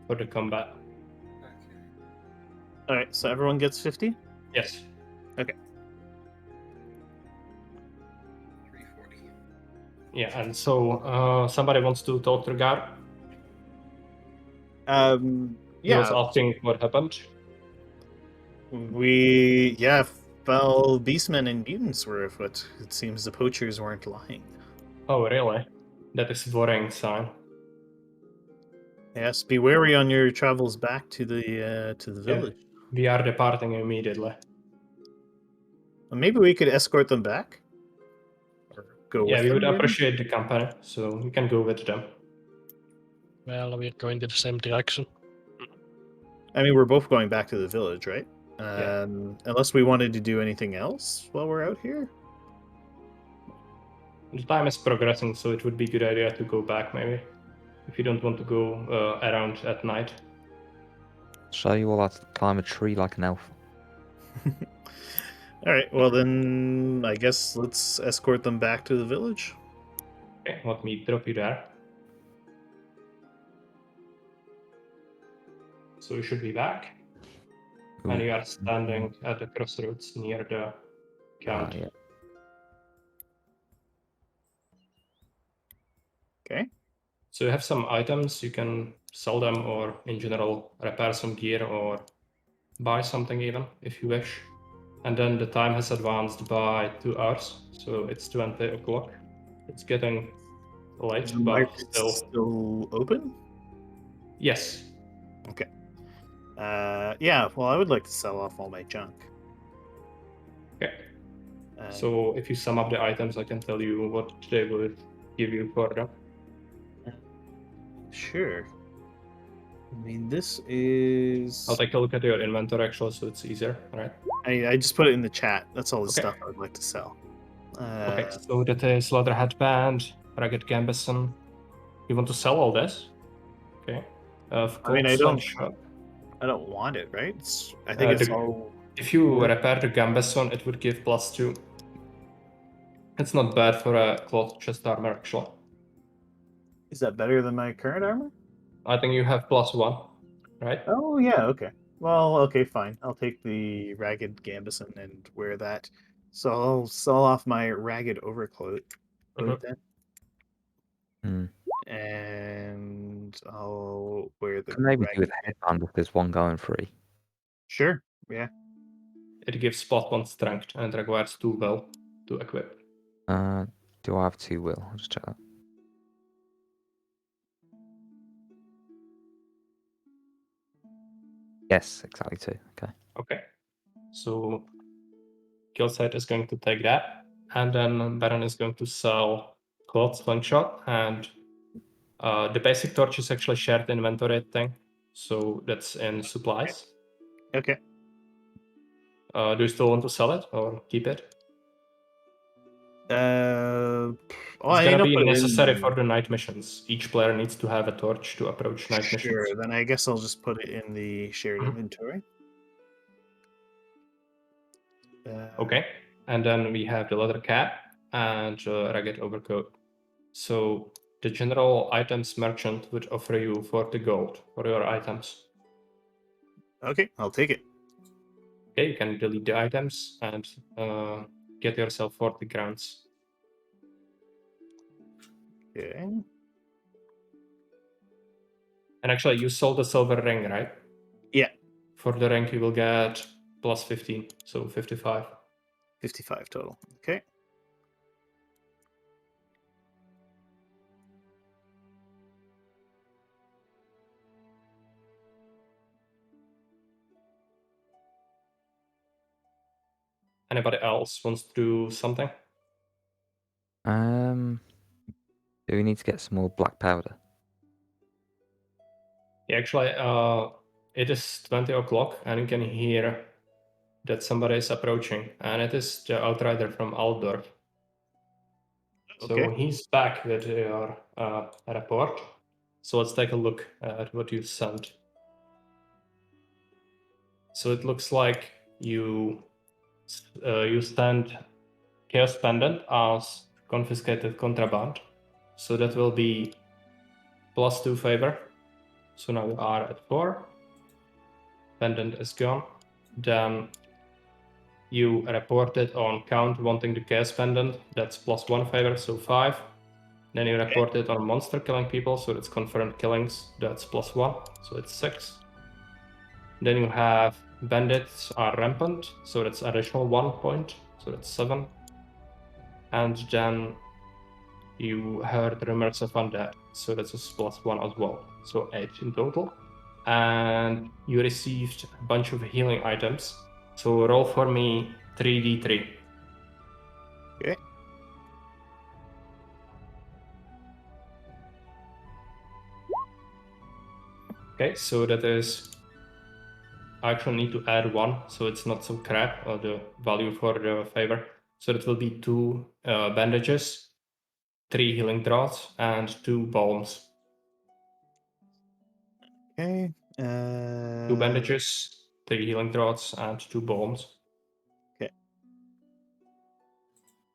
for the combat. Okay. All right, so everyone gets 50. Yes. 340. Yeah, and so somebody wants to talk to the guard. He was Yeah, asking what happened. we fell beastmen and mutants were afoot. It seems the poachers weren't lying. Oh, really? That is a worrying sign. Yes, be wary on your travels back to the Yeah. village. We are departing immediately. Well, maybe we could escort them back, or go Yeah, with we them. would maybe? appreciate the company, so you can go with them. Well, we're going to the same direction. I mean, we're both going back to the village, right? Yeah. Unless we wanted to do anything else while we're out here. The time is progressing, so it would be a good idea to go back, maybe. If you don't want to go around at night. show you all how to climb a tree like an elf. All right. Well, then I guess let's escort them back to the village. Okay, let me drop you there. So you should be back. And Ooh. you are standing at the crossroads near the camp. Yeah. Okay. So you have some items, you can sell them or in general repair some gear or buy something even if you wish. And then the time has advanced by 2 hours, so it's 20 o'clock. It's getting late, The but market's still. still open. Yes. Okay. Yeah. Well, I would like to sell off all my junk. Okay. Uh, So if you sum up the items, I can tell you what they would give you for them. Sure. I mean, this is. I'll take a look at your inventory actually, so it's easier, right? I just put it in the chat. That's all the Okay. stuff I would like to sell. Okay, so that is leather headband, ragged gambeson. You want to sell all this? Okay. I mean, I Cold don't- slingshot. I don't want it, right? I think it's all. If you worth- repair the gambeson, it would give +2. It's not bad for a cloth chest armor actually. Is that better than my current armor? I think you have +1, right? Oh yeah. Okay. Well, okay, fine. I'll take the ragged gambeson and wear that. So I'll sell off my ragged overcoat Mhm. then, Hmm. and I'll wear the. Can maybe do ragged- with a headband if there's one going free. Sure. Yeah. It gives +1 strength and requires 2 will to equip. Do I have 2 will? I'll just check that. Yes, exactly 2. Okay. Okay. So Killsight is going to take that, and then Baron is going to sell cloth slingshot, and the basic torch is actually shared inventory thing, so that's in supplies. Okay. Do you still want to sell it or keep it? Oh, It's I gonna don't be put it necessary in. for the night missions. Each player needs to have a torch to approach night missions. Sure. Then I guess I'll just put it in the shared Mhm. inventory. Okay, and then we have the leather cap and ragged overcoat. So the general items merchant would offer you 40 gold for your items. Okay, I'll take it. Okay, you can delete the items and get yourself 40 crowns. Okay. And actually, you sold the silver ring, right? Yeah. For the ring, you will get +15, so 55. 55 total. Okay. Anybody else wants to do something? Do we need to get some more black powder? Yeah, actually, it is 20 o'clock, and you can hear that somebody is approaching, and it is the outrider from Aldorf. So Okay. he's back with your report. So let's take a look at what you sent. So it looks like you send Chaos Pendant as confiscated contraband. So that will be +2 favor. So now we are at 4. Pendant is gone. Then you reported on Count wanting the Chaos Pendant. That's +1 favor, so 5. Then you reported on Monster killing people, so that's confirmed killings. That's +1, so it's 6. Then you have Bandits are rampant, so that's additional 1 point, so that's 7. And then you heard rumors of undead, so that's a +1 as well, so 8 in total. And you received a bunch of healing items, so roll for me 3d3. Okay. Okay, so that is. I actually need to add 1, so it's not some crap, the value for the favor. So that will be 2 bandages, 3 healing draughts, and 2 balms. Okay. 2 bandages, 3 healing draughts, and 2 balms. Okay.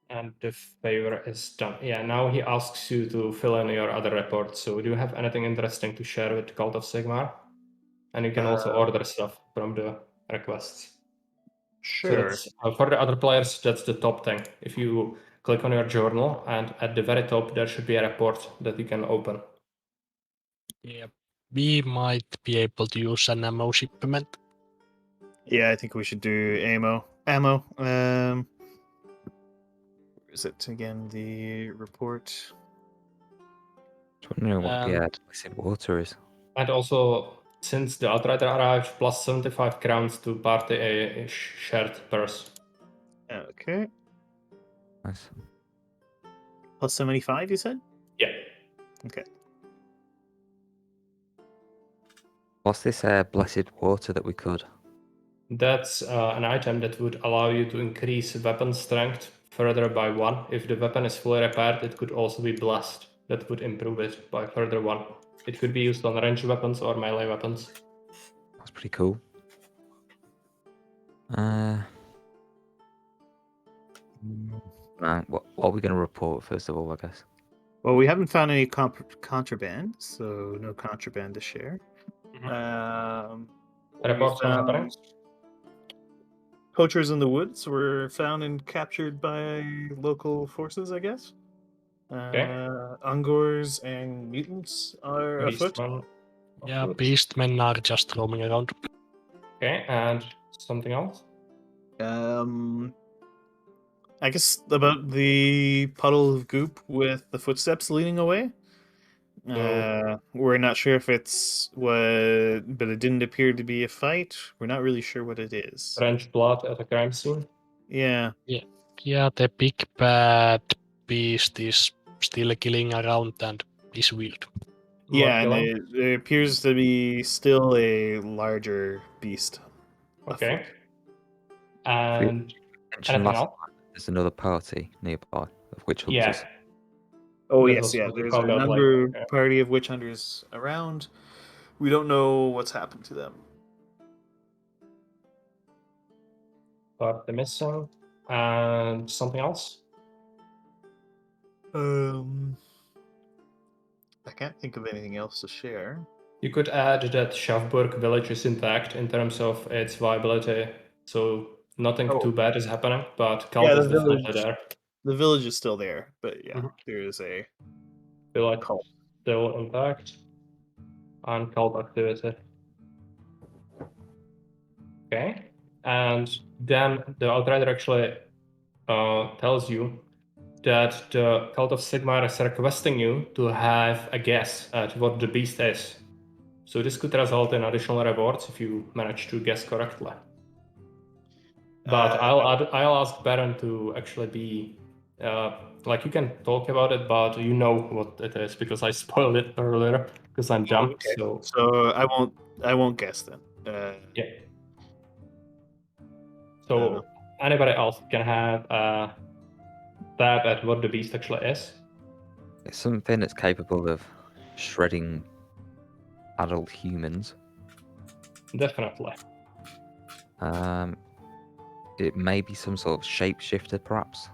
And the favor is done. Yeah, now he asks you to fill in your other reports. So do you have anything interesting to share with Cult of Sigmar? And you can also order stuff from the requests. So Sure. that's, for the other players, that's the top thing. If you click on your journal, and at the very top there should be a report that you can open. Yeah, we might be able to use an ammo shipment. Yeah, I think we should do ammo. Where is it again? The report. Just wondering what Um, the blessed water is. And also, since the Outrider arrived, +75 crowns to party a shared purse. Okay. Nice. +75, you said? Yeah. Okay. What's this blessed water that we could? That's an item that would allow you to increase weapon strength further by 1. If the weapon is fully repaired, it could also be blessed. That would improve it by further 1. It could be used on ranged weapons or melee weapons. That's pretty cool. Nah, what are we going to report first of all, I guess? Well, we haven't found any contraband, so no contraband to share. We Reports on found happenings? poachers in the woods were found and captured by local forces, I guess. Okay. Ungors and mutants are afoot. Beastman. yeah, afoot. beastmen are just roaming around. Okay, and something else? I guess about the puddle of goop with the footsteps leading away. We're not sure if it's what, but it didn't appear to be a fight. We're not really sure what it is. French blood at a crime scene. Yeah. Yeah, the big bad beast is still killing around and is weird. Yeah, and Killing. it appears to be still a larger beast. Okay. afoot. And Mentioned anything last else? time there's another party nearby of witch Yeah. hunters. Oh That yes, was yeah. what we There's a found out number later, yeah. party of witch hunters around. We don't know what's happened to them. But the missing and something else. I can't think of anything else to share. You could add that Shavburg village is intact in terms of its viability, so nothing Oh. too bad is happening, but Cult Yeah, is the definitely village. there. The village is still there, but yeah, Mhm. there is a Village cult. still intact. And Cult activity. Okay. And then the Outrider actually tells you that the Cult of Sigmar is requesting you to have a guess at what the beast is. So this could result in additional rewards if you manage to guess correctly. But I'll ask Baron to actually be like, you can talk about it, but you know what it is because I spoiled it earlier because I'm dumb. Okay. So So I won't guess then. yeah. So anybody else can have a stab at what the beast actually is. It's something that's capable of shredding adult humans. Definitely. It may be some sort of shapeshifter, perhaps.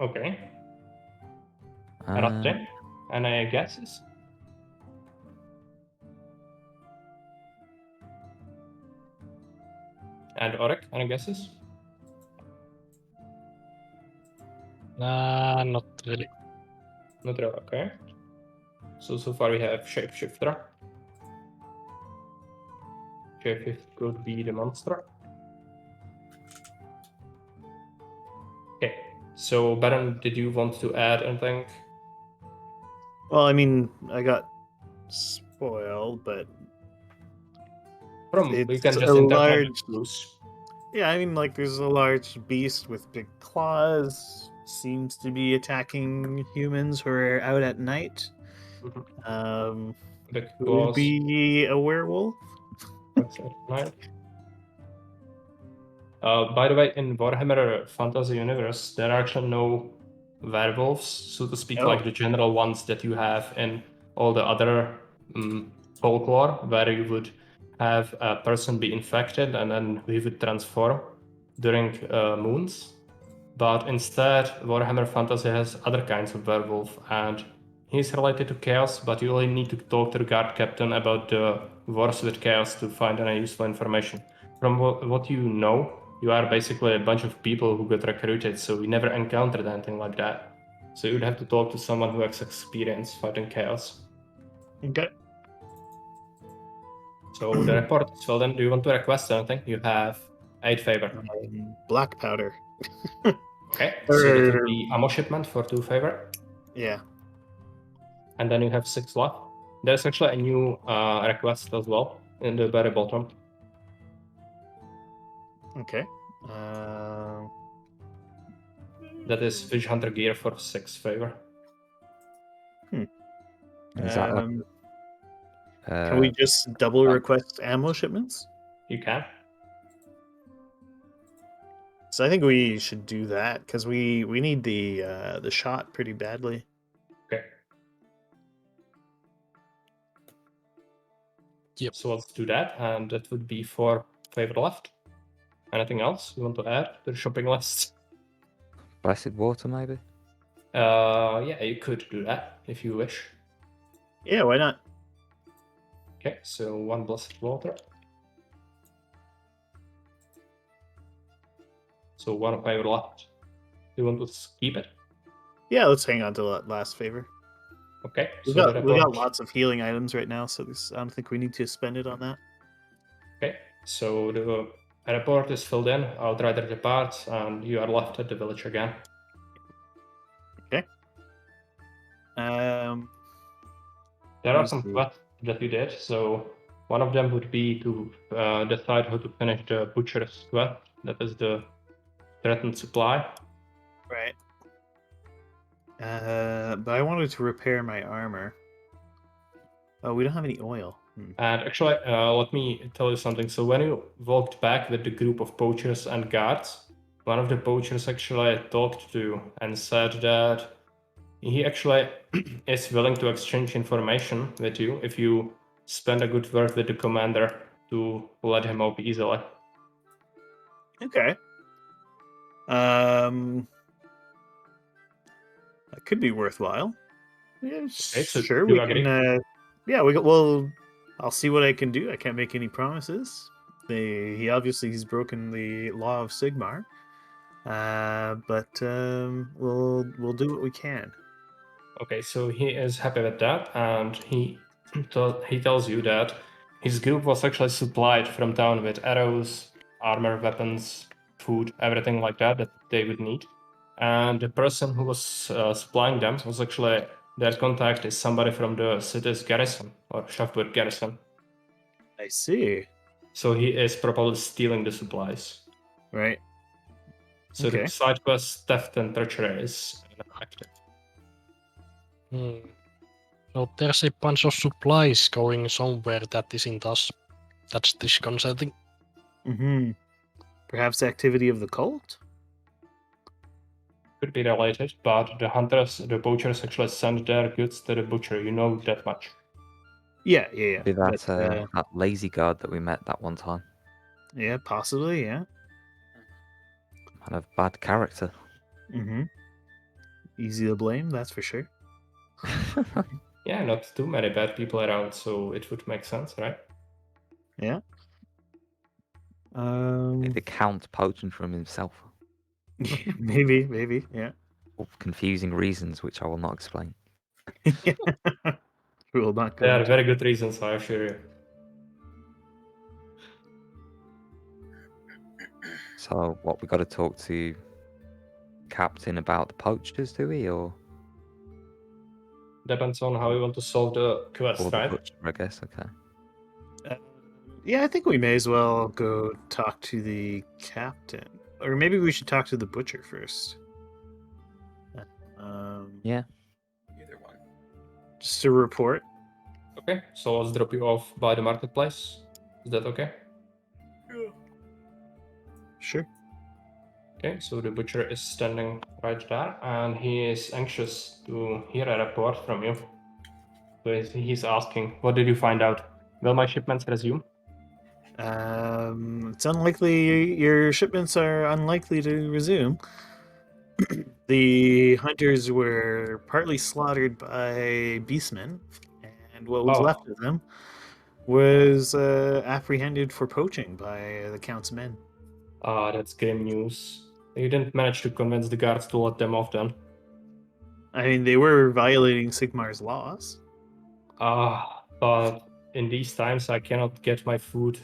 Okay. Um, Ratte, any guesses? And Orek, any guesses? Not really. Not really, okay. So far we have Shapeshifter. Shapeshifter could be the monster. Okay, so Baron, did you want to add anything? Well, I mean, I got spoiled, but We it's can a just interpret large. clues. Yeah, I mean, like, there's a large beast with big claws. Seems to be attacking humans who are out at night. Mhm. Big Would claws. be a werewolf? Right. By the way, in Warhammer Fantasy Universe, there are actually no werewolves, so to speak, Oh. like the general ones that you have in all the other folklore, where you would have a person be infected and then he would transform during moons. But instead, Warhammer Fantasy has other kinds of werewolf, and he's related to Chaos, but you only need to talk to the guard captain about the wars with Chaos to find any useful information. From what you know, you are basically a bunch of people who got recruited, so we never encountered anything like that. So you'd have to talk to someone who has experience fighting Chaos. Okay. So the report is filled in. Do you want to request anything? You have 8 favor. Black powder. Okay, so that would be ammo shipment for 2 favor. Yeah. And then you have 6 left. There's actually a new request as well in the very bottom. Okay. That is Fish Hunter gear for 6 favor. Is that Can we just double request ammo shipments? You can. So I think we should do that because we need the shot pretty badly. Okay. Yep. So let's do that, and that would be 4 favor left. Anything else you want to add to the shopping list? blessed water, maybe? Yeah, you could do that if you wish. Yeah, why not? Okay, so 1 blessed water. So 1 favor left. Do you want to keep it? Yeah, let's hang on to that last favor. Okay, We so got lots of healing items right now, so I don't think we need to spend it on that. Okay, so the report is filled in. Outrider departs, and you are left at the village again. Okay. There are some quests that you did. So one of them would be to decide how to finish the butcher's quest. That is the threatened supply. Right. But I wanted to repair my armor. Oh, we don't have any oil. And actually, let me tell you something. So when you walked back with the group of poachers and guards, one of the poachers actually talked to you and said that he actually is willing to exchange information with you if you spend a good word with the commander to let him out easily. Okay. That could be worthwhile. Yeah, so sure. you We agree? can. Yeah, well, I'll see what I can do. I can't make any promises. He's broken the law of Sigmar. But we'll do what we can. Okay, so he is happy with that, and he tells you that his group was actually supplied from town with arrows, armor, weapons, food, everything like that they would need. And the person who was supplying them was actually, their contact is somebody from the city's garrison, or Schaffburg garrison. I see. So he is probably stealing the supplies. Right. So Okay. the side quest theft and treachery is active. So there's a bunch of supplies going somewhere that isn't us. That's disconcerting. Mm-hmm. Perhaps activity of the cult? Could be related, but the poachers actually send their goods to the butcher. You know that much. Yeah, yeah, yeah. Be that But, that lazy guard that we met that one time. yeah, possibly, yeah. Man of bad character. Mm-hmm. Easy to blame, that's for sure. Yeah, not too many bad people around, so it would make sense, right? Yeah. The Count poaching from himself. maybe, yeah. For confusing reasons, which I will not explain. We will not go There are into. very good reasons, I assure you. So, what, we got to talk to Captain about the poachers, do we? Or Depends on how you want to solve the quest, the right? butcher, I guess, okay. Yeah, I think we may as well go talk to the captain. Or maybe we should talk to the butcher first. Yeah. Either one. Just a report. Okay, so let's drop you off by the marketplace. Is that okay? Sure. Okay, so the butcher is standing right there, and he is anxious to hear a report from you. So he's asking, what did you find out? Will my shipments resume? It's unlikely your shipments are unlikely to resume. The hunters were partly slaughtered by beastmen, and what was Oh. left of them was apprehended for poaching by the Count's men. That's grim news. You didn't manage to convince the guards to let them off then. I mean, they were violating Sigmar's laws. But in these times, I cannot get my food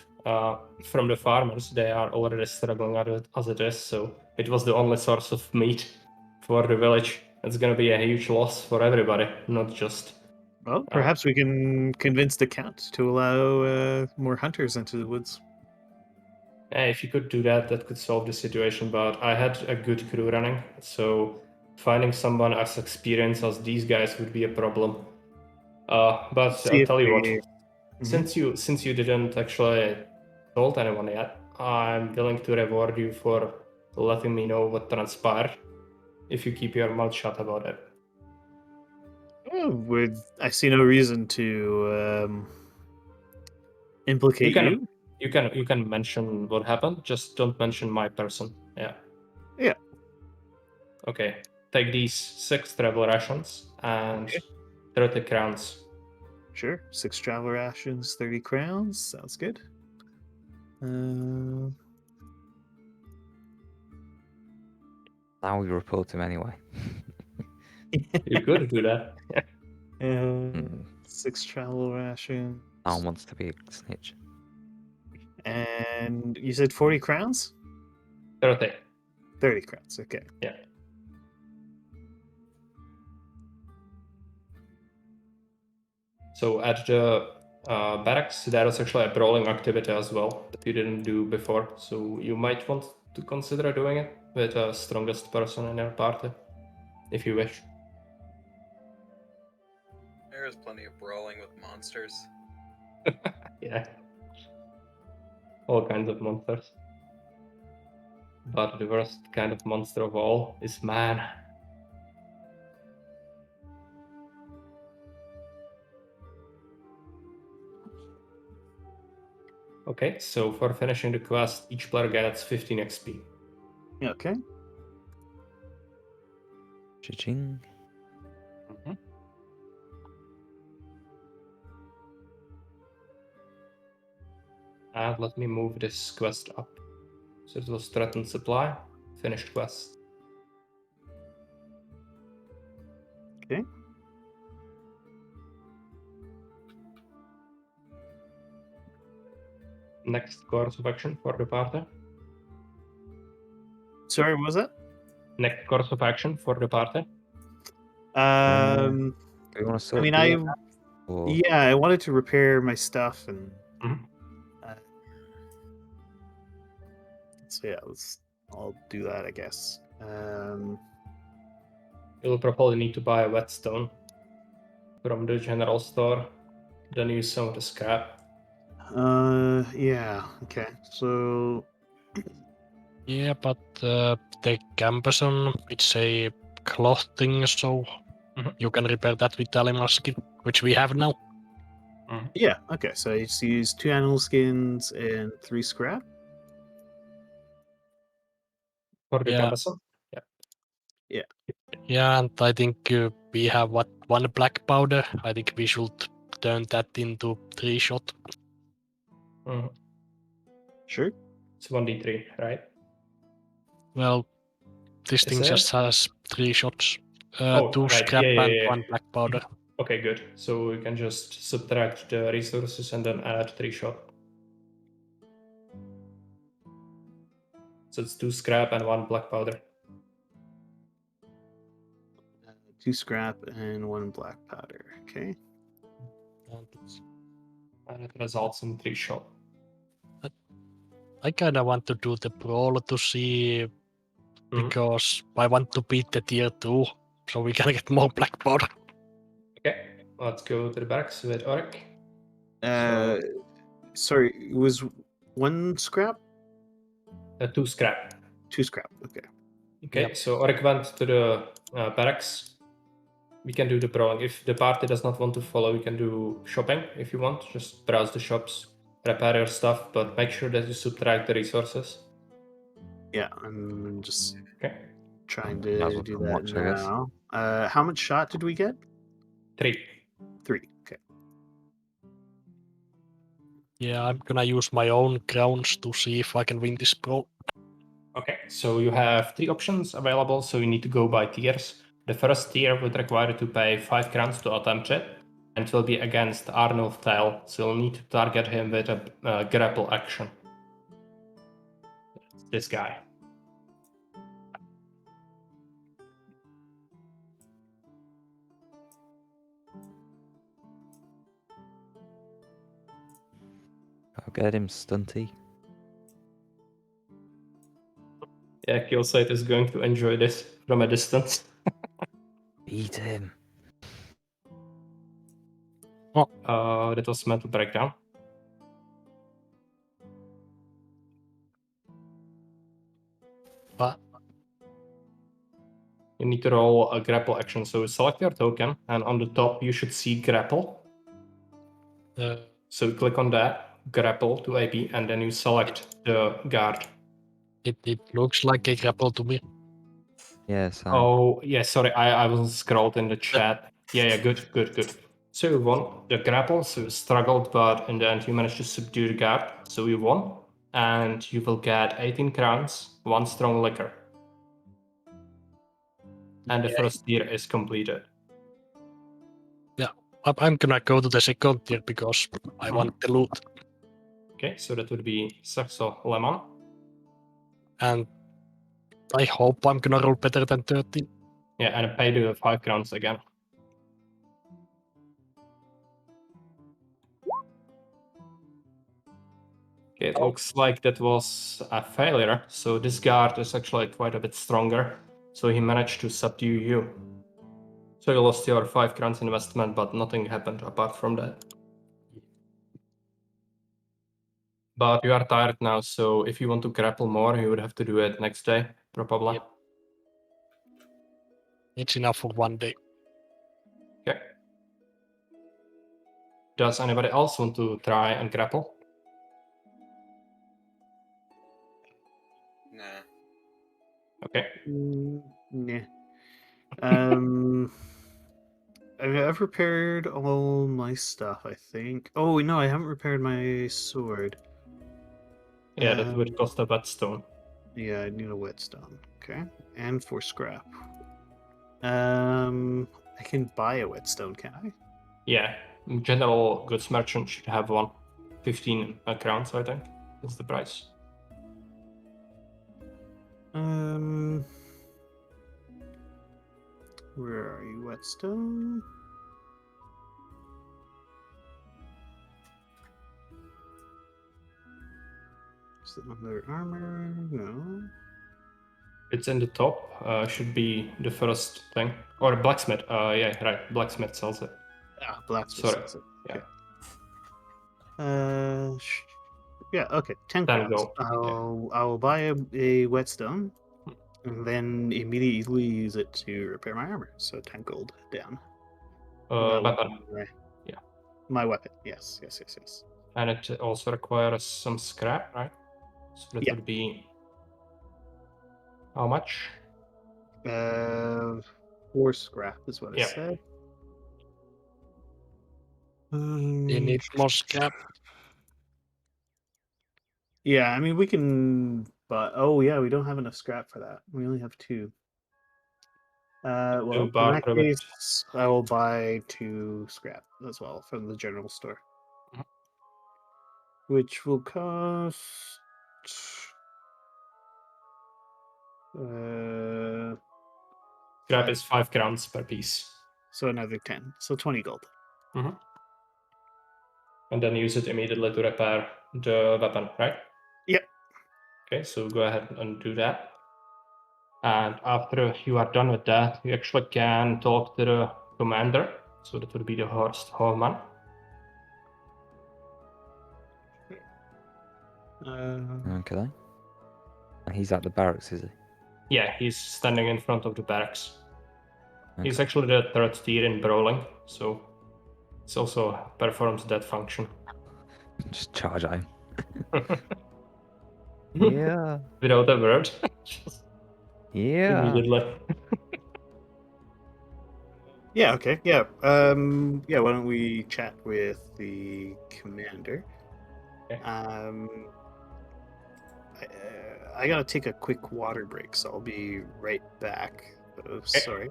from the farmers. They are already struggling as it is, so it was the only source of meat for the village. It's gonna be a huge loss for everybody, not just. Well, perhaps we can convince the Count to allow more hunters into the woods. If you could do that, that could solve the situation. But I had a good crew running, so finding someone as experienced as these guys would be a problem. But See I'll if tell you what. they- Since you didn't actually told anyone yet, I'm willing to reward you for letting me know what transpired. If you keep your mouth shut about it. Oh, I see no reason to implicate you. You can mention what happened. Just don't mention my person. Yeah. Yeah. Okay. Take these 6 travel rations and 30 crowns. Sure. 6 travel rations, 30 crowns. Sounds good. Now we report him anyway. You could do that. 6 travel rations. No one wants to be a snitch. And you said 40 crowns? 30. 30 crowns, okay. Yeah. So at the barracks, there is actually a brawling activity as well that you didn't do before. So you might want to consider doing it with the strongest person in your party, if you wish. There is plenty of brawling with monsters. Yeah. All kinds of monsters. But the worst kind of monster of all is man. Okay, so for finishing the quest, each player gets 15 XP. Okay. Cha-ching. And let me move this quest up. So it was threatened supply, finished quest. Okay. Next course of action for the party. Sorry, what was that? Next course of action for the party. Do we want to sort I mean, through that, or- yeah, I wanted to repair my stuff and so yeah, I'll do that, I guess. You'll probably need to buy a whetstone from the general store, then use some of the scrap. Yeah, okay. So Yeah, but the camperson, it's a cloth thing, so you can repair that with Talimaski, which we have now. Yeah, okay, so I just use 2 animal skins and 3 scrap. For the Yeah. garrison. Yeah, and I think we have one black powder. I think we should turn that into 3-shot. Mhm. Sure. It's 1d3, right? Well, this Is thing it? just has 3 shots. Oh, 2 right. scrap Yeah, and yeah. 1 black powder. Okay, good. So we can just subtract the resources and then add 3 shot. So it's 2 scrap and 1 black powder. 2 scrap and 1 black powder. Okay. And it's- And it results in 3 shot. I kind of want to do the brawl to see, because I want to beat the tier 2, so we can get more black powder. Okay, let's go to the barracks with Oric. Uh, sorry, it was 1 scrap? 2 scrap. 2 scrap. Okay. Okay, Yep. so Oric went to the barracks. We can do the brawling. If the party does not want to follow, we can do shopping if you want. Just browse the shops, repair your stuff, but make sure that you subtract the resources. Yeah, I'm just Okay, trying Might as to well do come that watch, I guess. now. How much shot did we get? 3. 3. Okay. Yeah, I'm gonna use my own crowns to see if I can win this brawl. Okay, so you have 3 options available, so you need to go by tiers. The first tier would require you to pay 5 crowns to attempt it, and it will be against Arnulf Tile, so you'll need to target him with a grapple action. This guy. I'll get him, stunty. Yeah, Killsight is going to enjoy this from a distance. Beat him. That was mental breakdown. But You need to roll a grapple action, so select your token, and on the top you should see grapple. So you click on that, grapple to AP, and then you select the guard. it looks like a grapple to me. Yes. Oh, yeah, sorry, I was scrolled in the chat. Yeah, good. So you won the grapple, so you struggled, but in the end you managed to subdue the guard, so you won. And you will get 18 crowns, 1 strong liquor. And the first tier is completed. I'm gonna go to the second tier because I want the loot. Okay, so that would be Saxo Lemon. And I hope I'm gonna roll better than 13. Yeah, and pay the 5 crowns again. Okay, it looks like that was a failure. So this guard is actually quite a bit stronger. So he managed to subdue you. So you lost your 5 crowns investment, but nothing happened apart from that. But you are tired now, so if you want to grapple more, you would have to do it next day, probably. Yep. It's enough for one day. Okay. Does anybody else want to try and grapple? Nah. Okay. Nah. I've repaired all my stuff, I think. Oh no, I haven't repaired my sword. Yeah, that would cost a whetstone. Yeah, I need a whetstone. Okay, and 4 scrap. I can buy a whetstone, can I? Yeah, general goods merchant should have one. 15 crowns, I think. That's the price. Where are you, whetstone? Is it under armor? No. It's in the top. Should be the first thing. Or blacksmith. Yeah, right. Blacksmith sells it. Ah, blacksmith Sorry. sells it. Yeah. Okay. Yeah, okay. 10 10 crowns. gold. I'll buy a whetstone and then immediately use it to repair my armor. So 10 gold down. That will Weapon. be my- Yeah. My weapon. Yes. And it also requires some scrap, right? So that Yeah. would be how much? 4 scrap is what I Yeah. said. You need more scrap. Yeah, I mean we can, but oh yeah, we don't have enough scrap for that. We only have 2. Well, in barter that with- case, I will buy 2 scrap as well from the general store, Mhm. which will cost. Scrap Five. is 5 crowns per piece. So another 10. So 20 gold. And then use it immediately to repair the weapon, right? Yep. Okay, so go ahead and do that. And after you are done with that, you actually can talk to the commander. So that would be the Horst Hallman. Okay. And he's at the barracks, is he? Yeah, he's standing in front of the barracks. He's Okay. actually the 3rd tier in brawling, so he also performs that function. Just charge at him. Yeah. Without a word. Just Yeah. immediately. Yeah. Okay. Yeah. Yeah. Why don't we chat with the commander? Okay. I gotta take a quick water break, so I'll be right back. Oh, sorry.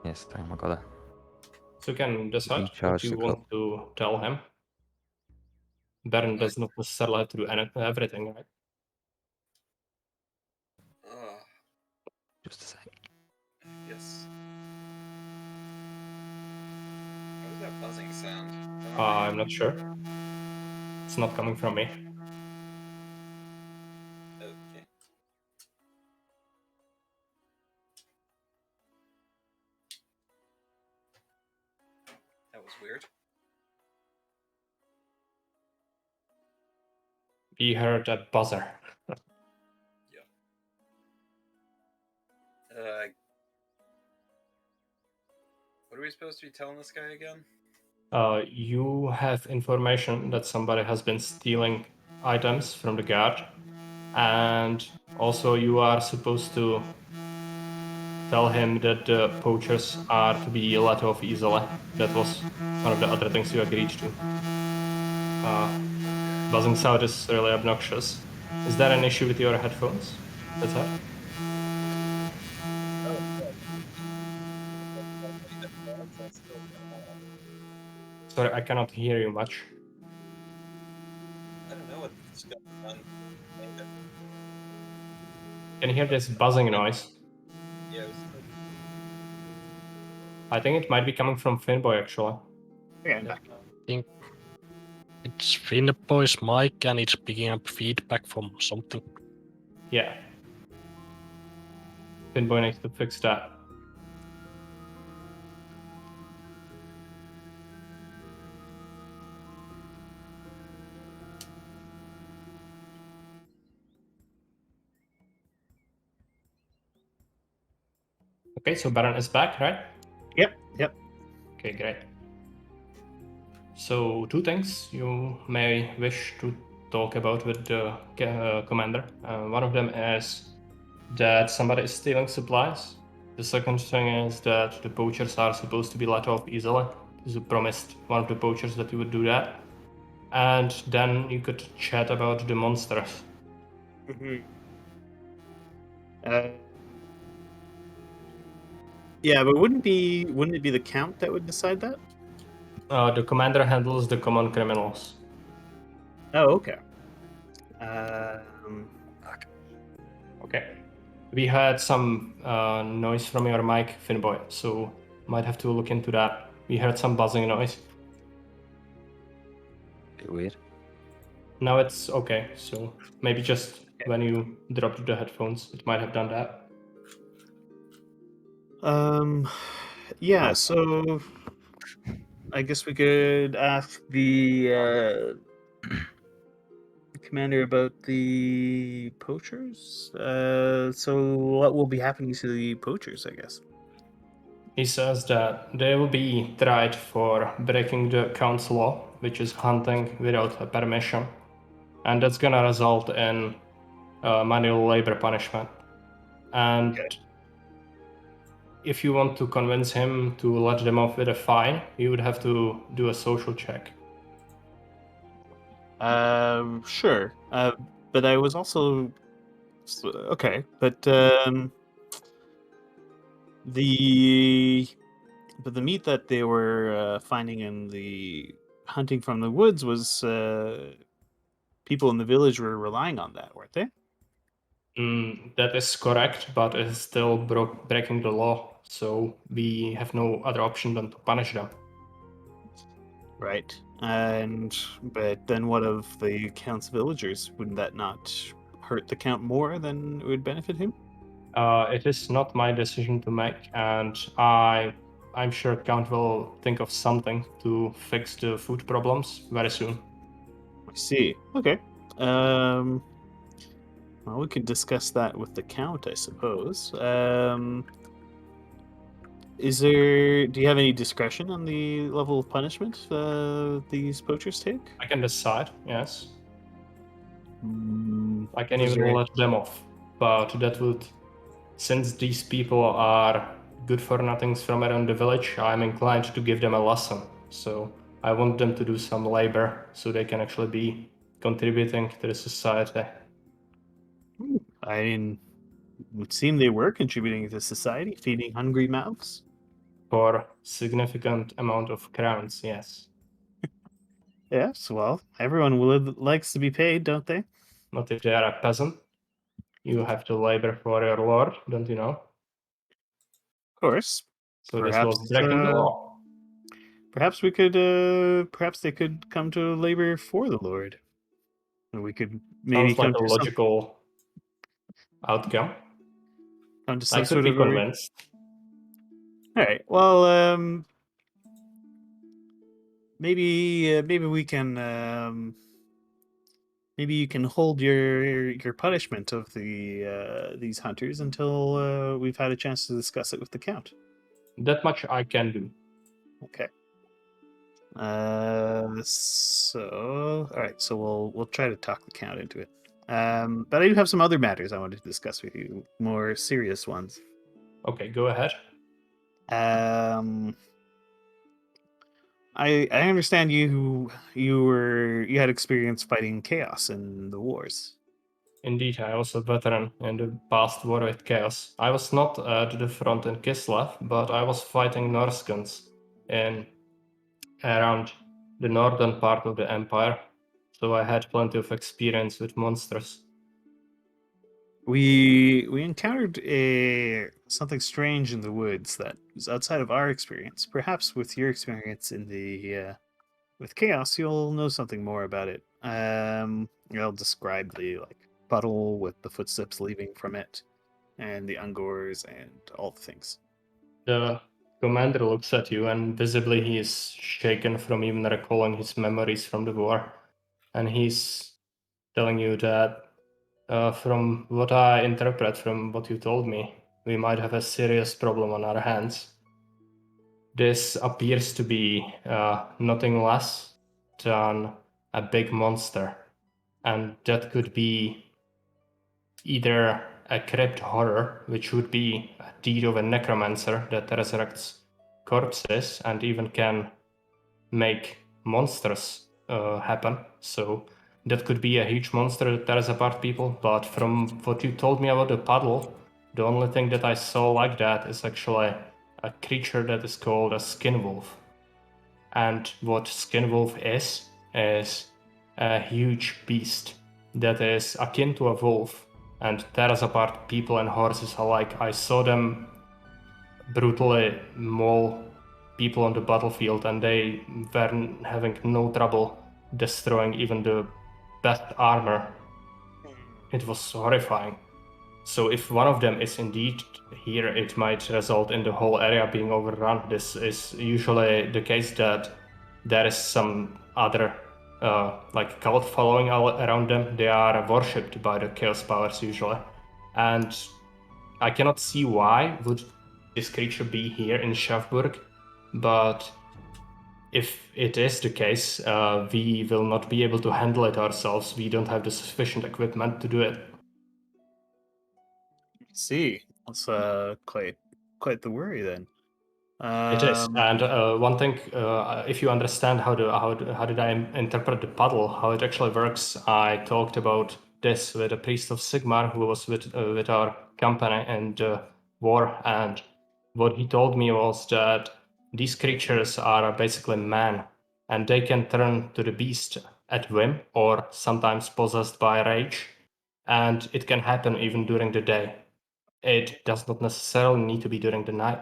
Yes, damn, I gotta So you can decide what recharge you the want cup. to tell him. Baron does not necessarily have to do everything, right? Just a sec. Yes. What was that buzzing sound? I'm not sure. It's not coming from me. Okay. That was weird. We heard a buzzer. What are we supposed to be telling this guy again? You have information that somebody has been stealing items from the guard, and also you are supposed to tell him that the poachers are to be let off easily. That was one of the other things you agreed to. Buzzing sound is really obnoxious. Is there an issue with your headphones? That's it? Sorry, I cannot hear you much. I don't know what's going on. Can you hear this buzzing noise? Yeah, I think it might be coming from Finboy actually. Okay, I'm back. I think it's Finboy's mic and it's picking up feedback from something. Yeah. Finboy needs to fix that. Okay, so Baron is back, right? Yep. Okay, great. So, 2 things you may wish to talk about with the commander. One of them is that somebody is stealing supplies. The second thing is that the poachers are supposed to be let off easily. You promised one of the poachers that you would do that. And then you could chat about the monsters. Yeah, but wouldn't it be the count that would decide that? The commander handles the common criminals. Oh, okay. Okay. We had some noise from your mic, Finboy, so might have to look into that. We heard some buzzing noise. Bit weird. Now it's okay, so maybe just when you dropped the headphones, it might have done that. Yeah. So I guess we could ask the commander about the poachers. So what will be happening to the poachers? I guess. He says that they will be tried for breaking the Count's law, which is hunting without a permission, and that's gonna result in manual labor punishment. And if you want to convince him to let them off with a fine, you would have to do a social check. Sure. But I was also okay. But the meat that they were finding in the hunting from the woods was people in the village were relying on that, weren't they? That is correct, but it is still breaking the law, so we have no other option than to punish them. Right. But then what of the count's villagers? Wouldn't that not hurt the count more than it would benefit him? It is not my decision to make, and I'm sure Count will think of something to fix the food problems very soon. I see. Okay. Well, we could discuss that with the count, I suppose. Do you have any discretion on the level of punishment these poachers take? I can decide, yes. Mm, I can is even there- let them off, but that would, since these people are good for nothings from around the village, I'm inclined to give them a lesson. So I want them to do some labor so they can actually be contributing to the society. I mean, it would seem they were contributing to society, feeding hungry mouths. For significant amount of crowns, yes. Yes, well, everyone likes to be paid, don't they? Not if they are a peasant. You have to labor for your lord, don't you know? Of course. So this was breaking the law. Perhaps we could. Perhaps they could come to labor for the Lord, and we could maybe Sounds like come a to some logical outcome. I could sort be of. convinced. All right. Well, maybe we can. Maybe you can hold your punishment of these hunters until we've had a chance to discuss it with the count. That much I can do. Okay. So all right. So we'll try to talk the count into it. But I do have some other matters I wanted to discuss with you, more serious ones. Okay, go ahead. I understand you had experience fighting chaos in the wars. Indeed, I was a veteran in the past war with Chaos. I was not at the front in Kislev, but I was fighting Norskans in around the northern part of the empire, so I had plenty of experience with monsters. We encountered something strange in the woods that was outside of our experience. Perhaps with your experience in the with chaos, you'll know something more about it. I'll describe the puddle with the footsteps leaving from it, and the ungors and all the things. The commander looks at you, and visibly he is shaken from even recalling his memories from the war. And he's telling you that, from what I interpret from what you told me, we might have a serious problem on our hands. This appears to be nothing less than a big monster, and that could be either a crypt horror, which would be a deed of a necromancer that resurrects corpses and even can make monsters happen. So that could be a huge monster that tears apart people. But from what you told me about the puddle, the only thing that I saw like that is actually a creature that is called a skin wolf. And what skin wolf is a huge beast that is akin to a wolf and tears apart people and horses alike. I saw them brutally maul people on the battlefield, and they were having no trouble destroying even the best armor. It was horrifying. So if one of them is indeed here, it might result in the whole area being overrun. This is usually the case that there is some other cult following around them. They are worshipped by the chaos powers usually, and I cannot see why would this creature be here in Schaffburg, but if it is the case, we will not be able to handle it ourselves. We don't have the sufficient equipment to do it. See, that's quite the worry then. It is, and one thing, if you understand how did I interpret the puddle, how it actually works, I talked about this with a priest of Sigmar who was with our company in the war, and what he told me was that these creatures are basically men, and they can turn to the beast at whim or sometimes possessed by rage, and it can happen even during the day. It does not necessarily need to be during the night.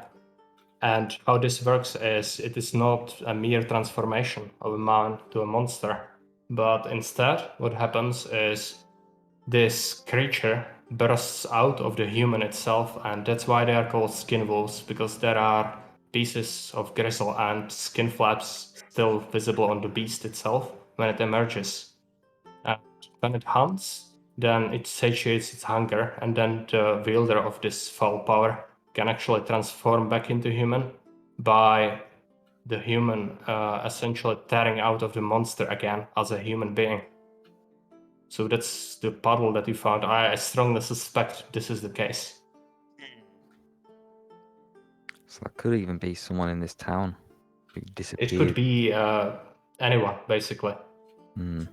And how this works is it is not a mere transformation of a man to a monster, but instead what happens is this creature bursts out of the human itself, and that's why they are called skin wolves, because there are pieces of gristle and skin flaps still visible on the beast itself when it emerges. And when it hunts, then it satiates its hunger, and then the wielder of this foul power can actually transform back into human by the human essentially tearing out of the monster again as a human being. So that's the puddle that you found. I strongly suspect this is the case. So that could even be someone in this town who disappeared. It could be anyone, basically. Hmm.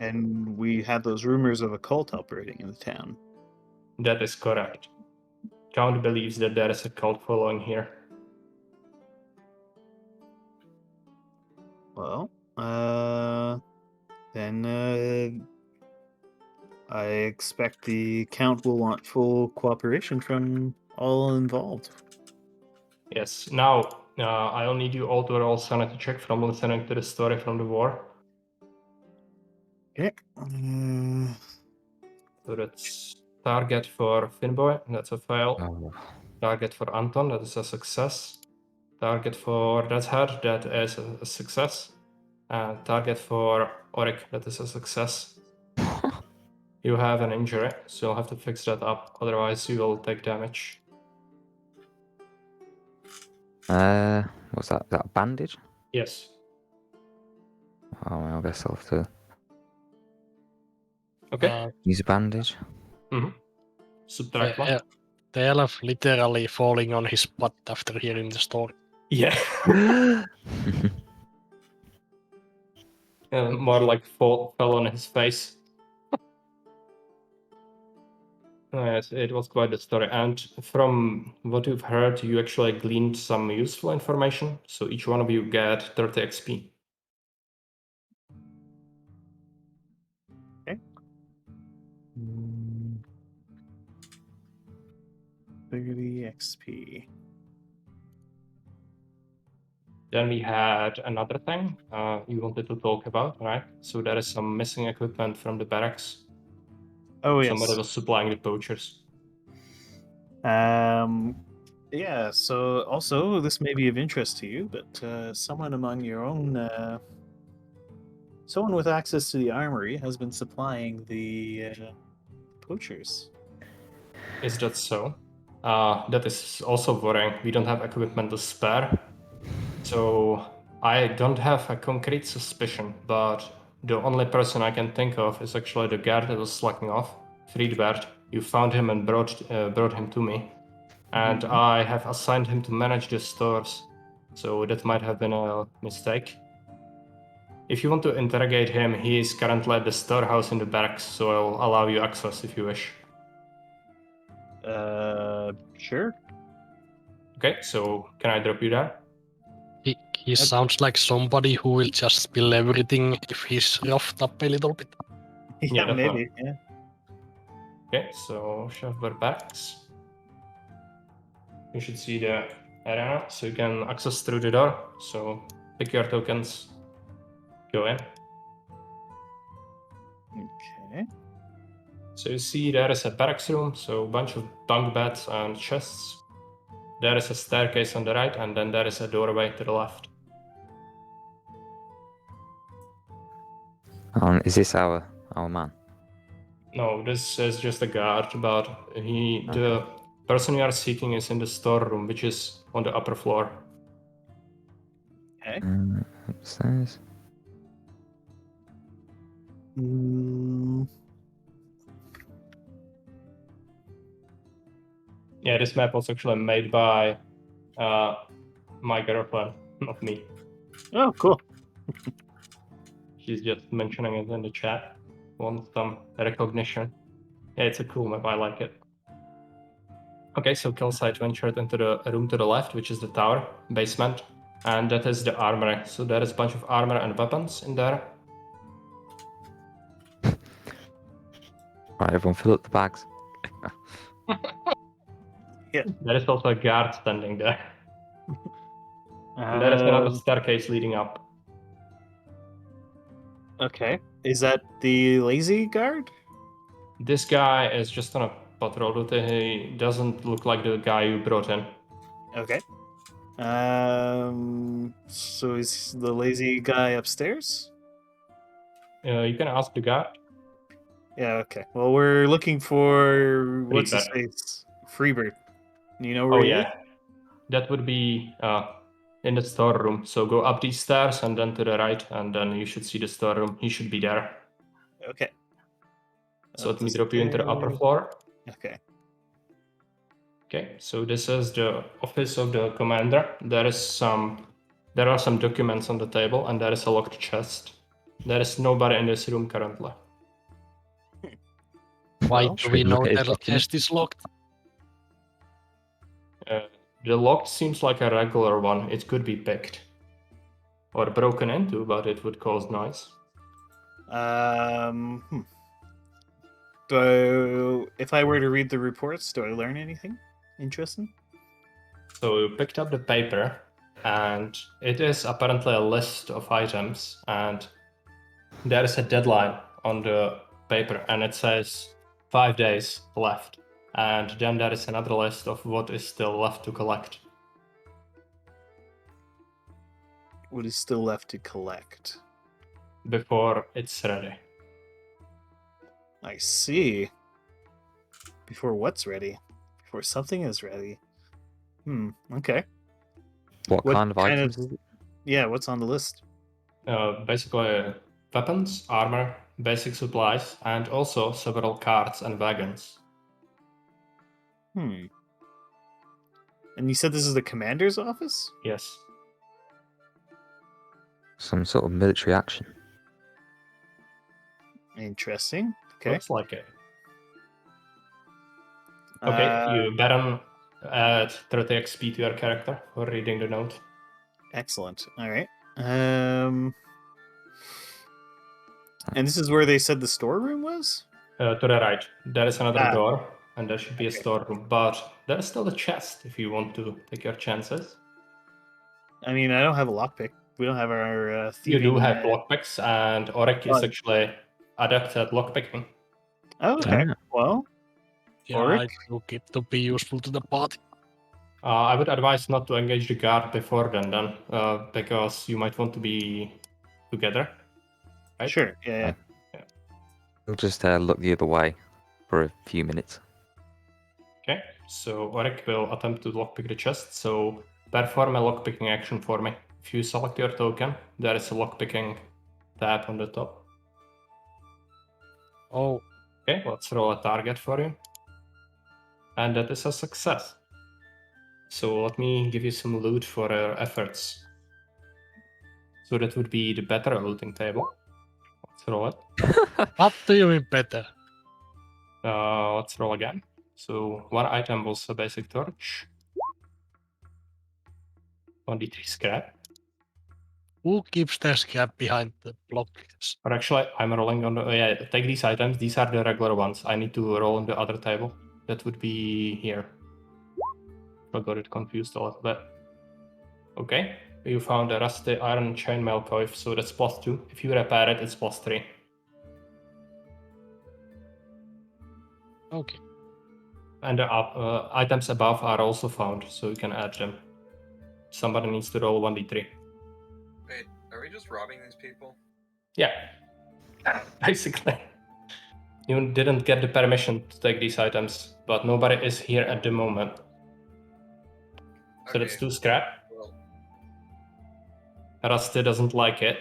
And we had those rumors of a cult operating in the town. That is correct. Count believes that there is a cult following here. Well, then I expect the Count will want full cooperation from all involved. Yes. Now, I'll need you all to roll sanity check from listening to the story from the war. Okay. So that's target for Finboy, that's a fail. Oh, Target for Anton, that is a success. Target for Deathhead, that is a success. And target for Oric, that is a success. You have an injury, so you'll have to fix that up, otherwise you will take damage. what's that? Is that a bandage? Yes. Oh, well, I guess I'll have to Okay. use a bandage. Subtract one. The elf literally falling on his butt after hearing the story. Yeah. More like fell on his face. Yes, it was quite a story. And from what you've heard, you actually gleaned some useful information. So each one of you get 30 XP. Okay. 30 XP. Then we had another thing you wanted to talk about, right? So there is some missing equipment from the barracks. Oh, yes. Somebody was supplying the poachers. Yeah, so also, this may be of interest to you, but someone among your own, someone with access to the armory has been supplying the poachers. Is that so? That is also worrying. We don't have equipment to spare. So I don't have a concrete suspicion, but the only person I can think of is actually the guard that was slacking off, Friedbert. You found him and brought him to me. And I have assigned him to manage the stores. So that might have been a mistake. If you want to interrogate him, he is currently at the storehouse in the barracks, so I'll allow you access if you wish. Sure. Okay, so can I drop you there? He sounds like somebody who will just spill everything if he's roughed up a little bit. Yeah, definitely. maybe. Yeah. Okay, so Schaffberg barracks. You should see the arena, so you can access through the door. So pick your tokens, go in. Okay. So you see there is a barracks room, so a bunch of bunk beds and chests. There is a staircase on the right, and then there is a doorway to the left. Is this our man? No, this is just a guard, but the person you are seeking is in the storeroom, which is on the upper floor. Okay. Upstairs. Mm, Yeah, this map was actually made by my girlfriend, not me. oh, cool. She's just mentioning it in the chat. Wants some recognition. Yeah, it's a cool map. I like it. Okay, so Killside ventured into the room to the left, which is the tower basement, and that is the armory. So there is a bunch of armor and weapons in there. Right, everyone fill up the bags. There is also a guard standing there. And there is another staircase leading up. Okay. Is that the lazy guard? This guy is just on a patrol route. He doesn't look like the guy you brought in. Okay. So is the lazy guy upstairs? You can ask the guard. Yeah, okay. Well, we're looking for what's his Freebird. face? Freebird. You know where Oh he is? yeah, that would be in the storeroom. So go up these stairs and then to the right, and then you should see the storeroom. He should be there. Okay. So Up let me the drop you into the upper stairs. floor. Okay. Okay, so this is the office of the commander. There are some documents on the table, and there is a locked chest. There is nobody in this room currently. Why Well, do should we we look know at his the document? chest is locked? The lock seems like a regular one. It could be picked or broken into, but it would cause noise. If I were to read the reports, do I learn anything interesting? So you picked up the paper, and it is apparently a list of items, and there is a deadline on the paper, and it says 5 days left. And then there is another list of what is still left to collect. What is still left to collect? Before it's ready. I see. Before what's ready? Before something is ready. Okay. What What kind of kind items of- is it? Yeah, what's on the list? Basically, weapons, armor, basic supplies, and also several carts and wagons. And you said this is the commander's office? Yes. Some sort of military action. Interesting. Okay. Looks like it. Okay, you better add 30 XP to your character for reading the note. Excellent. All right. And this is where they said the storeroom was? To the right, there is another Ah. door, and there should be a Okay. storeroom, but there is still a chest if you want to take your chances. I mean, I don't have a lockpick. We don't have our You thieving. do have lockpicks, and Orek is Oh. actually adept at lockpicking. Oh, okay. Ah. Well, Yeah, Ulrich? I took it to be useful to the party. I would advise not to engage the guard before then, because you might want to be together. Right? Sure. Yeah. We'll just look the other way for a few minutes. Okay, so Orek will attempt to lockpick the chest, so perform a lockpicking action for me. If you select your token, there is a lockpicking tab on the top. Oh, Okay, let's roll a target for you. And that is a success. So let me give you some loot for your efforts. So that would be the better looting table. Let's roll it. what do you mean better? Let's roll again. So one item was a basic torch. 1d3 scrap. Who keeps the scrap behind the blocks? Or actually, I'm rolling on the... yeah, take these items. These are the regular ones. I need to roll on the other table. That would be here. I got it confused a little bit. Okay, you found a rusty iron chainmail coif, so that's +2. If you repair it, it's +3. Okay. And the items above are also found, so you can add them. Somebody needs to roll 1d3. Wait, are we just robbing these people? Yeah, basically. You didn't get the permission to take these items, but nobody is here at the moment. So that's 2 scrap. Well, Rusty doesn't like it.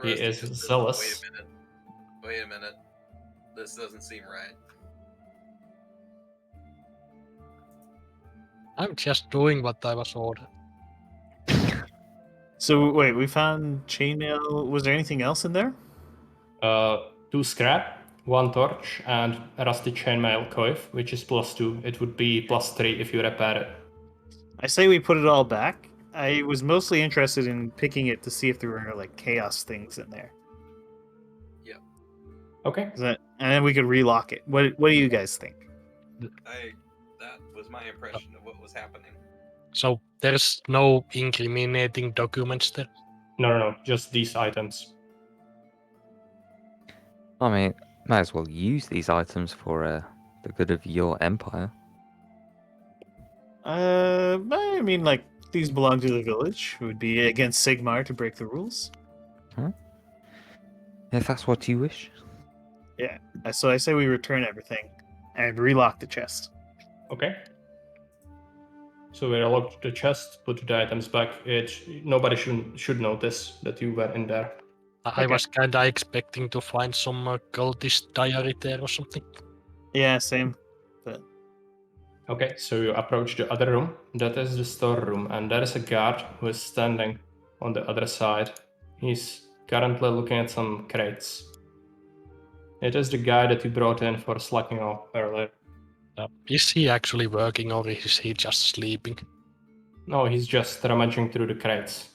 He Rusty is just says, zealous. Wait a minute. This doesn't seem right. I'm just doing what I was ordered. So wait, we found chainmail. Was there anything else in there? 2 scrap, 1 torch, and a rusty chainmail coif, which is +2. It would be +3 if you repair it. I say we put it all back. I was mostly interested in picking it to see if there were like chaos things in there. Okay. And then we could relock it. What do you guys think? That was my impression of what was happening. So there's no incriminating documents there. No, just these items. I mean, might as well use these items for the good of your empire. I mean, like these belong to the village. It would be against Sigmar to break the rules. If that's what you wish. So I say we return everything and relock the chest. Okay. So we relocked the chest, put the items back. Nobody should notice that you were in there. I was kinda expecting to find some cultist diary there or something. Yeah, same. Okay, so you approach the other room. That is the storeroom, and there is a guard who is standing on the other side. He's currently looking at some crates. It is the guy that you brought in for slacking off earlier. Is he actually working or is he just sleeping? No, he's just rummaging through the crates.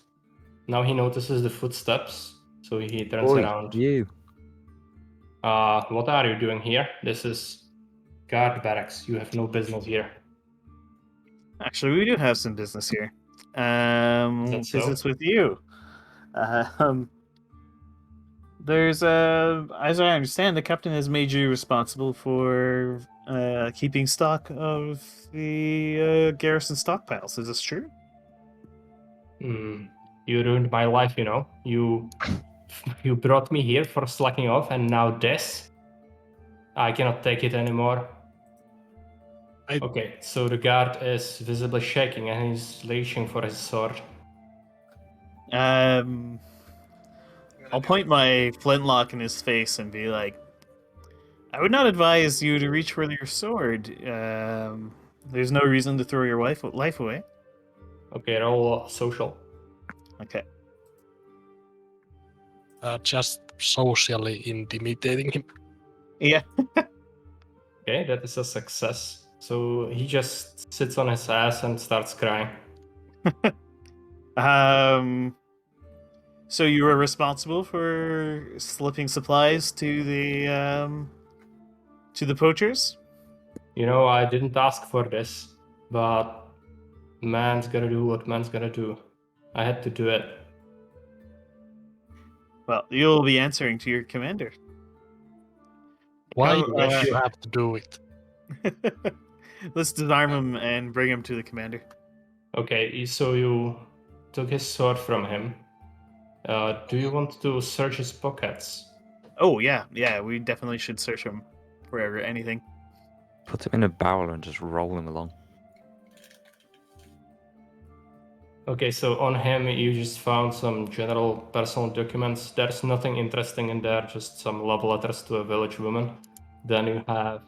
Now he notices the footsteps, so he turns Oi, around. you. What are you doing here? This is guard barracks. You have no business here. Actually, we do have some business here. that so? Business with you. There's as I understand, the captain has made you responsible for keeping stock of the garrison stockpiles. Is this true? You ruined my life, you know. You brought me here for slacking off, and now this. I cannot take it anymore. Okay, so the guard is visibly shaking and he's reaching for his sword. I'll point my flintlock in his face and be like, I would not advise you to reach for your sword. There's no reason to throw your life away. Okay, roll social. Okay. Just socially intimidating him. Yeah. Okay, that is a success. So he just sits on his ass and starts crying. So you were responsible for slipping supplies to the poachers? You know, I didn't ask for this, but man's gotta do what man's gotta do. I had to do it. Well, you'll be answering to your commander. Why Oh, would you have to do it? Let's disarm him and bring him to the commander. Okay, so you took his sword from him. Do you want to search his pockets? Oh, yeah, we definitely should search him for anything. Put him in a barrel and just roll him along. Okay, so on him you just found some general personal documents. There's nothing interesting in there, just some love letters to a village woman. Then you have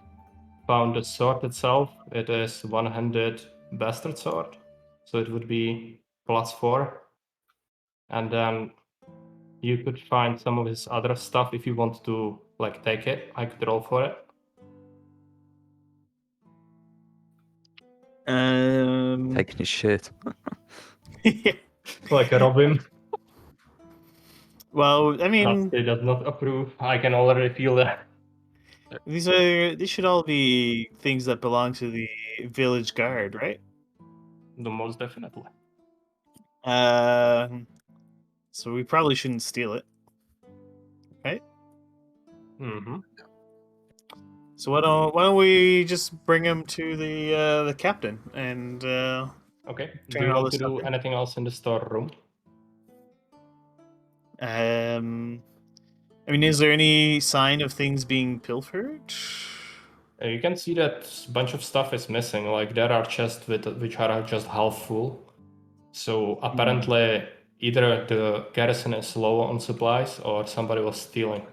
found the sword itself. It is one-handed bastard sword, so it would be +4. And then you could find some of his other stuff if you want to like take it. I could roll for it. Taking his shit. Yeah. Like a Robin. Well, I mean, He does not approve. I can already feel that. these should all be things that belong to the village guard, right? The most definitely. So we probably shouldn't steal it, right? Mm-hmm. So why don't we just bring him to the captain and Okay. Do turn you all want this to do stuff in? anything else in the storeroom? I mean, is there any sign of things being pilfered? You can see that a bunch of stuff is missing. Like there are chests which are just half full. So apparently, either the garrison is low on supplies or somebody was stealing.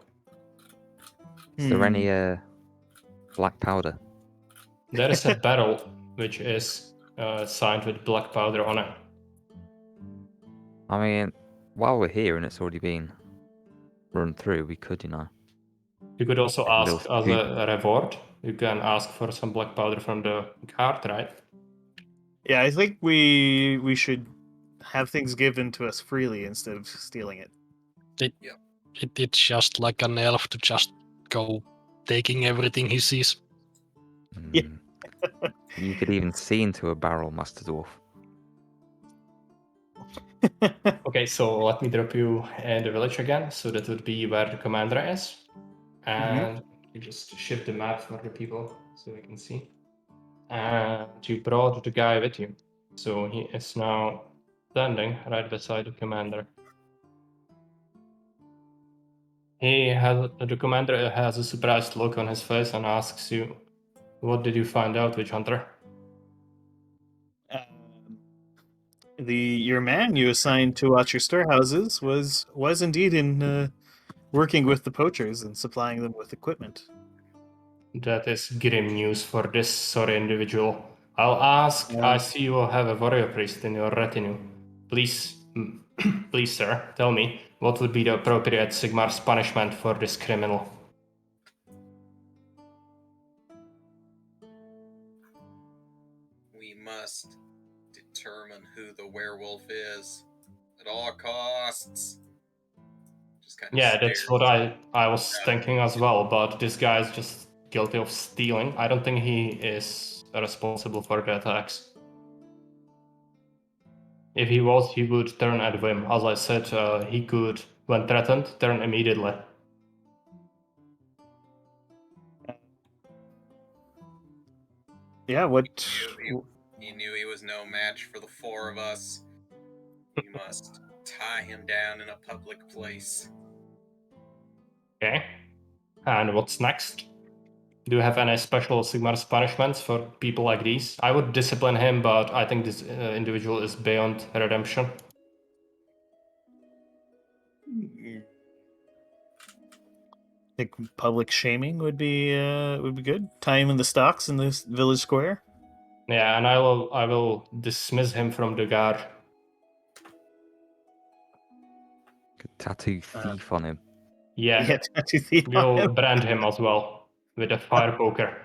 Is there any black powder? There is a barrel which is signed with black powder on it. I mean, while we're here and it's already been run through, we could, You could also Take a ask little as scoop. a reward. You can ask for some black powder from the guard, right? Yeah, I think we should have things given to us freely instead of stealing it. It's just like an elf to just go taking everything he sees. Yeah. Mm. You could even see into a barrel, Master Dwarf. Okay, so let me drop you in the village again. So that would be where the commander is. And you just shift the map for the people so they can see. And you brought the guy with you. So he is now standing right beside the commander. The commander has a surprised look on his face and asks you, "What did you find out, Witch Hunter?" Your man you assigned to watch your storehouses was indeed in working with the poachers and supplying them with equipment. That is grim news for this sorry individual. I'll ask. Yeah. I see you have a warrior priest in your retinue. Please, please, sir, tell me what would be the appropriate Sigmar's punishment for this criminal. We must determine who the werewolf is at all costs. Just kind of Yeah, that's stares. what I was thinking as well. But this guy is just guilty of stealing. I don't think he is responsible for the attacks. If he was, he would turn at whim. As I said, he could, when threatened, turn immediately. Yeah, what He knew he was no match for the four of us. We must tie him down in a public place. Okay. And what's next? Do you have any special Sigmar's punishments for people like these? I would discipline him, but I think this individual is beyond redemption. I think public shaming would be good. Tie him in the stocks in this village square. Yeah, and I will dismiss him from the guard. Could tattoo thief on him. Yeah, tattoo thief on we'll him. brand him as well with a fire poker.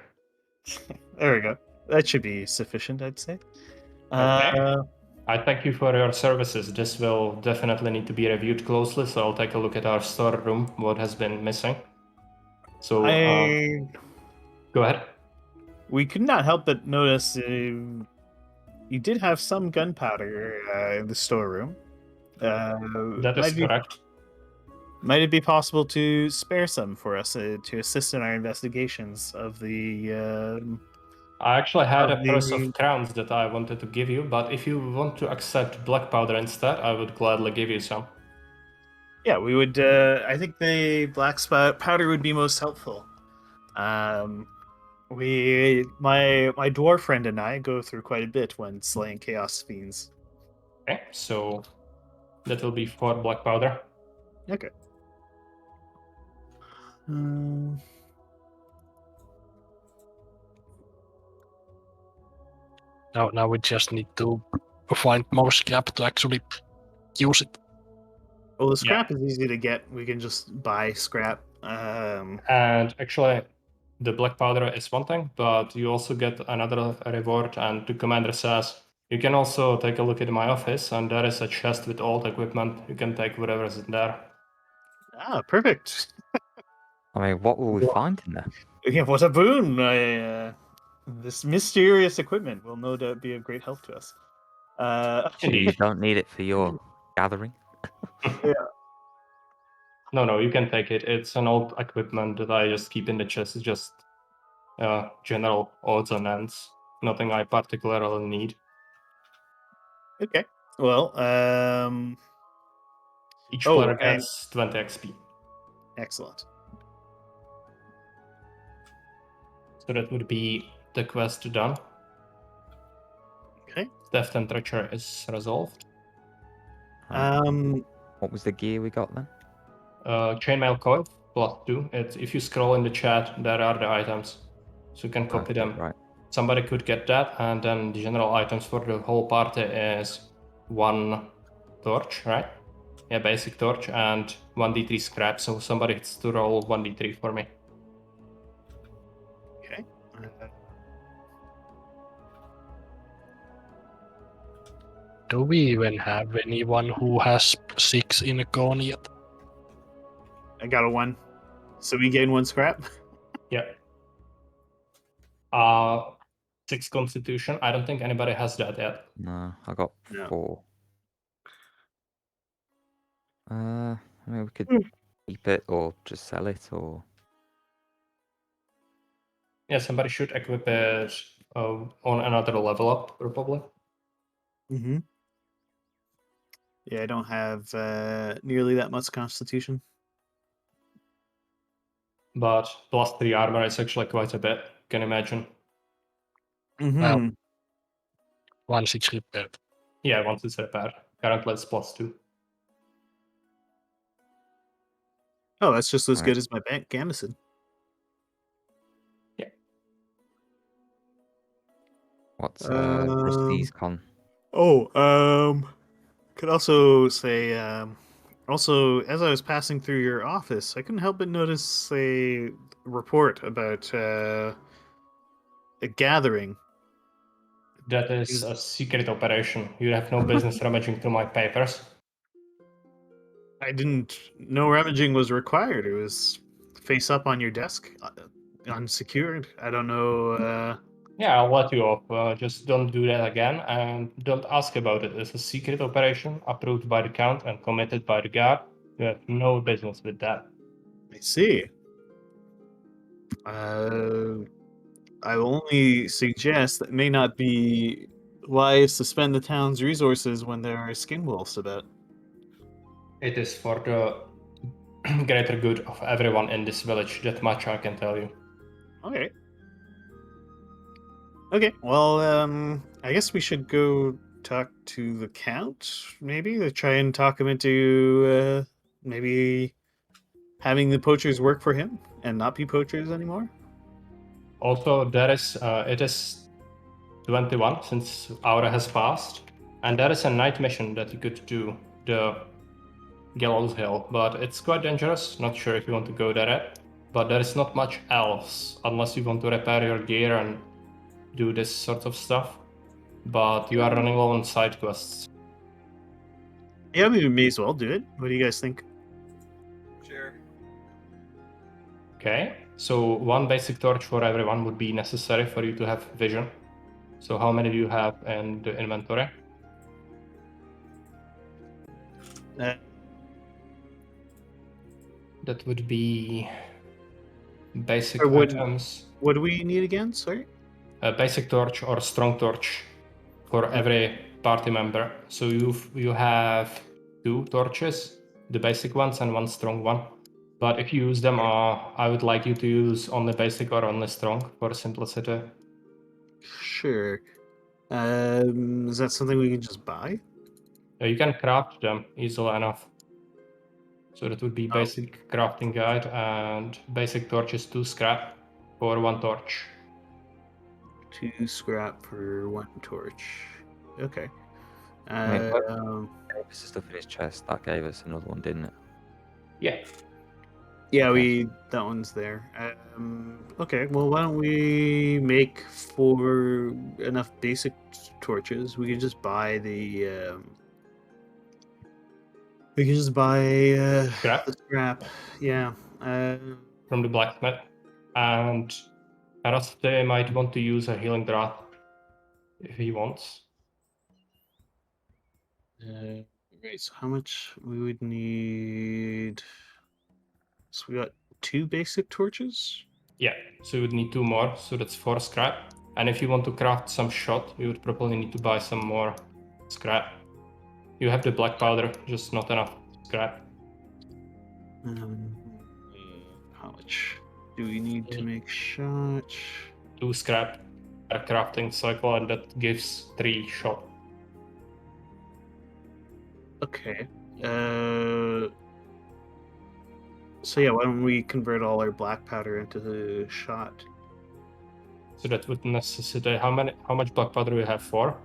There we go. That should be sufficient, I'd say. Okay. I thank you for your services. This will definitely need to be reviewed closely, so I'll take a look at our storeroom, what has been missing. So, go ahead. We could not help but notice you did have some gunpowder in the storeroom. That is correct. Might it be possible to spare some for us to assist in our investigations of the? I actually had a of purse the- of crowns that I wanted to give you, but if you want to accept black powder instead, I would gladly give you some. Yeah, we would. I think the black spot powder would be most helpful. My dwarf friend and I go through quite a bit when slaying chaos fiends. Okay, so that will be 4 black powder. Okay. Now we just need to find more scrap to actually use it. Well, the scrap is easy to get. We can just buy scrap. And actually, the black powder is one thing, but you also get another reward. And the commander says, you can also take a look at my office, and there is a chest with old equipment. You can take whatever is in there. Perfect. I mean, what will we find in there? Yeah, what a boon! This mysterious equipment will no doubt be of great help to us. You don't need it for your gathering. Yeah. No, you can take it. It's an old equipment that I just keep in the chest. It's just general odds and ends. Nothing I particularly need. Okay. Well, Each player gets 20 XP. Excellent. So that would be the quest done. Okay. Theft and treachery is resolved. What was the gear we got then? Chainmail coil +2. If you scroll in the chat, there are the items. So you can copy Okay, them. right. Somebody could get that, and then the general items for the whole party is 1 torch, right? Yeah, basic torch, and 1d3 scrap. So somebody has to roll 1d3 for me. Okay. Do we even have anyone who has 6 in a con yet? I got a 1. So we gain 1 scrap. Yeah. 6 constitution. I don't think anybody has that yet. No, I got No. 4. Maybe we could Hmm. keep it or just sell it, or Yeah, somebody should equip it on another level up, probably. Mm-hmm. Yeah, I don't have nearly that much constitution. But +3 armor is actually quite a bit, can imagine. Mm-hmm. Well, once it's repaired. Yeah, once it's repaired. Currently it's +2. Oh, that's just as Right. good as my bank gamison. what's Christie's con? Could also say, also, as I was passing through your office, I couldn't help but notice a report about a gathering. That is a secret operation. You have no business rummaging through my papers. I didn't know rummaging was required. It was face up on your desk, unsecured. I don't know. Yeah, I'll let you off. Just don't do that again, and don't ask about it. It's a secret operation approved by the count and committed by the guard. You have no business with that. I see. I will only suggest that it may not be wise to spend the town's resources when there are skin wolves about. It is for the greater good of everyone in this village. That much I can tell you. Okay. Okay. Well, I guess we should go talk to the count. Maybe to try and talk him into maybe having the poachers work for him and not be poachers anymore. Also, it is 21 since Aura has passed, and there is a night mission that you could do, the Gallows Hill, but it's quite dangerous. Not sure if you want to go there yet, but there is not much else unless you want to repair your gear and do this sort of stuff. But you are running low on side quests. Yeah, we may as well do it. What do you guys think? Sure. Okay, so 1 basic torch for everyone would be necessary for you to have vision. So how many do you have in the inventory? Uh, That would be basic Or would- items. what do we need again? Sorry. A basic torch or strong torch for every party member. So you have 2 torches, the basic ones and 1 strong one. But if you use them, I would like you to use only basic or only strong for simplicity. Sure. Is that something we can just buy? You can craft them easily enough. So that would be Oh. basic crafting guide, and basic torch is 2 scrap for 1 torch. 2 scrap for 1 torch. Okay. I mean, Um, gave us the stuff in his chest. That gave us another one, didn't it? Yeah. yeah, Okay. that one's there. Okay, well, why don't we make for enough basic torches? We can just buy the. We can just buy Scrap? the scrap. Yeah. From the blacksmith. And Araste might want to use a healing draught if he wants. Right. So how much we would need? So we got 2 basic torches. Yeah, so you would need 2 more, so that's 4 scrap. And if you want to craft some shot, you would probably need to buy some more scrap. You have the black powder, just not enough scrap. How much do we need to make shot? 2 scrap per crafting cycle, and that gives 3 shot. Okay. So yeah, why don't we convert all our black powder into the shot? So that would necessitate how much black powder we have? 4?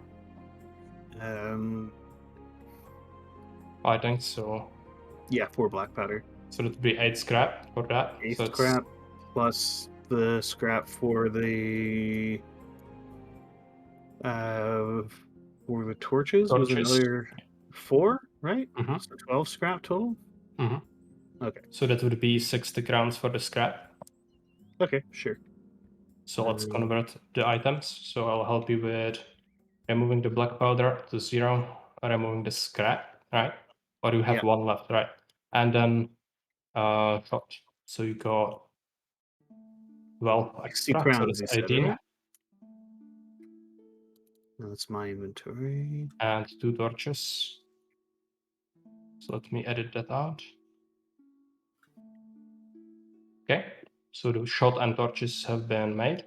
I think so. Yeah, 4 black powder. So that would be 8 scrap for that. 8 So it's scrap plus the scrap for the torches was Torches. another 4, right? Mhm. So 12 scrap total. Mhm. Okay. So that would be 60 crowns for the scrap. Okay, sure. So let's convert the items. So I'll help you with removing the black powder to 0, removing the scrap, right? Or you have Yeah. 1 left, right? And then shot. So you got 12 60 extra, so crowns, that's you said, 18. right? That's my inventory. And 2 torches. So let me edit that out. Okay, so the shot and torches have been made.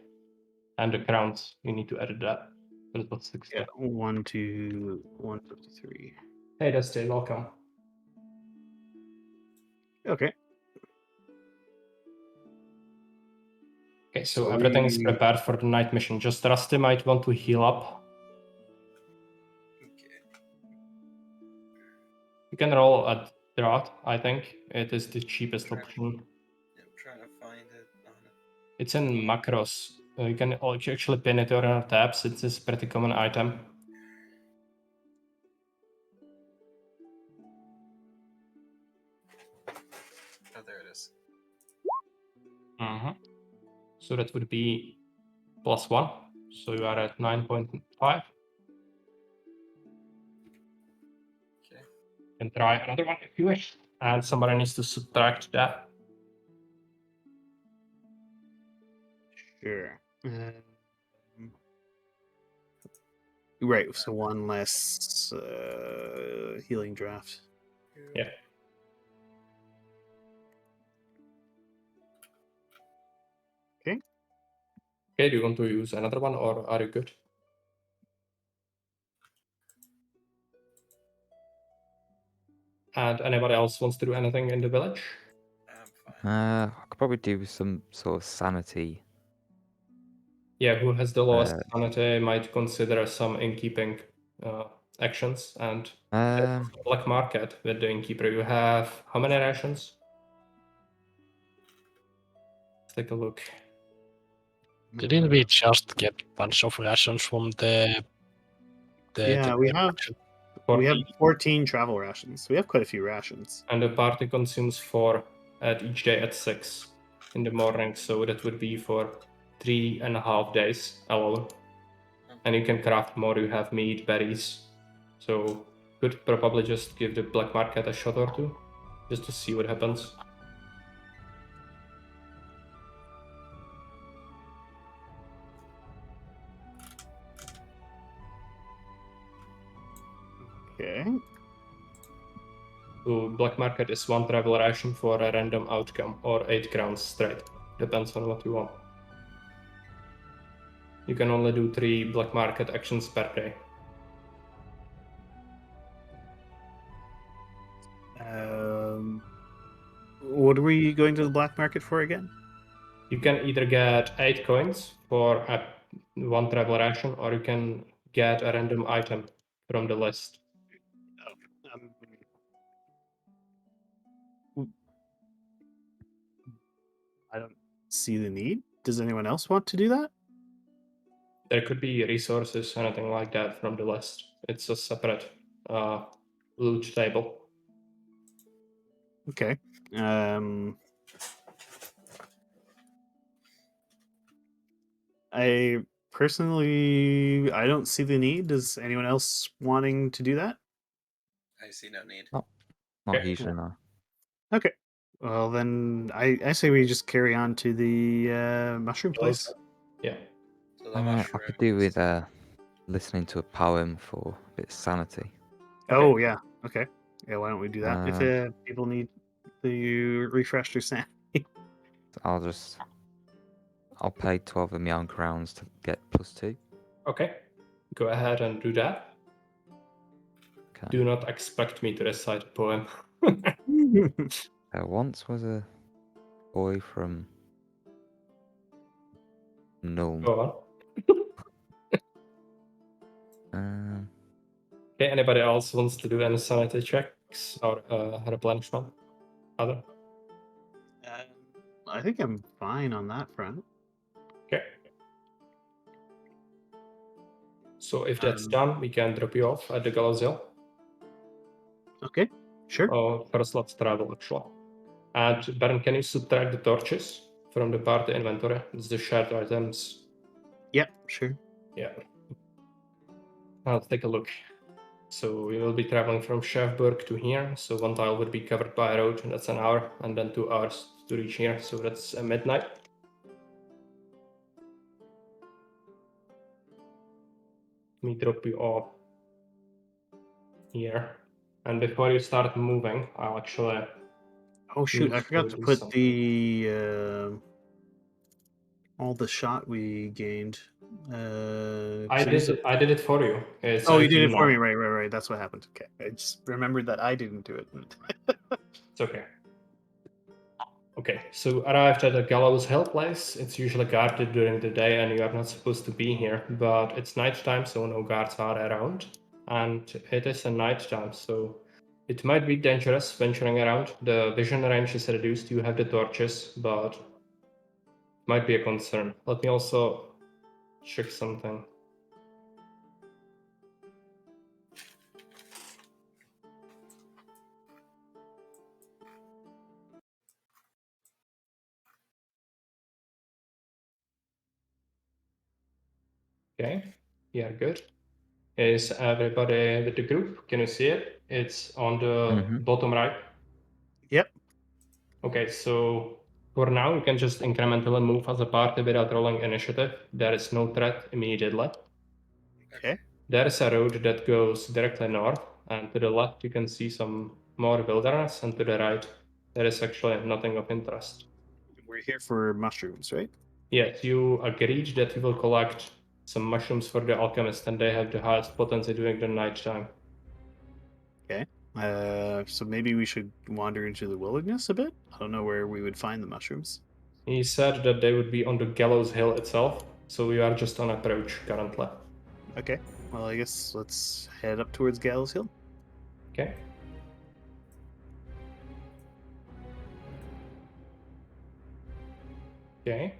And the crowns, you need to edit that. But it was 60. Yeah, 1 to 153. Hey, Dusty, welcome. Okay. Okay, so So everything is we- prepared for the night mission. Just Rusty might want to heal up. Okay. You can roll a drought, I think. It is the cheapest Sure. option. I'm trying to find it on it. It's in macros. You can actually pin it on your tabs. It's a pretty common item. Oh, there it is. So that would be +1. So you are at 9.5. Okay. You can try another one if you wish. And somebody needs to subtract that. Sure. Right, so 1 less healing draft. Yeah. Okay, do you want to use another one or are you good? And anybody else wants to do anything in the village? I'm fine. I could probably do some sort of sanity. Yeah, who has the lowest sanity might consider some innkeeping actions. And black market with the innkeeper. You have how many rations? Let's take a look. Didn't we just get a bunch of rations from the Yeah, we have 14 travel rations. We have quite a few rations. And the party consumes 4 at each day at 6 in the morning, so that would be for 3.5 days alone. And you can craft more. You have meat, berries, so could probably just give the black market a shot or 2 just to see what happens. Okay. So black market is 1 travel ration for a random outcome, or 8 crowns straight. Depends on what you want. You can only do 3 black market actions per day. What are we going to the black market for again? You can either get 8 coins for 1 travel ration, or you can get a random item from the list. I don't see the need. Does anyone else want to do that? There could be resources, anything like that from the list. It's a separate loot table. Okay. I personally, I don't see the need. Does anyone else wanting to do that? I see no need. Not Okay. usually, no. Okay. Well, then I say we just carry on to the mushroom place. Yeah. So the I could do mushrooms. with listening to a poem for a bit of sanity. Oh, yeah. Okay. Yeah, why don't we do that? If Um, people need to refresh their sanity. I'll pay 12 of my own crowns to get +2. Okay, go ahead and do that. Okay. Do not expect me to recite a poem. There once was a boy from Nuln. Go on. Okay, anybody else wants to do any sanity checks or replenishment? Other? I think I'm fine on that front. Okay. So if that's done, we can drop you off at the Gallows Hill. Okay, sure. First, let's travel actually. And Baron, can you subtract the torches from the party inventory? It's the shared items. Yep, sure. Yeah. I'll take a look. So we will be traveling from Chefburg to here. So one tile would be covered by a road, and that's an hour, and then 2 hours to reach here. So that's midnight. Let me drop you off here. And before you start moving, I'll actually... Oh shoot, I forgot to do put something. the all the shot we gained. I did it for you. It's Oh, you up to did it for now. me, right. That's what happened. Okay, I just remembered that I didn't do it. It's okay. Okay, so arrived at the Gallows Hill place. It's usually guarded during the day and you are not supposed to be here, but it's nighttime, so no guards are around. And it is a nighttime, so it might be dangerous venturing around. The vision range is reduced, you have the torches, but might be a concern. Let me also check something. Okay, yeah, good. Is everybody with the group? Can you see it? It's on the bottom right. Yep. Okay, so for now, you can just incrementally move as a party without rolling initiative. There is no threat immediately. Okay. There is a road that goes directly north, and to the left you can see some more wilderness, and to the right there is actually nothing of interest. We're here for mushrooms, right? Yes, you agreed that you will collect some mushrooms for the alchemist, and they have the highest potency during the night time. Okay. So maybe we should wander into the wilderness a bit? I don't know where we would find the mushrooms. He said that they would be on the Gallows Hill itself, so we are just on approach currently. Okay. Well, I guess let's head up towards Gallows Hill. Okay. Okay.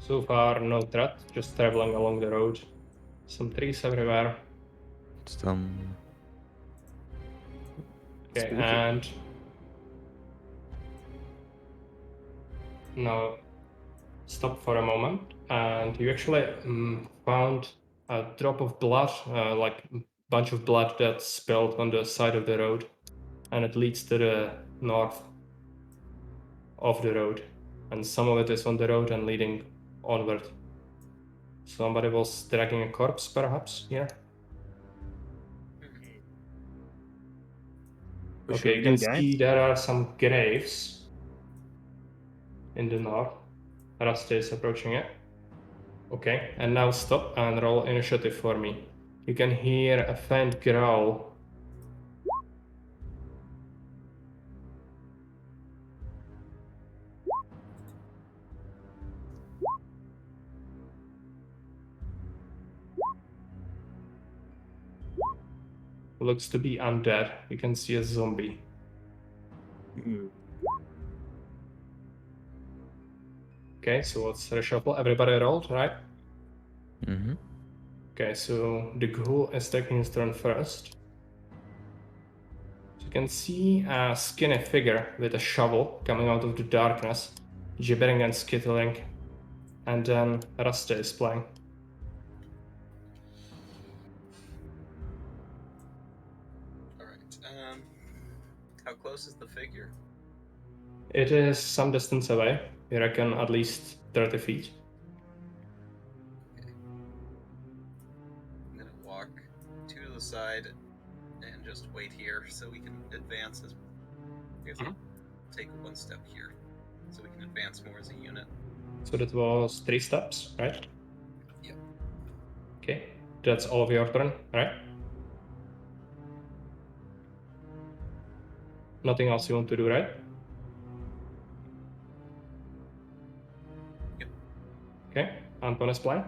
So far, no threat, just traveling along the road. Some trees everywhere. Some. Okay, Spooky. and now stop for a moment, and you actually found a drop of blood, like a bunch of blood that's spilled on the side of the road, and it leads to the north of the road, and some of it is on the road and leading onward. Somebody was dragging a corpse, perhaps, here? What should Okay, we you can do, guys? see there are some graves in the north. Rusty is approaching it. Okay, and now stop and roll initiative for me. You can hear a faint growl. Looks to be undead. You can see a zombie. Okay, so let's reshuffle. Everybody rolled, right? Mm-hmm. Okay, so the ghoul is taking his turn first. So you can see a skinny figure with a shovel coming out of the darkness, gibbering and skittling. And then Rasta is playing. Alright, how close is the figure? It is some distance away. You reckon at least 30 feet. I'm gonna walk to the side and just wait here so we can advance as take one step here, so we can advance more as a unit. So that was 3 steps, right? Yep. Okay, that's all of your turn, right? Nothing else you want to do, right? Yep. Okay, Anton is playing.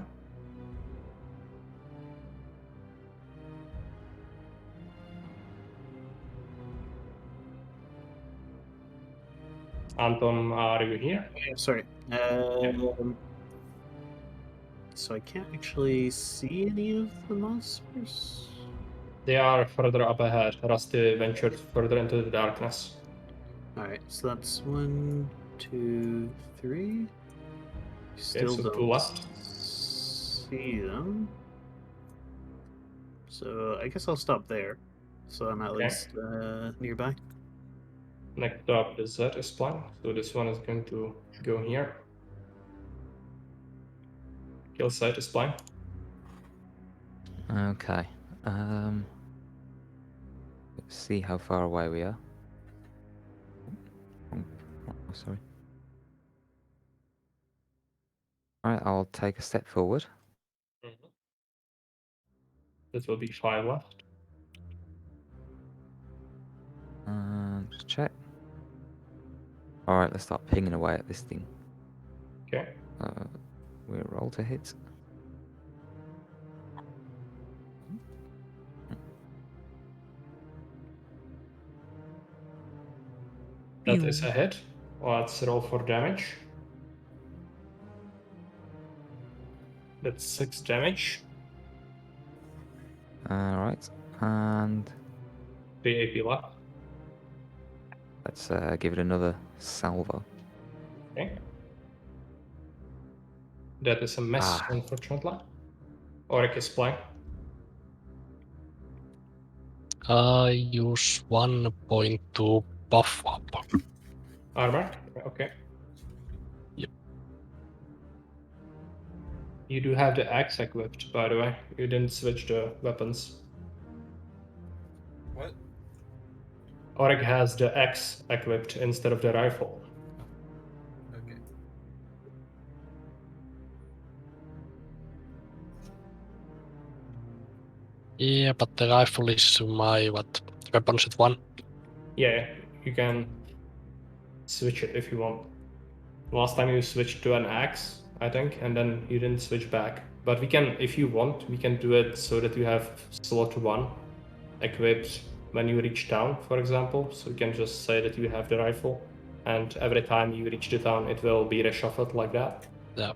Anton, are you here? Yeah, sorry. So I can't actually see any of the monsters. They are further up ahead. Rusty ventured further into the darkness. All right, so that's 1, 2, 3. Still so 2 don't left. see them. So I guess I'll stop there. So I'm at Okay. least nearby. Next up, the Z is playing. So this one is going to go here. Kill site is playing. Okay. Let's see how far away we are. Oh, sorry. Alright, I'll take a step forward. This will be 5 left. Just check. Alright, let's start pinging away at this thing. Okay. We'll roll to hit. That is a hit. Let's roll for damage. That's 6 damage. Alright, and 3 AP left. let's give it another salvo. Okay. That is a miss, unfortunately. Oric is playing. I use 1 point to buff up. Armor. Okay. Yep. You do have the axe equipped, by the way. You didn't switch the weapons. What? Oric has the axe equipped instead of the rifle. Okay. Yeah, but the rifle is my weapon set 1. Yeah, you can switch it if you want. Last time you switched to an axe, I think, and then you didn't switch back. But we can, if you want, we can do it so that you have slot 1 equipped when you reach town, for example. So you can just say that you have the rifle, and every time you reach the town, it will be reshuffled like that. Yeah.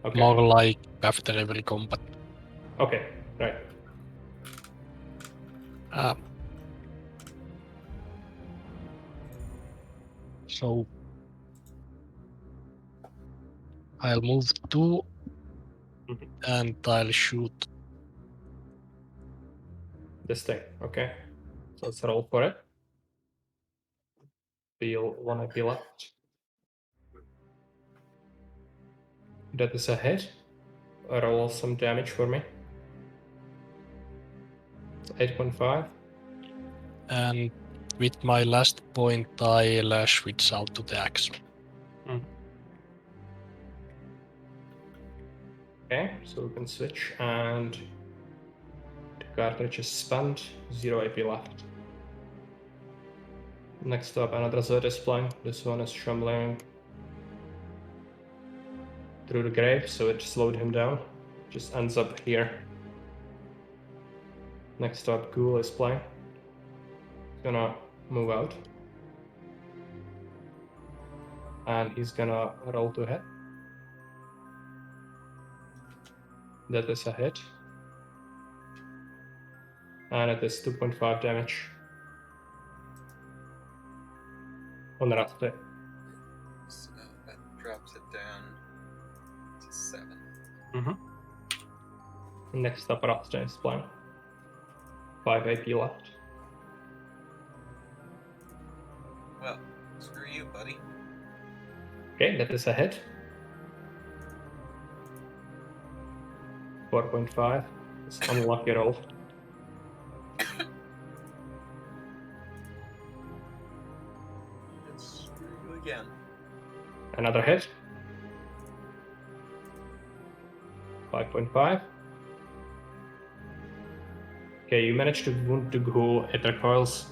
Okay. More like after every combat. Okay, right. So I'll move 2 Mhm. and I'll shoot. This thing, okay. So let's roll for it. Deal 1 AP left. That is a hit. Roll some damage for me. It's 8.5. And with my last point, I'll switch out to the axe. Okay, so we can switch, and the cartridge is spent. 0 AP left. Next up, another Zed is playing. This one is trembling through the grave, so it slowed him down. Just ends up here. Next up, Ghoul is playing. He's gonna move out. And he's gonna roll to hit. That is a hit. And it is 2.5 damage. On the Rusty. So that drops it down to 7. Next up, Rusty is playing. 5 AP left. Well, screw you, buddy. Okay, that is a hit. 4.5. It's an unlucky roll. It's again. Another hit. 5.5. Okay, you managed to wound the ghoul. It recoils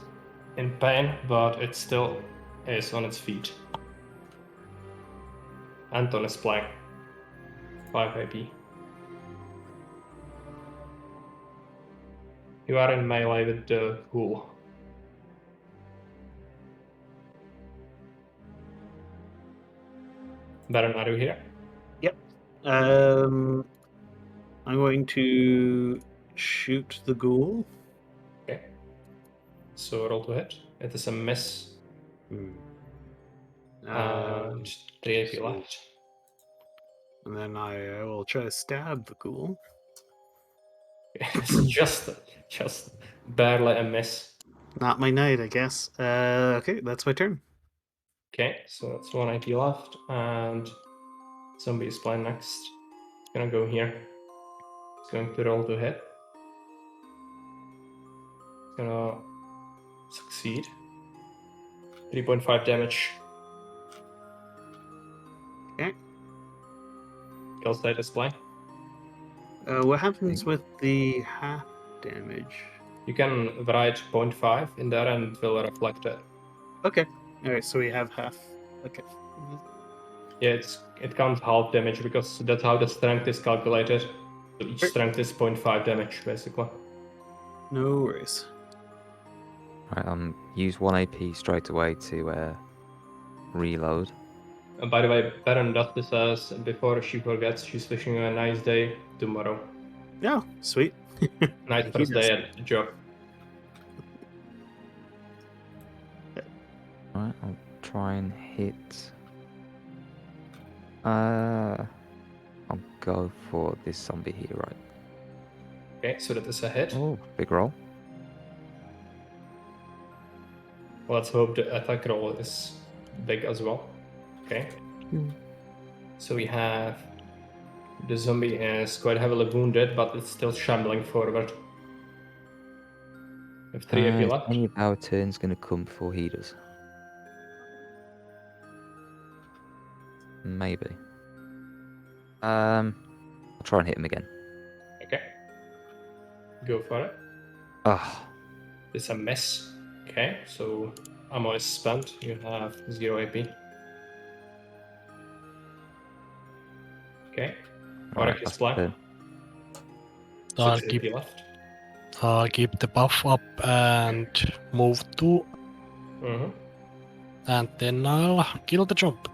in pain, but it still is on its feet. Anton is playing. 5 AP. You are in melee with the ghoul. Baron, are you here? Yep. I'm going to shoot the ghoul. Okay. So roll to hit. It is a miss. And 3 AP so- left. And then I will try to stab the ghoul. It's just barely a miss. Not my night, I guess. Okay, that's my turn. Okay, so that's 1 AP left, and zombie is playing next. It's gonna go here. It's going to roll to hit. It's gonna succeed. 3.5 damage. Okay. Kill state is playing. What happens with the half damage? You can write 0.5 in there and it will reflect it. Okay. Alright, so we have half. Okay. Yeah, it counts half damage because that's how the strength is calculated. So each strength is 0.5 damage, basically. No worries. Right, use 1 AP straight away to reload. And by the way, Baron Dusty says before she forgets, she's wishing you a nice day tomorrow. Oh, sweet. Nice He first does. day at the job. Right, I'll try and hit. I'll go for this zombie here, right? Okay, so that is a hit. Oh, big roll. Let's hope the attack roll is big as well. Okay. So we have the zombie is quite heavily wounded, but it's still shambling forward. With 3 AP Is left. any of our turns going to come before he does? Maybe. I'll try and hit him again. Okay. Go for it. Ah, It's a miss. Okay, so ammo is spent. You have 0 AP. Okay. right, Oryx is that's black. turn. I'll 6 keep AP left. keep the buff up and move to, Mm-hmm. and then I'll kill the jump.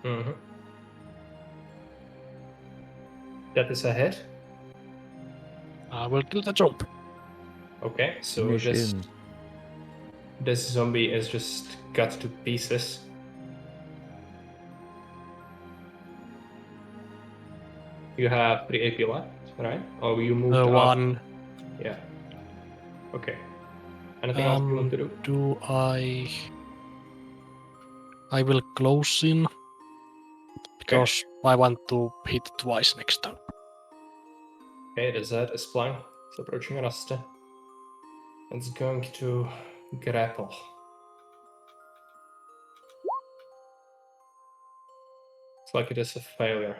Mm-hmm. That is a hit. I will kill the jump. Okay, so Finish this him. this zombie is just cut to pieces. You have 3 AP left, right? Or you moved up? One. Yeah. Okay. Anything else you want to do? Do I will close in because I want to hit twice next turn. Okay, the Z is playing. It's approaching Rasta. It's going to grapple. It's like it is a failure.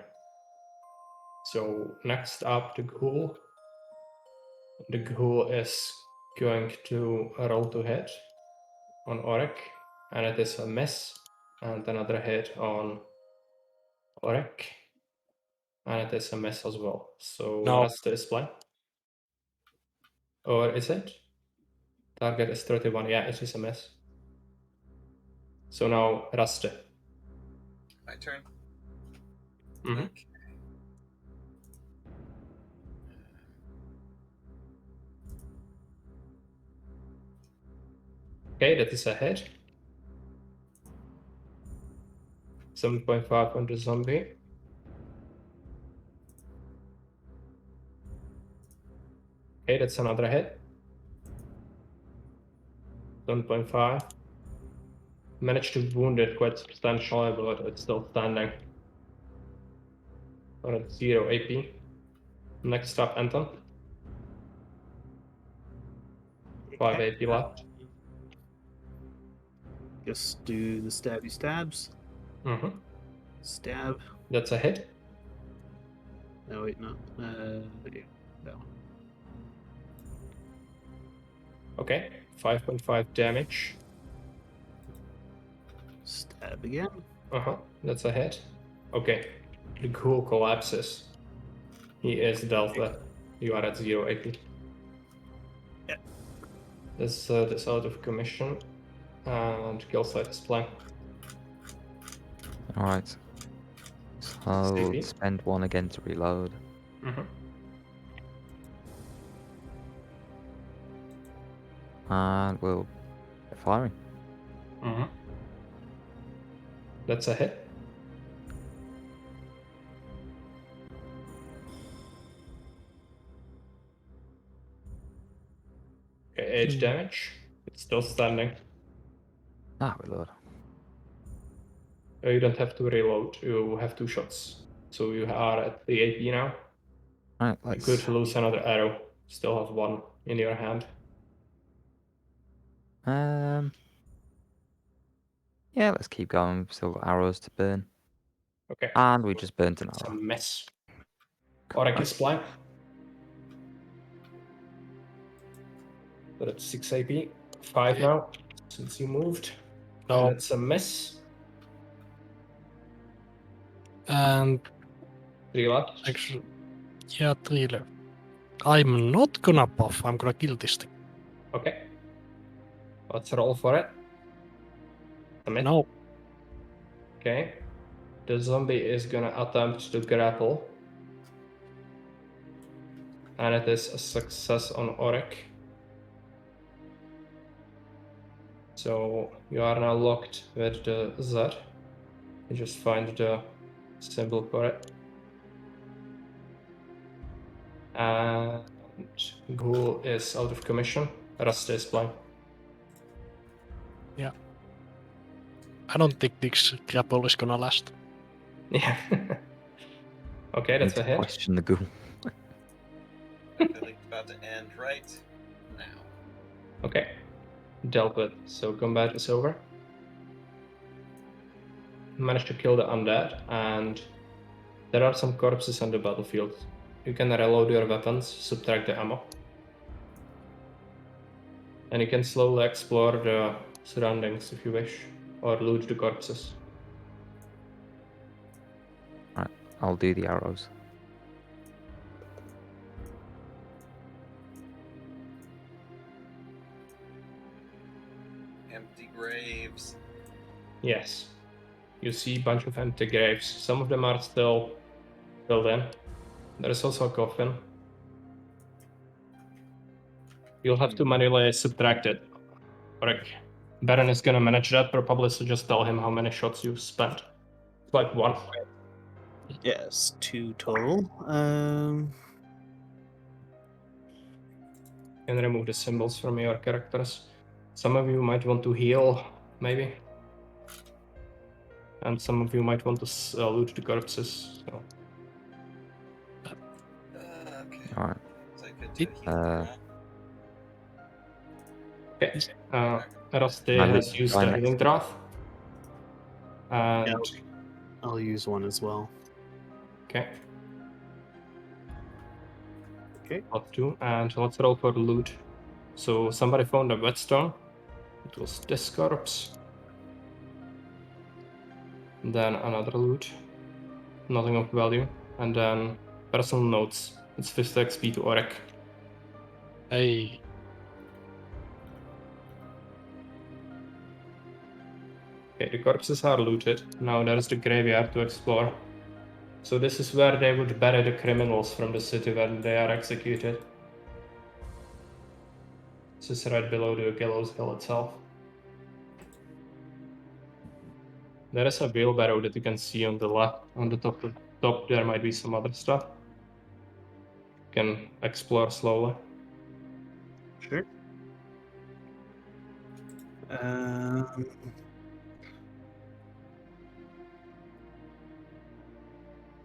So next up, the ghoul. The ghoul is going to roll to hit on Auric, and it is a miss, and another hit on Auric, and it is a miss as well. So No. Rasta is playing. Or is it? Target is 31. Yeah, it is a miss. So now Rasta. My turn. Mhm. Okay. Okay, that is a hit. 7.5 on the zombie. Okay, that's another hit. 7.5. Managed to wound it quite substantially, but it's still standing. Or at 0 AP. Next up, Anton. 5 AP left. guess do the stabby stabs. Mm-hmm. Stab. That's a hit. No, wait, no. Yeah, that one. Okay, 5.5 damage. Stab again. Uh-huh, that's a hit. Okay, the ghoul collapses. He is dealt with. You are at 0 AP. Yeah. This is out of commission, and kill site is blank. Alright. So CP. spend 1 again to reload. Mm-hmm. And we'll get firing. Mm-hmm. That's a hit. Okay, 8 damage. It's still standing. Ah, reload. You don't have to reload. You have 2 shots. So you are at the AP now. Alright, You let's... could lose another arrow. Still have 1 in your hand. Yeah, let's keep going. We've still got arrows to burn. Okay. And we just burnt an It's a arrow. mess. Auric is blind. But it's 6 AP. 5 now, since you moved. No. And it's a miss. And 3 left. actually, yeah, 3 left. I'm not gonna buff. I'm gonna kill this thing. Okay. Let's roll for it. A miss. No. Okay. The zombie is gonna attempt to grapple. And it is a success on Auric. So you are now locked with the Z. You just find the symbol for it. And Ghoul is out of commission. Rust is blind. I don't think this grapple is gonna last. Yeah. Okay, that's Need a to hit. question the ghoul. I feel like it's about to end right now. Okay. Dealt with. So combat is over. Managed to kill the undead, and there are some corpses on the battlefield. You can reload your weapons, subtract the ammo. And you can slowly explore the surroundings if you wish, or loot the corpses. I'll do the arrows. Empty graves. Yes. You see a bunch of empty graves. Some of them are still filled in. There is also a coffin. You'll have to manually subtract it. Correct. Baron is gonna manage that probably, so just tell him how many shots you spent. It's like 1. Yes, 2 total. And remove the symbols from your characters. Some of you might want to heal, maybe. And some of you might want to loot the corpses. So. Okay. Alright. Is that good to It- heal now? Okay. Rusty Now has loot used guy the next healing to- draft. And Yeah. I'll use one as well. okay. Okay. Got 2, and let's roll for loot. So somebody found a whetstone. It was this corpse. Then another loot. Nothing of value. And then personal notes. It's 50 XP to Auric. Hey. Okay, the corpses are looted. Now there's the graveyard to explore. So this is where they would bury the criminals from the city when they are executed. This is right below the gallows hill itself. There is a wheelbarrow that you can see on the left. On the top there might be some other stuff. You can explore slowly. Sure.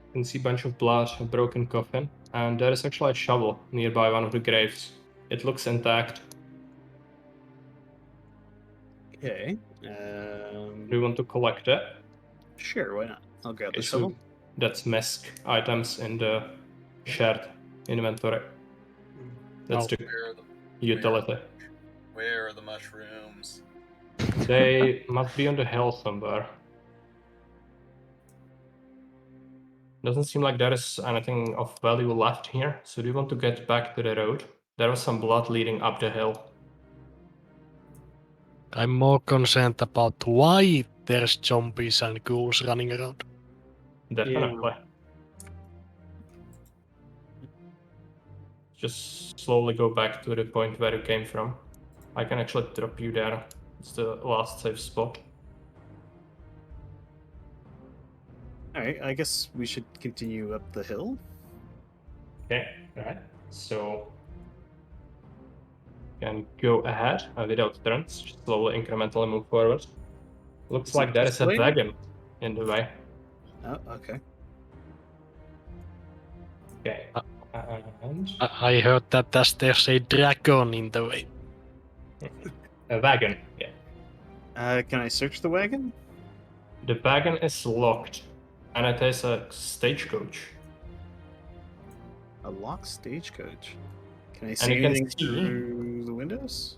You can see a bunch of blood, a broken coffin, and there is actually a shovel nearby one of the graves. It looks intact. Okay. Do you want to collect it? Sure, why not? I'll grab Okay, the so shovel. that's MESC items in the shared inventory. That's the Where are the utility. Where are the mushrooms? They must be on the hill somewhere. Doesn't seem like there is anything of value left here. So do you want to get back to the road? There was some blood leading up the hill. I'm more concerned about why there's zombies and ghouls running around. Definitely. Just slowly go back to the point where you came from. I can actually drop you there. It's the last safe spot. Alright, I guess we should continue up the hill. Okay, alright. So you can go ahead without turns, just slowly incrementally move forward. Looks Is it like there this is a way? wagon in the way. Oh, okay. Okay. And I heard that there's a dragon in the way. a wagon, yeah. Can I search the wagon? The wagon is locked, and it is a stagecoach. A locked stagecoach. Can I And see you can anything see, through the windows?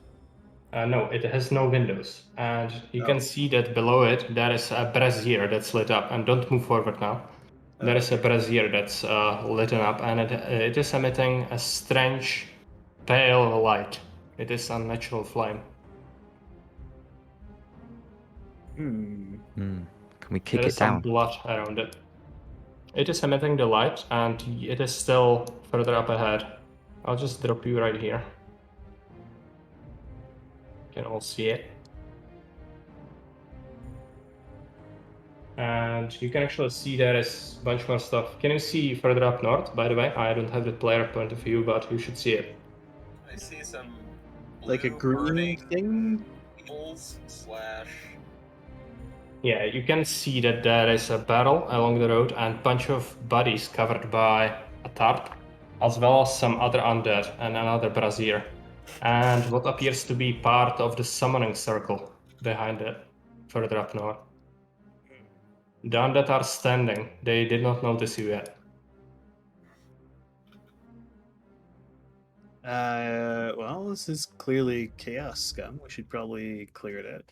no, it has no windows. And you Oh. can see that below it, there is a brazier that's lit up. And don't move forward now. There is a brazier that's lit up, and it is emitting a strange, pale light. It is unnatural flame. Can we kick There it is some down? blood around it. It is emitting the light, and it is still further up ahead. I'll just drop you right here. You can all see it. And you can actually see there is a bunch more stuff. Can you see further up north, by the way? I don't have the player point of view, but you should see it. I see some Like a blue green burning thing? wheels slash. Yeah, you can see that there is a barrel along the road and a bunch of bodies covered by a tarp, as well as some other undead and another brazier. And what appears to be part of the summoning circle behind it, further up north. The undead are standing. They did not notice you yet. Well, this is clearly chaos scum. We should probably clear it out.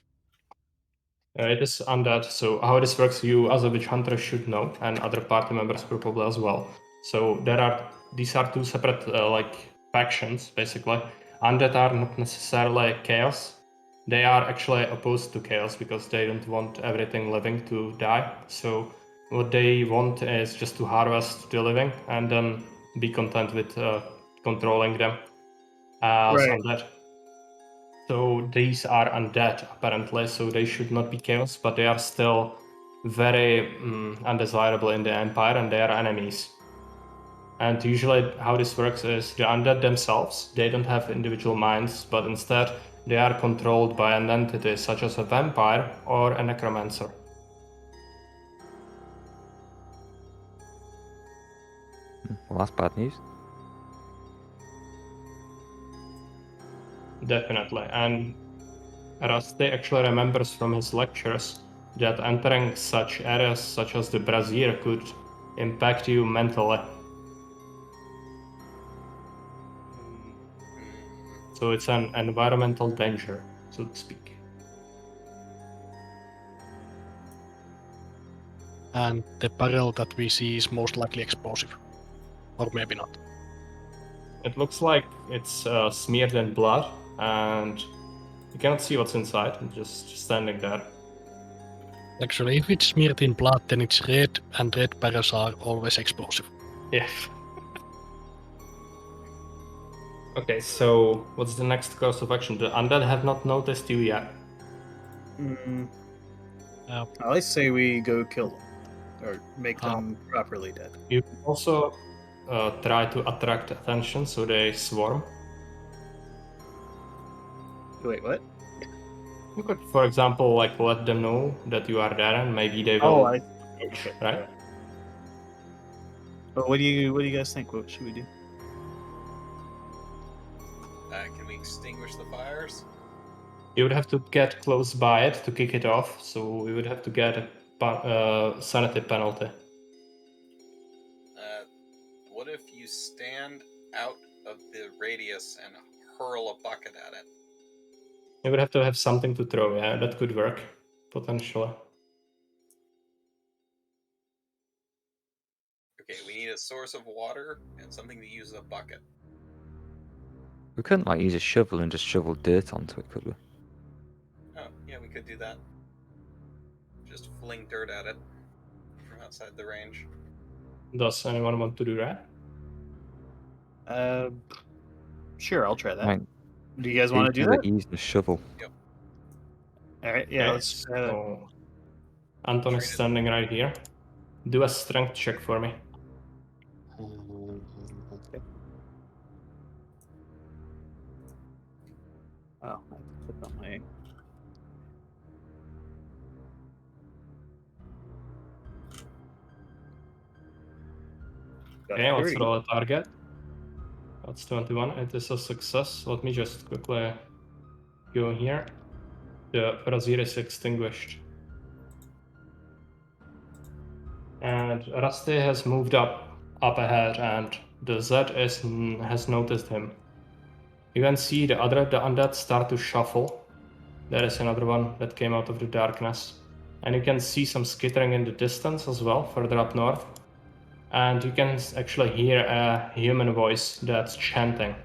It is undead, so how this works, you as a witch hunter should know, and other party members probably as well. So these are two separate factions, basically. Undead are not necessarily chaos. They are actually opposed to chaos because they don't want everything living to die. So what they want is just to harvest the living and then be content with controlling them as Right. undead. So these are undead apparently, so they should not be chaos, but they are still very undesirable in the Empire and they are enemies. And usually how this works is the undead themselves, they don't have individual minds, but instead they are controlled by an entity such as a vampire or a necromancer. Well, that's bad news. Definitely. And Rusty actually remembers from his lectures that entering such areas such as the brazier could impact you mentally. So it's an environmental danger, so to speak. And the barrel that we see is most likely explosive. Or maybe not. It looks like it's smeared in blood, and you cannot see what's inside, just standing there. Actually, if it's smeared in blood, then it's red, and red barrels are always explosive. Yeah. Okay, so what's the next course of action? The undead have not noticed you yet. I say we go kill them. Or make them properly dead. You can also try to attract attention, so they swarm. Wait, what? You could, for example, let them know that you are there, and maybe they will. Okay. Right? Well, what do you guys think? What should we do? Can we extinguish the fires? You would have to get close by it to kick it off, so we would have to get a sanity penalty. What if you stand out of the radius and hurl a bucket at it? You would have to have something to throw, yeah, that could work, potentially. Okay, we need a source of water and something to use as a bucket. We couldn't like use a shovel and just shovel dirt onto it, could we? Oh, yeah, we could do that. Just fling dirt at it from outside the range. Does anyone want to do that? Sure, I'll try that. Right. Do you guys want to do that? Use the shovel. All right, yeah, Okay, let's. so Anton is Train it. standing right here. Do a strength check for me. Okay. Oh, I have to click on my. Got Okay, let's 30. roll a target. That's 21. It is a success. Let me just quickly go here. The brazier is extinguished. And Rusty has moved up ahead, and the Z has noticed him. You can see the undead start to shuffle. There is another one that came out of the darkness. And you can see some skittering in the distance as well, further up north. And you can actually hear a human voice that's chanting.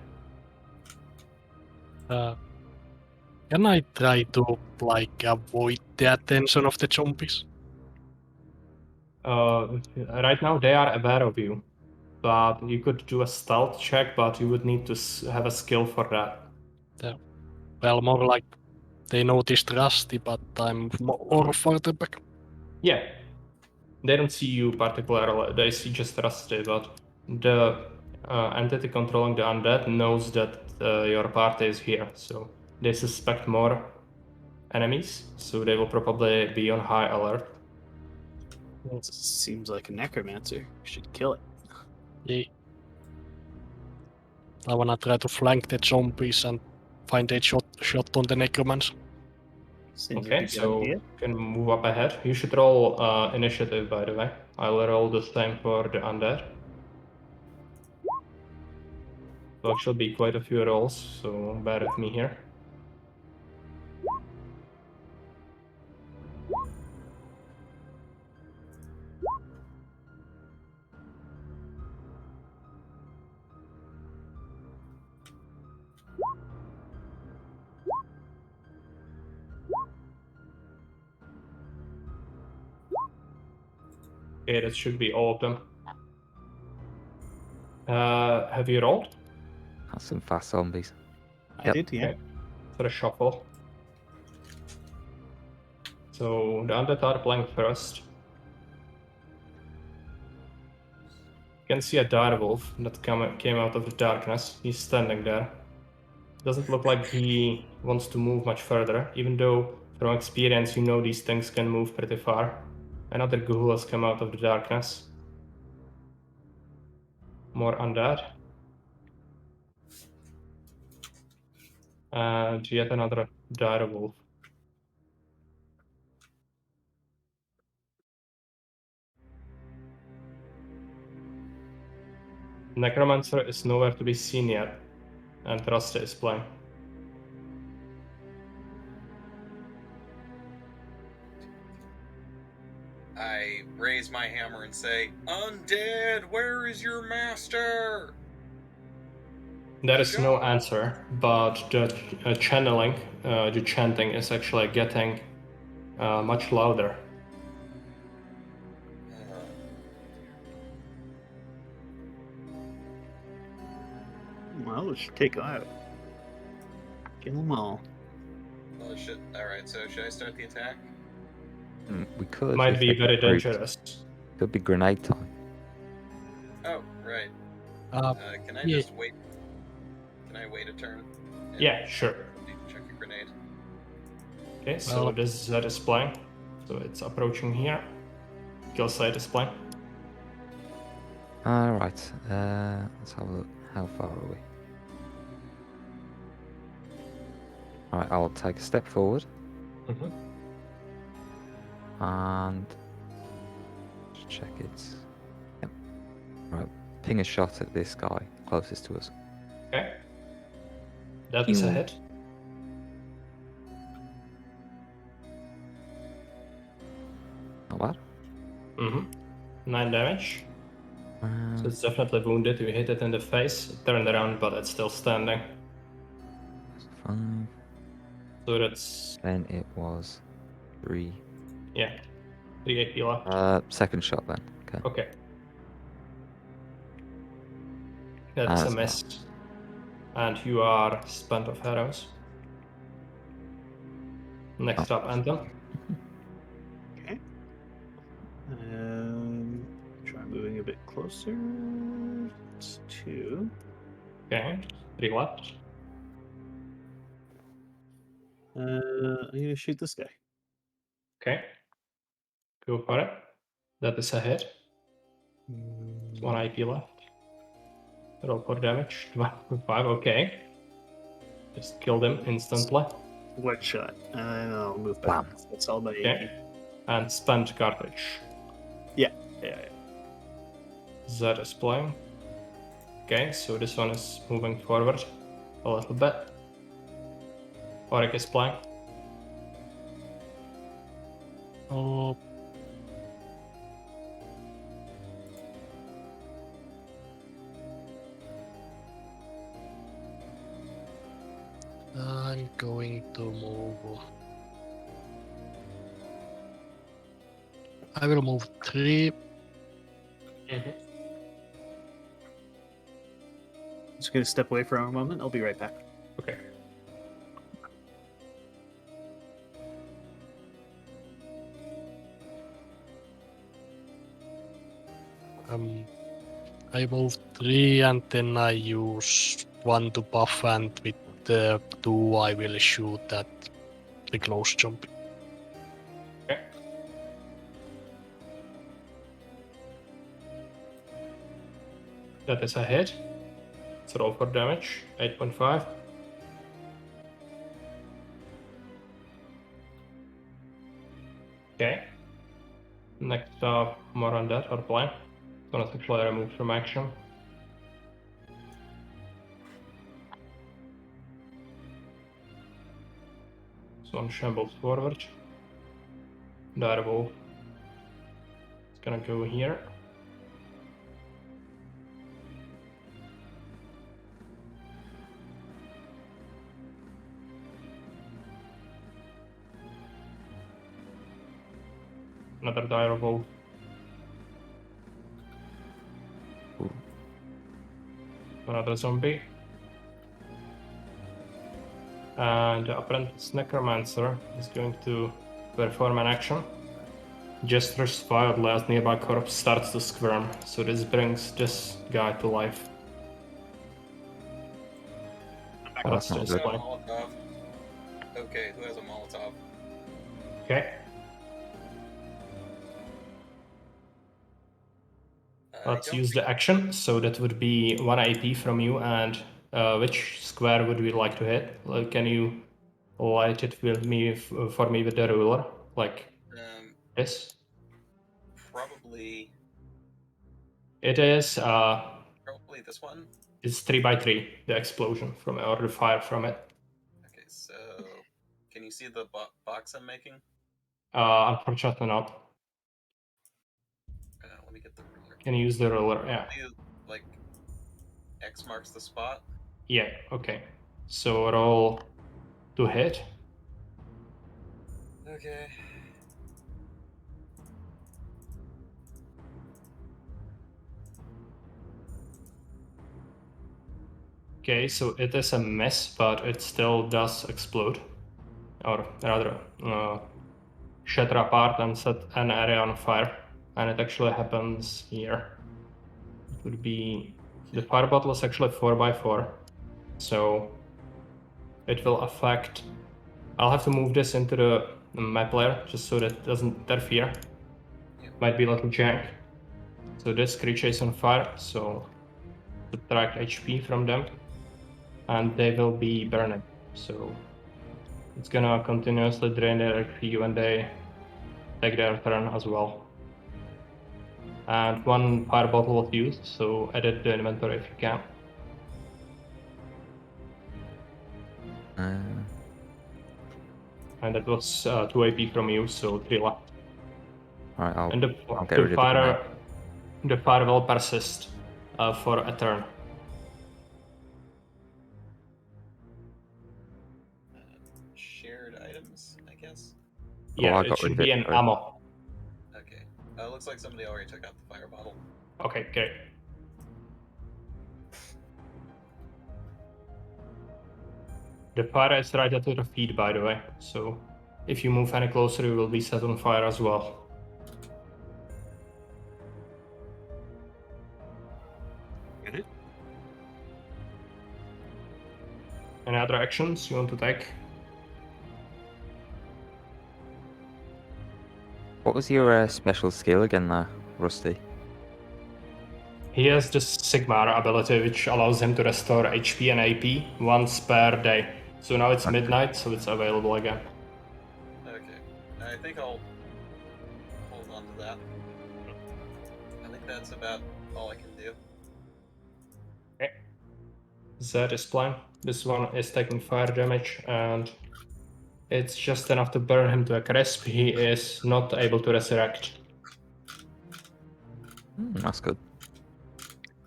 Can I try to like avoid the attention of the zombies? Right now they are aware of you, but you could do a stealth check, but you would need to have a skill for that. Well, more like they noticed Rusty, but I'm more further back. Yeah, they don't see you particularly, they see just Rusty, but the entity controlling the undead knows that your party is here, so they suspect more enemies, so they will probably be on high alert. Seems like a necromancer. We should kill it. Yeah. I wanna try to flank the zombies and find a shot on the necromancer. Seems Okay, like a good so idea. you can move up ahead. You should roll initiative, by the way. I'll roll the same for the undead. There'll actually be quite a few rolls, so bear with me here. Okay, that should be all of them. Have you rolled? That's some fast zombies. I Yep. did, yeah. Okay. For a shuffle. So the undead are playing first. You can see a direwolf that came out of the darkness. He's standing there. Doesn't look like he wants to move much further, even though from experience you know these things can move pretty far. Another ghoul has come out of the darkness. More undead. And yet another direwolf. Necromancer is nowhere to be seen yet, and Rusty is playing. I raise my hammer and say, "Undead, where is your master?" There is no answer, but the channeling, the chanting is actually getting much louder. Well, we should take them out. Kill them all. Oh shit! All right, so should I start the attack? We could. Might if be they very get grouped. dangerous. Could be grenade time. Oh right. Can I Yeah. just wait? Can I wait a turn? and Yeah, sure. Chuck a grenade. Okay, so Well- this Z is playing. So it's approaching here. Kill site is playing. Alright, let's have a look. How far are we? Alright, I'll take a step forward Mhm. and just check it. Yep. Right, ping a shot at this guy closest to us. Okay. That is a Pew. hit. Not bad. 9 damage. So it's definitely wounded. You hit it in the face. It turned around, but it's still standing. 5. So that's, Then it was 3. yeah, 3 AP left. Second shot then. Okay. Okay. That's a That's miss. And you are spent of arrows. Next up, Anthem. Okay. Try moving a bit closer. It's 2. Okay. 3 left. I'm gonna shoot this guy. Okay. Go for it. That is a hit. 1 IP left. Roll for damage. 5. Okay. Just killed him instantly. One shot. And I'll move back. Blam. That's all my Okay. And spent cartridge. Yeah. Zed is playing. Okay, so this one is moving forward a little bit. Oric is playing. Oh, I'm going to move. I will move 3. Just gonna step away for a moment. I'll be right back. Okay. I move 3 and then I use 1 to buff, and with 2 I will shoot at the close jump. Okay. That is a hit. Let's roll for damage. 8.5. Okay. Next up, more on that or plan. Gonna actually remove from action. So one shambles forward. Direwolf is gonna go here. Another direwolf. Another zombie. And the apprentice necromancer is going to perform an action. Gestures wildly as nearby corpse starts to squirm, so this brings this guy to life. Oh, that's not Who's good. got a Molotov? Okay, who has a Molotov? Okay, I let's don't use the action. So that would be 1 AP from you, and which square would we like to hit? Like, can you light it with me for me with the ruler, like this? Probably It is. probably this one. It's 3x3. The explosion from it, or the fire from it. Okay, so can you see the box I'm making? Unfortunately not. Let me get the ruler. Can you use the ruler? Yeah. Like X marks the spot. Yeah. Okay. So roll to hit. Okay. Okay, so it is a miss, but it still does explode, or rather, shatter apart and set an area on fire. And it actually happens here. It would be the fire bottle is actually 4x4, so it will affect. I'll have to move this into the map layer just so that it doesn't interfere. Might be a little jank. So this creature is on fire, so subtract HP from them, and they will be burning. So It's gonna continuously drain their HP when they take their turn as well. And one fire bottle was used, so edit the inventory if you can. And that was 2 AP from you, so 3 left. Alright, And I'll get rid of it now. the fire will persist for a turn. Shared items, I guess. Yeah, I it got rid should of be it, an sorry. ammo. Okay. Looks like somebody already took out the fire bottle. Okay, great. The fire is right at your feet, by the way, so if you move any closer, you will be set on fire as well. Get it? Any other actions you want to take? What was your special skill again there, Rusty? He has this Sigmar ability, which allows him to restore HP and AP once per day. So now it's Okay. midnight, so it's available again. Okay. I think I'll hold on to that. I think that's about all I can do. Okay. That is plan. This one is taking fire damage, and it's just enough to burn him to a crisp. He is not able to resurrect. That's good.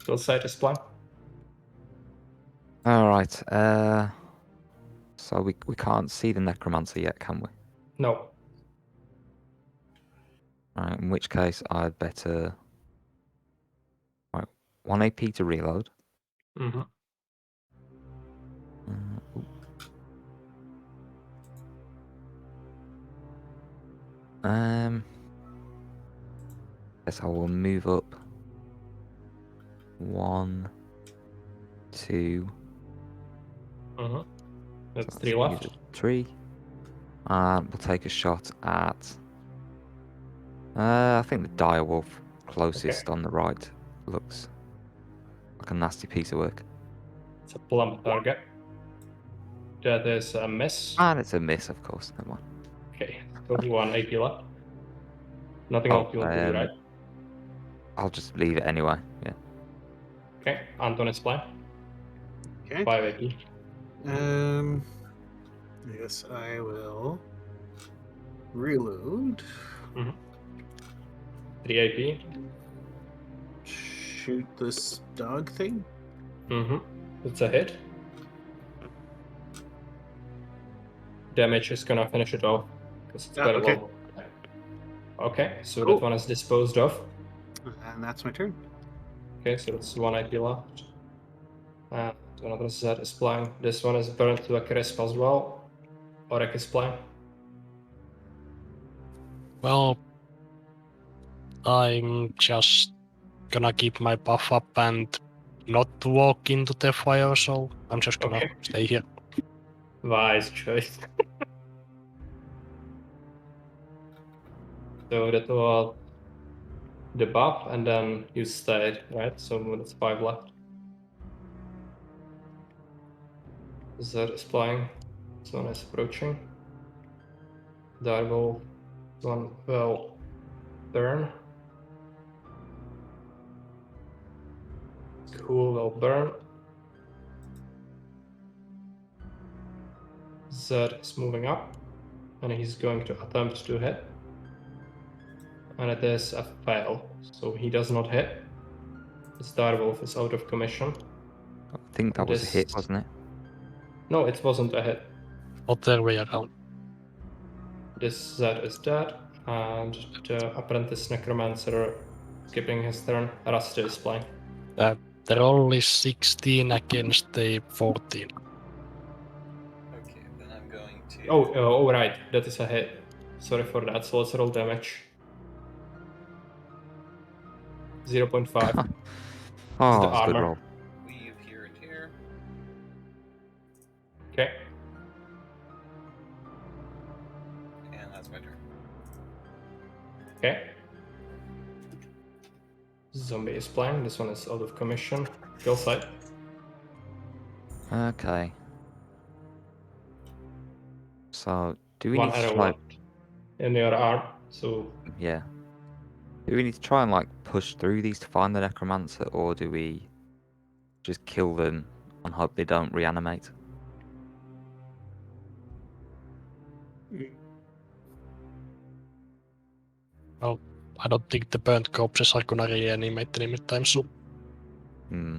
Will side is plan. Alright, so we can't see the Necromancer yet, can we? No. Right, in which case I'd better... Right, 1 AP to reload. Mm-hmm. Ooh. Guess I will move up 1, 2. Mm-hmm. That's So 3 use left. it, 3. We'll take a shot at. I think the direwolf closest on the right looks like a nasty piece of work. It's a plump target. That is a miss. And it's a miss, of course. Never mind. Okay, so 1 AP left. Nothing else you want to do, right? I'll just leave it anyway. Yeah. Okay, Anton is plan. Okay. 5 AP. I guess I will reload. 3 AP. Shoot this dog thing. Mm-hmm. It's a hit. Damage is gonna finish it off because it's quite Okay. low. Okay, so Cool. that one is disposed of. And that's my turn. Okay, so that's 1 IP left. And another Z is playing. This one is burned to a crisp as well. Orek is playing. Well, I'm just gonna keep my buff up and not walk into the fire, so I'm just gonna Okay. stay here. Wise choice. So that was the buff, and then you stayed, right? So that's 5 left. Z is playing. This one is approaching. Direwolf. This one will burn. Cool will burn. Z is moving up, and he's going to attempt to hit. And it is a fail, so he does not hit. This direwolf is out of commission. I think that was a hit, This- wasn't it? No, it wasn't a hit. Other way around. This Z is dead, and the apprentice necromancer skipping his turn. Rusty is playing. They're only 16 against the 14. Okay, then I'm going to. Oh, right, that is a hit. Sorry for that. So let's roll damage. 0.5. Oh, the that's a good armor. roll. Weave here and here. Okay. And that's my turn. Okay. Zombie is playing. This one is out of commission. Kill side. So, do we One need to arrow try? left in your arm. So Yeah. Do we need to try and like push through these to find the necromancer, or do we just kill them and hope they don't reanimate? I don't think the burnt corpses are gonna reanimate anytime soon. Hmm.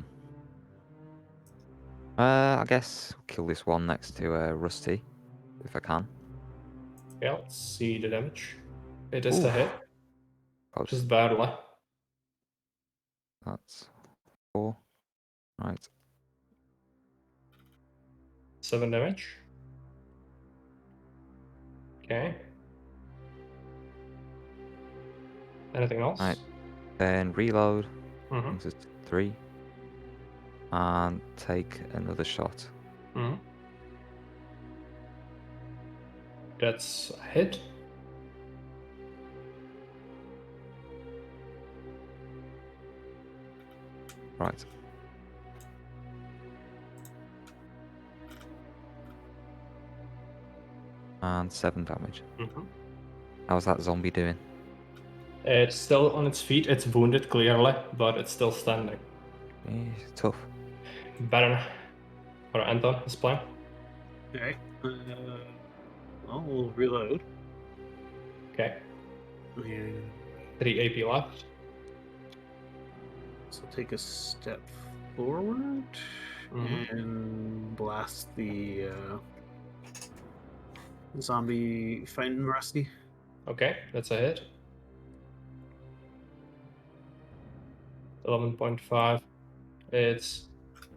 I guess I'll kill this one next to Rusty, if I can. yeah, let's see the damage. It is Ooh. a hit, Close. just barely. That's 4. Right. 7 damage. Okay. Anything else? Right. Then reload. Mm-hmm. Brings us to 3. And take another shot. Mm-hmm. That's a hit. Right. And 7 damage. Mm-hmm. How's that zombie doing? It's still on its feet. It's wounded clearly, but it's still standing. Tough. Baron or Anton is playing. Okay. Well, we'll reload. Okay. And 3 AP left. so take a step forward Mhm. and blast the zombie fighting Rusty. Okay, that's a hit. 11.5. It's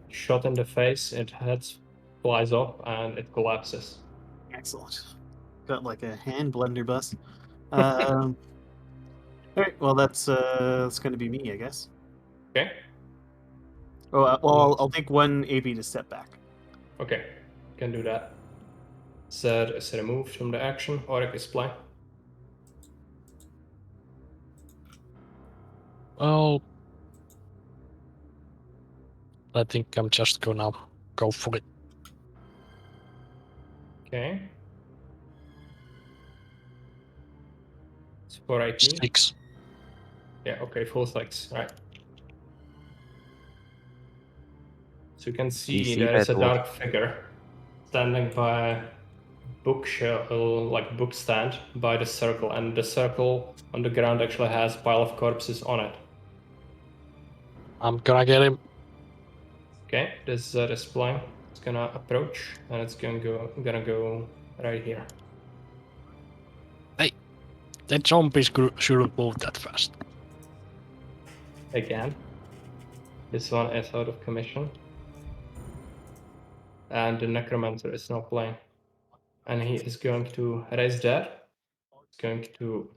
shot in the face. It heads flies off and it collapses. Excellent. Got like a hand blunderbuss. All right. Well, that's going to be me, I guess. Okay. Oh, well, I'll take 1 AP to step back. Okay, can do that. Zed is removed from the action. Auric is playing. Well, I think I'm just gonna go for it. Okay. It's 4 AP. 6. Yeah, okay, full 6. Right. So you can you see see there there, is a Lord? dark figure standing by a bookshelf, like book stand by the circle, and the circle on the ground actually has a pile of corpses on it. I'm gonna get him. Okay, this Zed is playing. It's gonna approach and it's gonna go right here. The zombies shouldn't move that fast. Again. This one is out of commission. And the necromancer is now playing. And he is going to raise that. It's going to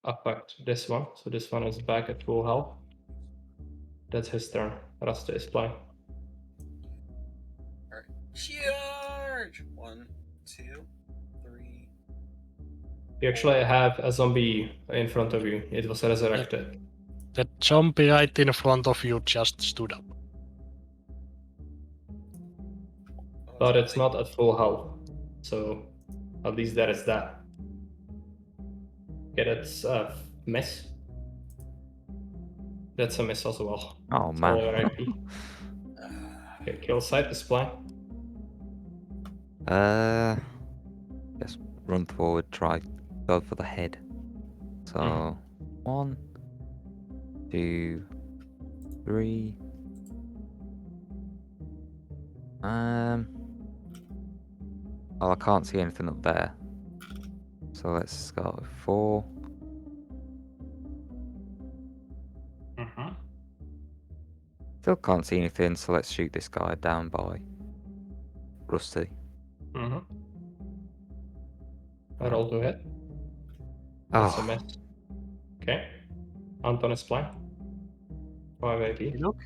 affect this one. So this one is back at full health. That's his turn. Rasta is playing. Alright. Charge! 1, 2, 3. You actually have a zombie in front of you. It was resurrected. The zombie right in front of you just stood up. But it's not at full health. So at least there is that. Okay, that's a miss. That's a miss as well. Oh It's all your man. IP. Okay, kill site is playing. Just run forward, try go for the head. So 1, 2, 3. Oh, I can't see anything up there. So let's start with 4. Mm-hmm. Still can't see anything, so let's shoot this guy down by Rusty. Mm-hmm. I roll to hit. That's a miss. Okay. Anton is playing. 5 AP. Look.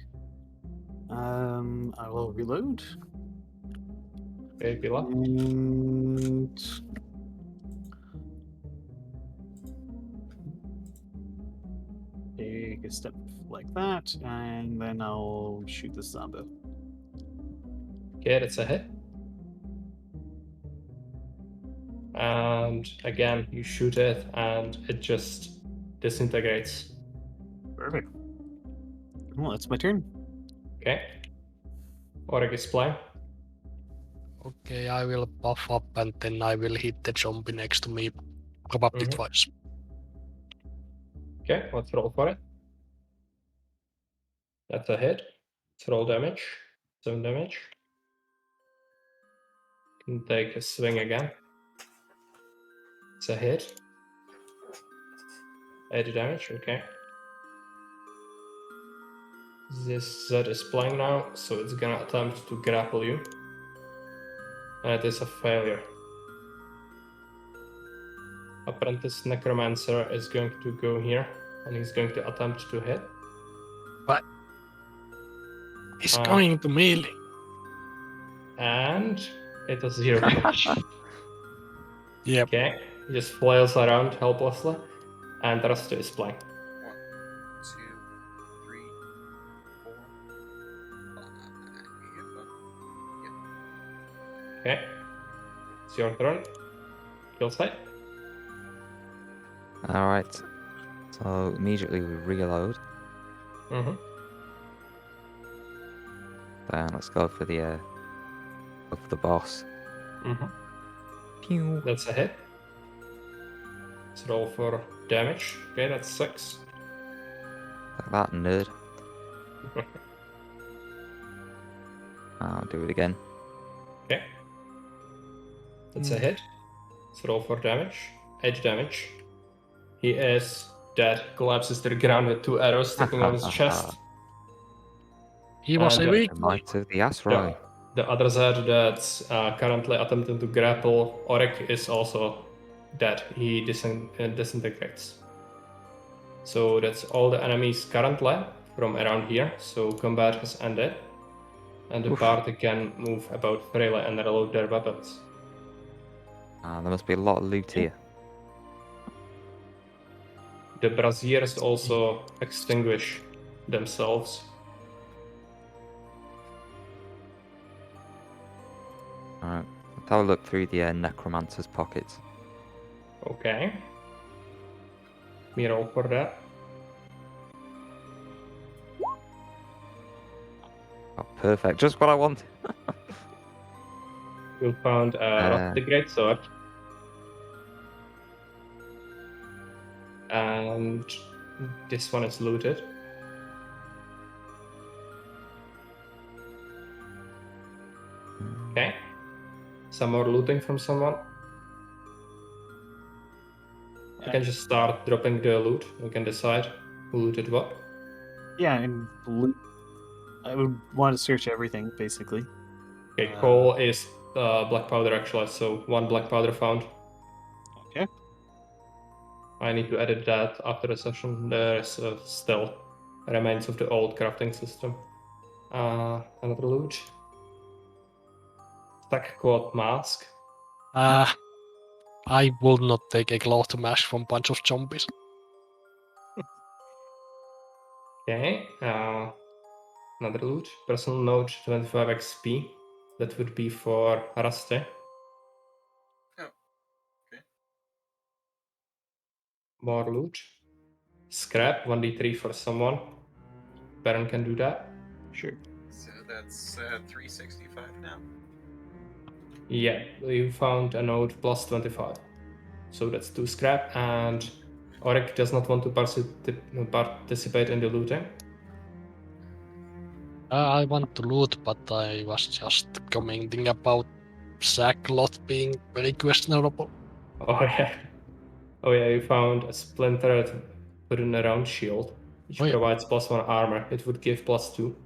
I will reload. AP left. And take a step like that, and then I'll shoot the zombie. Okay, that's a hit. And again, you shoot it, and it just disintegrates. Perfect. Well, it's my turn. Okay. Oryx is playing. Okay, I will buff up and then I will hit the zombie next to me. Probably Mhm. twice. Okay, let's roll for it. That's a hit. Let's roll damage. 7 damage. Can take a swing again. It's a hit. 8 damage, okay. This Z is playing now, so it's gonna attempt to grapple you. And it is a failure. Apprentice Necromancer is going to go here, and he's going to attempt to hit. He's going to melee. And it is 0 damage. Yep. Okay, he just flails around helplessly, and Rasta is playing. 1, 2, 3, 4, 5. Okay, it's your turn. Kill site. Alright. So immediately we reload. Mm-hmm. Then let's go for the boss. Mm-hmm. Pew. That's a hit. Let's roll for damage. Okay, that's 6. Like that, nerd. I'll do it again. Okay. That's a hit. Let's roll for damage. 8 damage. He is dead. Collapses to the ground with 2 arrows sticking out of his chest. He was And a the- weak The point. might of the asteroid. The other Zed that's currently attempting to grapple Oryx is also dead. He disintegrates. So that's all the enemies currently from around here. So combat has ended. And the Oof. party can move about freely and reload their weapons. There must be a lot of loot here. The braziers also extinguish themselves. Alright. Let's have a look through the necromancer's pockets. Okay. Me roll for that. Oh, perfect. Just what I want. You found the Great Sword. And this one is looted. Okay. Some more looting from someone. I can just start dropping the loot. We can decide who looted what. Yeah, and I would want to search everything, basically. Okay, coal is black powder actually, so 1 black powder found. Okay. I need to edit that after the session. There is still remains of the old crafting system. Another loot. Stack quad mask. I will not take a cloth mash from bunch of zombies. Okay. Another loot. Personal note 25 XP. That would be for Raste. Oh, okay. More loot. Scrap 1d3 for someone. Baron can do that. Sure. So that's 365 now. Yeah, you found a node plus 25. So that's 2 scrap, and Oryx does not want to participate in the looting. I want to loot, but I was just commenting about sackcloth being very questionable. Oh yeah. Oh yeah, you found a splintered wooden round shield, which Oh, yeah. provides +1 armor. It would give +2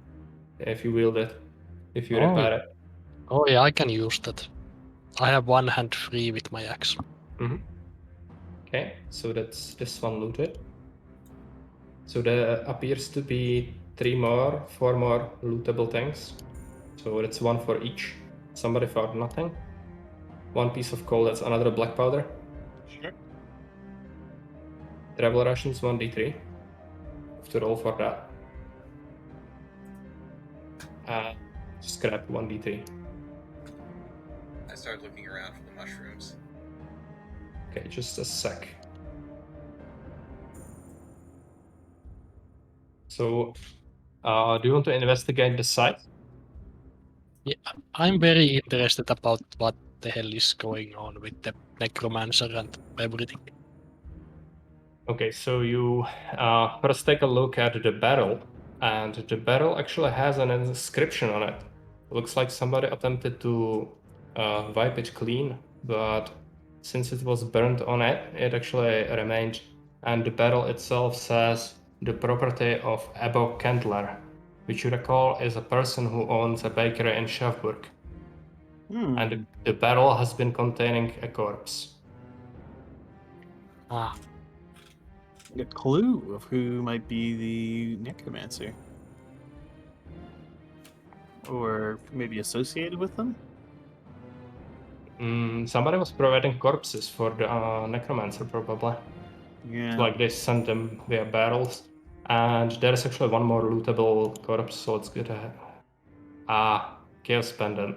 if you wield it, if you Oh, repair it. Oh yeah, I can use that. I have one hand free with my axe. Okay, so that's this one looted. So there appears to be 4 more lootable things. So that's 1 for each. Somebody found nothing. 1 piece of coal, that's another black powder. Sure. Travel rations 1d3. Have to roll for that. Scrap 1d3. I started looking around for the mushrooms. Okay, just a sec. So, do you want to investigate the site? Yeah, I'm very interested about what the hell is going on with the necromancer and everything. Okay, so you first take a look at the barrel, and the barrel actually has an inscription on it. Looks like somebody attempted to wipe it clean, but since it was burned on it, it actually remained. And the barrel itself says the property of Abbo Kendler, which you recall is a person who owns a bakery in Schaffburg. And the barrel has been containing a corpse. Ah, A clue of who might be the necromancer. Or maybe associated with them? Somebody was providing corpses for the necromancer, probably. Yeah. Like they sent them via barrels. And there's actually one more lootable corpse, so it's good to have. Chaos Pendant.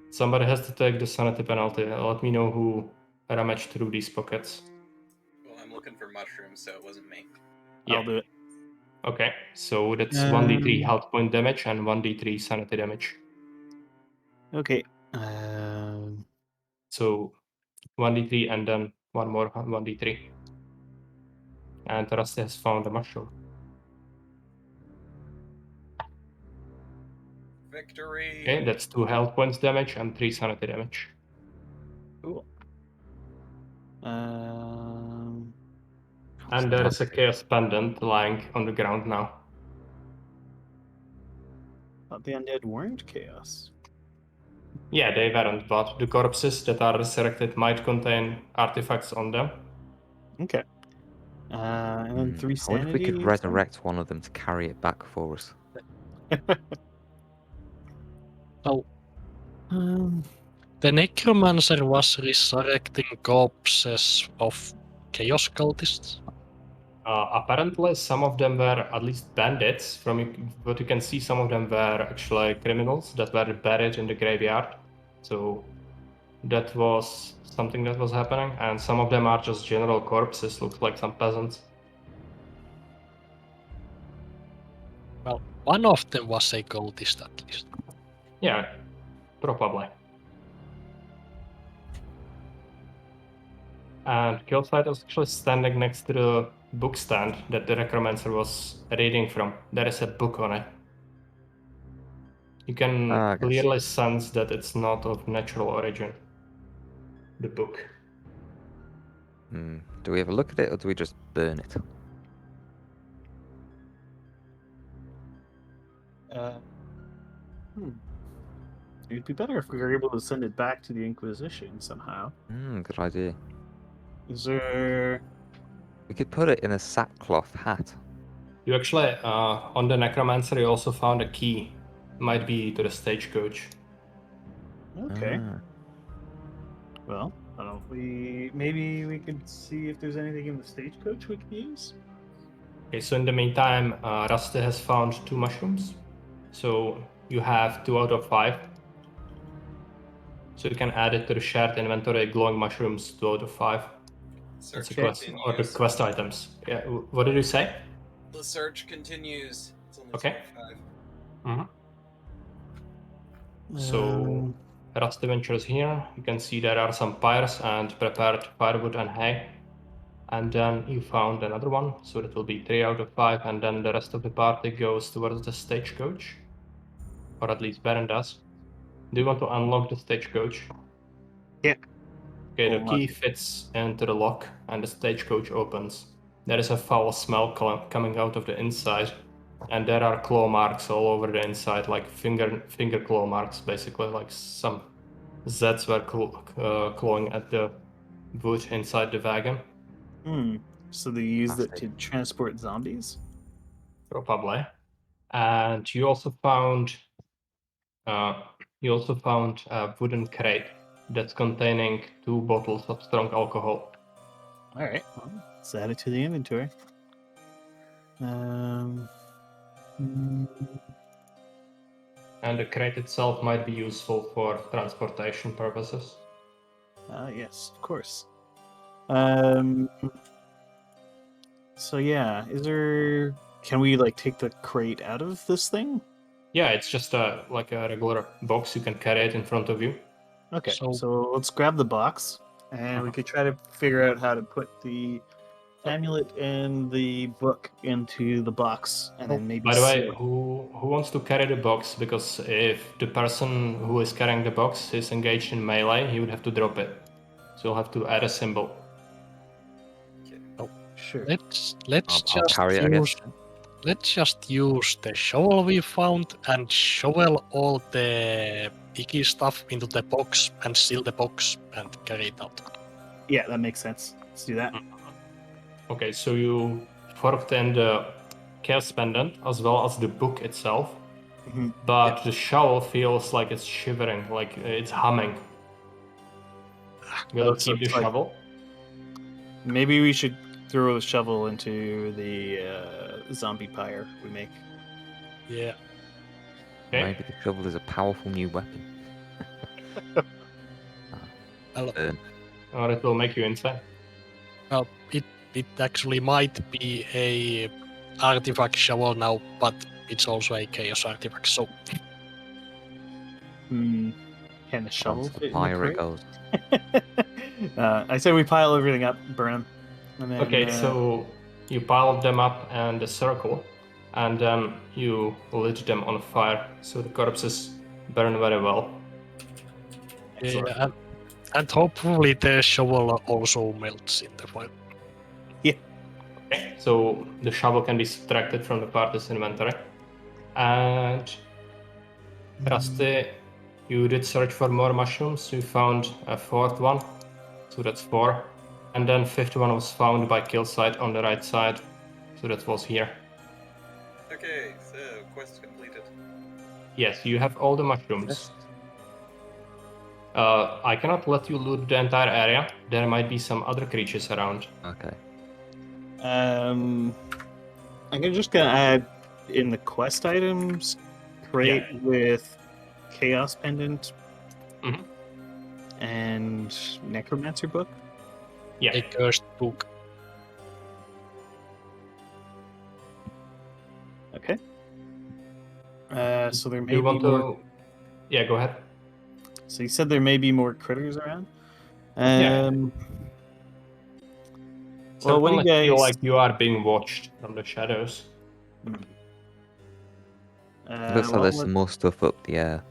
Somebody has to take the sanity penalty. Let me know who rummaged through these pockets. Well, I'm looking for mushrooms, so it wasn't me. Yeah. I'll do it. Okay, so that's 1d3 health point damage and 1d3 sanity damage. Okay. So 1d3 and then one more 1d3. And Rusty has found a mushroom. Victory! Okay, that's 2 health points damage and 3 sanity damage. Cool. And there is a chaos pendant lying on the ground now. Thought the undead weren't chaos. Yeah, they weren't, but the corpses that are resurrected might contain artifacts on them. Okay. And then 3 I wonder if we sanity. could resurrect one of them to carry it back for us. so the necromancer was resurrecting corpses of chaos cultists. Apparently, some of them were at least bandits. From what you can see, some of them were actually criminals that were buried in the graveyard. So that was something that was happening. And some of them are just general corpses, looks like some peasants. Well, one of them was a cultist at least. Yeah, probably. And Killsight was actually standing next to the book stand that the necromancer was reading from. There is a book on it. You can clearly sense that it's not of natural origin. The book. Do we have a look at it or do we just burn it? It'd be better if we were able to send it back to the Inquisition somehow. Good idea. Is there... We could put it in a sackcloth hat. You actually, on the necromancer, you also found a key. Might be to the stagecoach. Okay. Well, maybe we could see if there's anything in the stagecoach we could use? Okay, so in the meantime, Rusty has found 2 mushrooms. So you have 2 out of 5. So you can add it to the shared inventory, glowing mushrooms, 2 out of 5. Search Quest, or the quest items. Yeah, what did you say? The search continues. It's only Okay. 25. So Rusty ventures here. You can see there are some pyres and prepared firewood and hay. And then you found another one, so that will be 3 out of 5, and then the rest of the party goes towards the stagecoach. Or at least Baron does. Do you want to unlock the stagecoach? Yeah. Okay, the key fits into the lock and the stagecoach opens. There is a foul smell coming out of the inside, and there are claw marks all over the inside, like finger claw marks, basically, like some Zeds were clawing at the wood inside the wagon. So they used it to transport zombies? Probably. And you also found a wooden crate that's containing 2 bottles of strong alcohol. All right, well, let's add it to the inventory. And the crate itself might be useful for transportation purposes. Yes, of course. So yeah, is there? Can we like take the crate out of this thing? Yeah, it's just like a regular box. You can carry it in front of you. Okay, So- so let's grab the box, and we could try to figure out how to put the amulet and the book into the box, and then maybe. By the way, seal it. who wants to carry the box? Because if the person who is carrying the box is engaged in melee, he would have to drop it. So you'll have to add a symbol. Sure. Let's I'll carry it, I guess. let's just use the shovel we found and shovel all the icky stuff into the box and seal the box and carry it out. Yeah, that makes sense. Let's do that. Okay, so you forked in the chaos pendant as well as the book itself, Mhm. but the shovel feels like it's shivering, like it's humming. Will Oh, you so keep the it's like- shovel? Maybe we should throw the shovel into the zombie pyre we make. Yeah. Okay. Maybe the shovel is a powerful new weapon. Well, Or it will make you insane. well, it actually might be a artifact shovel now, but it's also a chaos artifact. So Can the shovel Onto the fit in the fire it crate? goes. I say we pile everything up, burn them, and then. Okay, so you pile them up in a circle, and then you lit them on fire, so the corpses burn very well. Excellent. yeah, and hopefully the shovel also melts in the fire. Okay, so the shovel can be subtracted from the party's inventory. And Rusty, you did search for more mushrooms. You found a fourth one, so that's 4. And then fifth one was found by Killside on the right side, so that was here. Okay, so quest completed. Yes, you have all the mushrooms. I cannot let you loot the entire area. There might be some other creatures around. Okay. I'm just gonna add in the quest items crate with chaos pendant Mhm. and necromancer book. Yeah. A cursed book. Okay. So there may You be want more. to? Yeah, go ahead. So you said there may be more critters around. Yeah. Well, what do you Certainly feel guys? like you are being watched from the shadows. Looks like well, there's some more stuff up the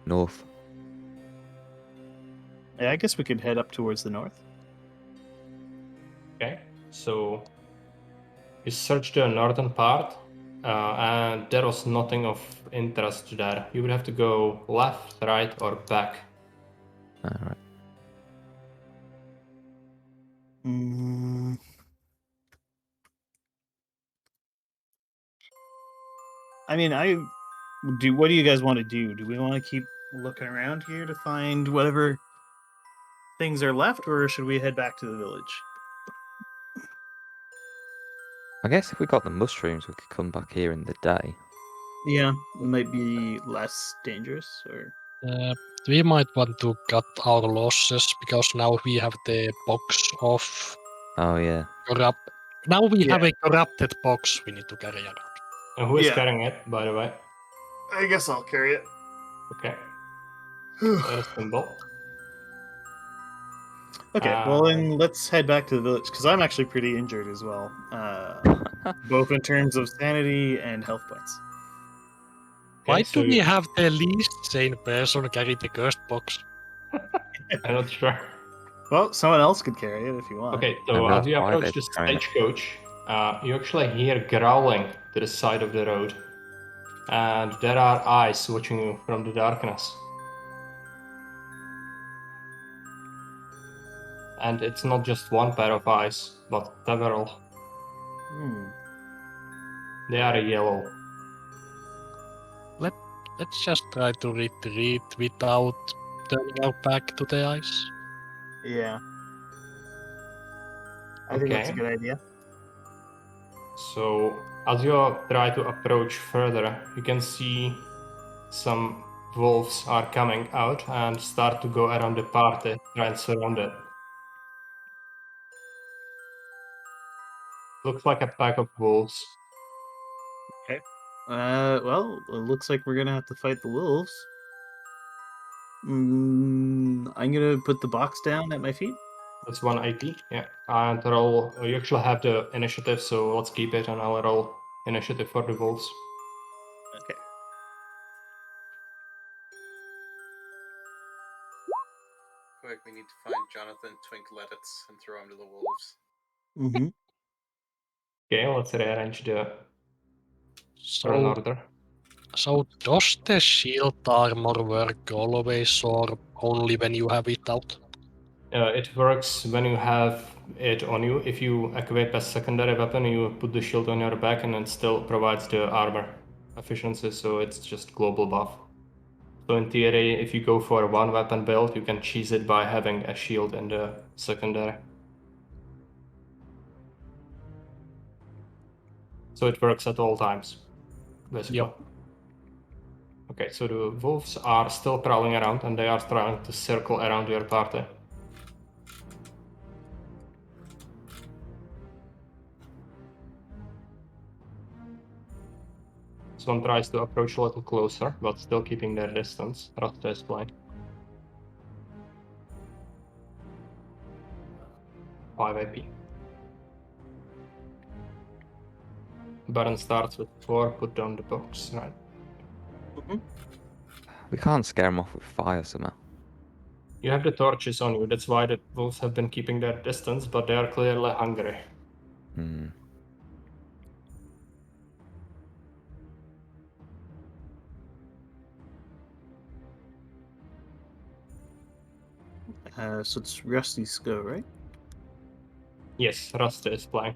north. yeah, I guess we could head up towards the north. Okay, so you search the northern part, and there was nothing of interest there. You would have to go left, right, or back. Alright. Mm. I mean, what do you guys want to do? Do we want to keep looking around here to find whatever things are left, or should we head back to the village? I guess if we got the mushrooms, we could come back here in the day. Yeah, it might be less dangerous, or We might want to cut our losses because now we have the box of Oh yeah. corrupt. Now we have Yeah. a corrupted box we need to carry around. And who is Yeah. carrying it, by the way? I guess I'll carry it. Okay, that is symbol. Okay, well then let's head back to the village because I'm actually pretty injured as well, both in terms of sanity and health points. Why so do we have the least sane person carry the cursed box? I'm not sure. Well, someone else could carry it if you want. Okay, so And as that's you why approach they're the carrying it. stagecoach, you actually hear growling to the side of the road. And there are eyes watching you from the darkness. And it's not just one pair of eyes, but several. Hmm. They are yellow. Let's just try to retreat without turning our back to the ice. Yeah. I think that's a Okay. good idea. So, as you try to approach further, you can see some wolves are coming out and start to go around the party, try and surround it. Looks like a pack of wolves. Well, it looks like we're gonna have to fight the wolves. I'm gonna put the box down at my feet. That's 1 IP, yeah. And roll. You actually have the initiative, so let's keep it, and I'll roll initiative for the wolves. Okay. Quick, we need to find Jonathan Twinkletits and throw him to the wolves. Mm-hmm. Okay, let's rearrange the turn So, order. so does the shield armor work always or only when you have it out? It works when you have it on you. If you equip a secondary weapon, you put the shield on your back, and it still provides the armor efficiency, so it's just global buff. So in theory, if you go for a one weapon build, you can cheese it by having a shield in the secondary. So it works at all times, basically. Yep. Okay, so the wolves are still prowling around, and they are trying to circle around your party. One tries to approach a little closer, but still keeping their distance. Rasta is flying. 5 AP. Baron starts with 4, put down the box, right? We can't scare them off with fire somehow. You have the torches on you, that's why the wolves have been keeping their distance, but they are clearly hungry. Hmm. So it's Rusty's go, right? Yes, Rasta is flying.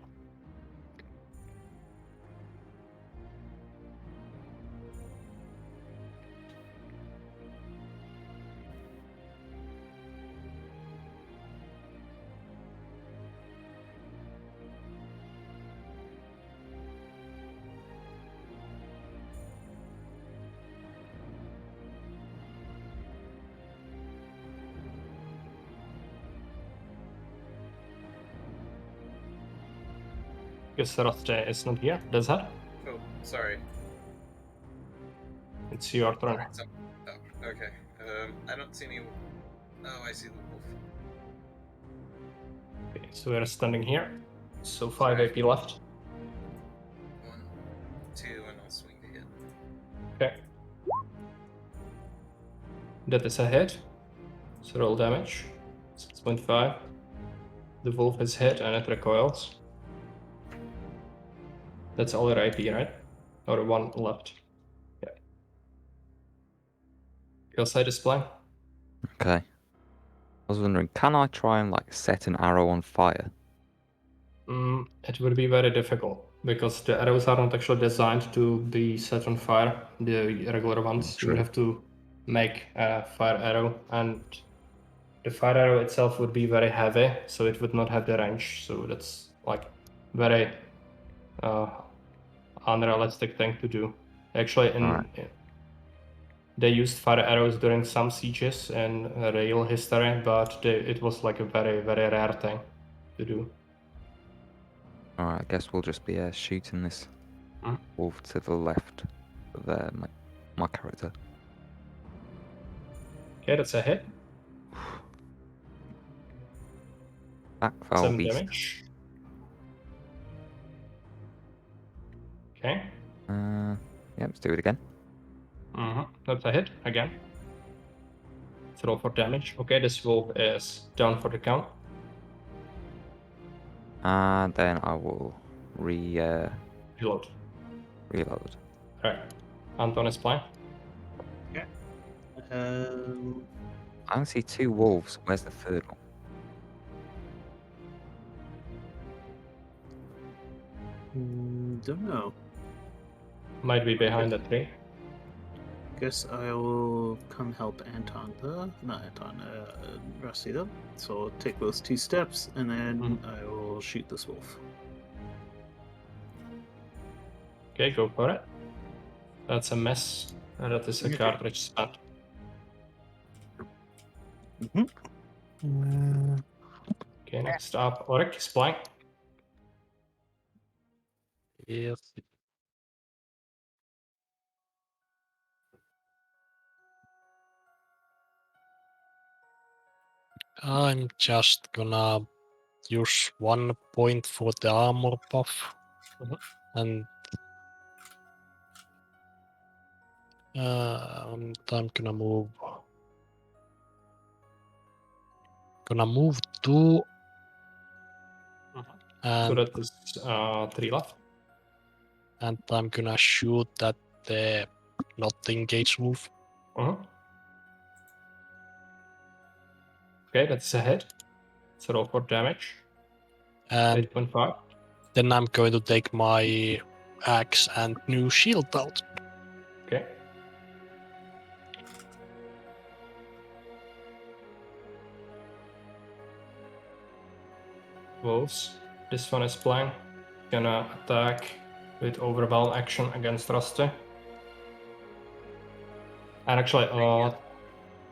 Guess Rasta is not here. Does that? Oh, sorry. It's your turn. Alright, so, oh, okay. I don't see any. Oh, I see the wolf. Okay, so we're standing here. So 5 Sorry. AP left. 1, 2, and I'll swing to hit. Okay. That is a hit. So roll damage. 6.5. The wolf is hit and it recoils. That's all your IP, right? Or 1 left. Yeah. Your side is playing. Okay. I was wondering, can I try and like set an arrow on fire? It would be very difficult because the arrows are not actually designed to be set on fire, the regular ones. You would True. have to make a fire arrow, and the fire arrow itself would be very heavy, so it would not have the range. So that's like very unrealistic thing to do. Actually, they used fire arrows during some sieges in real history, but it was like a very, very rare thing to do. Alright, I guess we'll just be shooting this Hmm. wolf to the left of my character. Okay, that's a hit. Back foul 7 beast. damage. Okay. Yeah, let's do it again. That's a hit again. Let's roll for damage. Okay, this wolf is down for the count. And then I will reload. Reload. Alright. Anton is playing. I only see 2 wolves. Where's the third one? Don't know. Might be behind the tree. Guess I will come help Rusty though. So I'll take those 2 steps and then I will shoot this wolf. Okay, go for it. That's a miss. And that is a Okay. cartridge spent. Okay, next up, Oryx is playing. Yes. I'm just gonna use 1 point for the armor buff. And I'm gonna move. Gonna move 2. So And, that is 3 left. and I'm gonna shoot at the not engaged wolf. Okay, that's a hit. So roll for damage. And 8.5. then I'm going to take my axe and new shield out. Okay. Wolves. This one is playing. Gonna attack with overwhelm action against Rusty. And actually,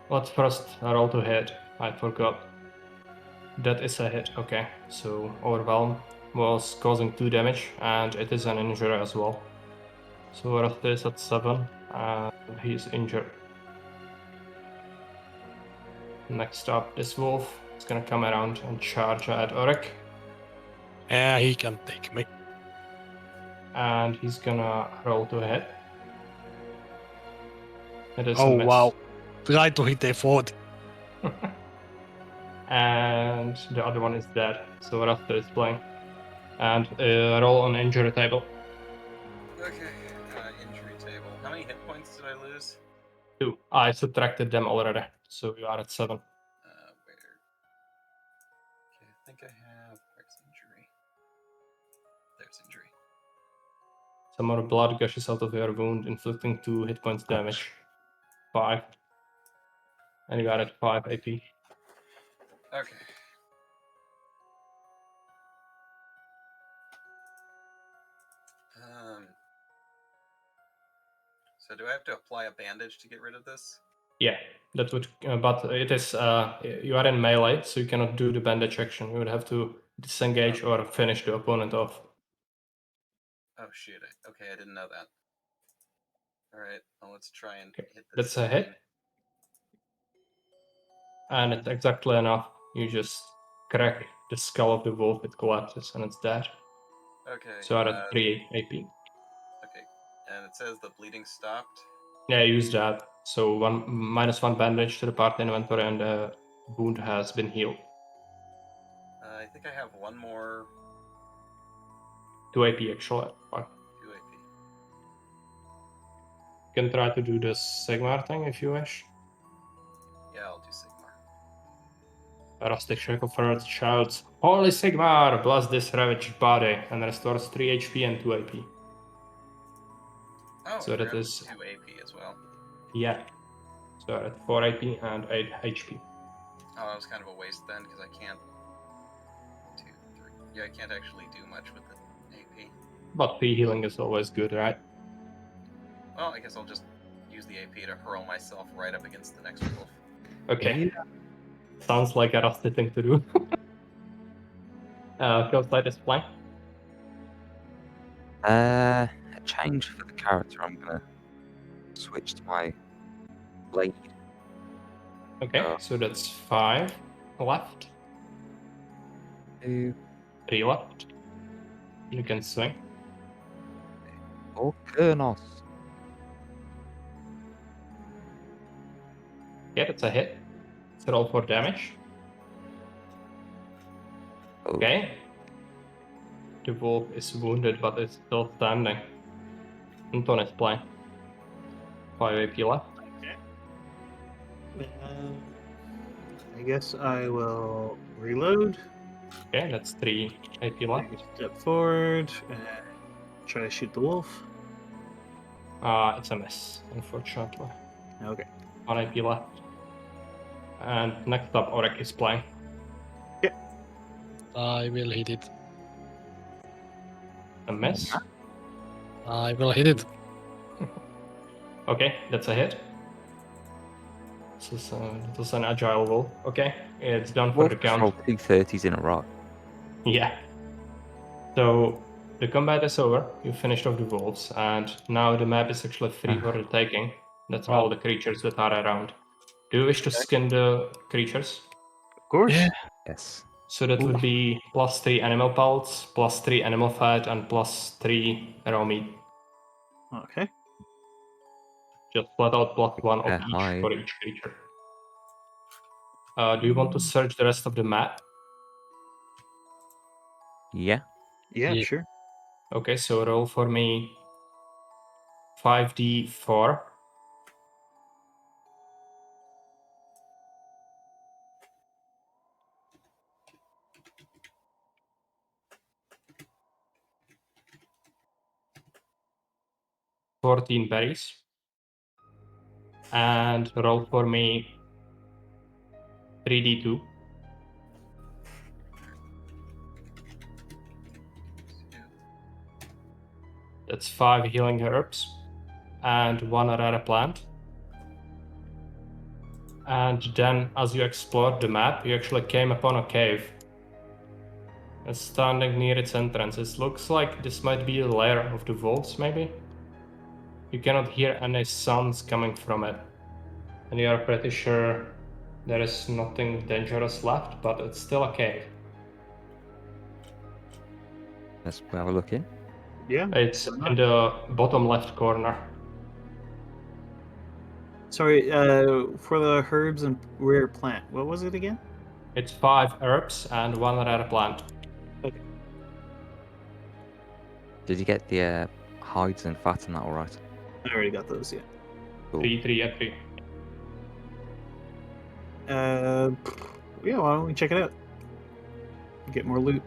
let's first roll to hit. I forgot. That is a hit. Okay, so overwhelm was causing 2 damage, and it is an injury as well. So Rusty is at 7, and he's injured. Next up, this wolf is gonna come around and charge at Oryx. Yeah, he can take me. And he's gonna roll to hit. It is a Oh miss. wow. Try to hit a 40. And the other one is dead. So Rasta is playing. And roll on injury table. Okay, injury table. How many hit points did I lose? 2. I subtracted them already. So you are at 7. Where? Okay, I think I have. Where's injury? There's injury. Some more blood gushes out of your wound, inflicting 2 hit points damage. 5. And you are at 5 AP. Okay. So do I have to apply a bandage to get rid of this? Yeah, that would. But it is. You are in melee, so you cannot do the bandage action. You would have to disengage or finish the opponent off. Oh shoot! Okay, I didn't know that. All right, well, let's try and Okay, hit this. that's a hit. And it's exactly enough. You just crack the skull of the wolf, it collapses, and it's dead. Okay. So at 3 AP. Okay, and it says the bleeding stopped. Yeah, use that. So -1 bandage to the party inventory, and the wound has been healed. I think I have one more 2 AP actually. 2 AP. You can try to do the Sigmar thing if you wish. Yeah, I'll do Sigmar. Rustic Shackleford shouts, "Holy Sigmar! Bless this ravaged body," and restores 3 HP and 2 AP. Oh, So that is 2 AP as well. Yeah. So at 4 AP and 8 HP. Oh, that was kind of a waste then, because I can't. 2, 3. Yeah, I can't actually do much with the AP. But P healing is always good, right? Well, I guess I'll just use the AP to hurl myself right up against the next wolf. Okay. Sounds like a rusty thing to do. Killslide is flank. A change for the character. I'm gonna switch to my blade. Okay, so that's 5 left. 2, 3 left. You can swing. or Kurnos. Yeah, that's a hit. Let's roll for damage. Okay. The wolf is wounded, but it's still standing. Anton is playing. 5 AP left. I guess I will reload. Okay, that's 3 AP left. Take a step forward and try to shoot the wolf. It's a miss, unfortunately. Okay. 1 AP left. And next up, Oryx is playing. I will hit it. A miss. I will hit it. Okay, that's a hit. This is an agile wolf. Okay, it's done for Wolf the just count. rolled 2 30s in a row. Yeah. So the combat is over. You finished off the wolves, and now the map is actually free for the taking. That's all the creatures that are around. Do you wish to skin the creatures? Of course. Yeah. Yes. So that would be +3 animal pelts, +3 animal fat, and +3 raw meat. Okay. Just flat out +1 of each Hide. for each creature. Do you want to search the rest of the map? Yeah. Yeah, Yeah. sure. Okay, so roll for me 5d4. $14 berries. And roll for me 3d2. That's 5 healing herbs and 1 rare plant. And then, as you explored the map, you actually came upon a cave. It's standing near its entrance. It looks like this might be a lair of the wolves, maybe? You cannot hear any sounds coming from it. And you are pretty sure there is nothing dangerous left, but it's still a cave. Let's have a look in. Yeah. It's why not? in the bottom left corner. Sorry, for the herbs and rare plant, what was it again? It's 5 herbs and 1 rare plant. Did you get the hides and fat and that all right? I already got those, yeah. Cool. 3. Yeah, why don't we check it out? Get more loot.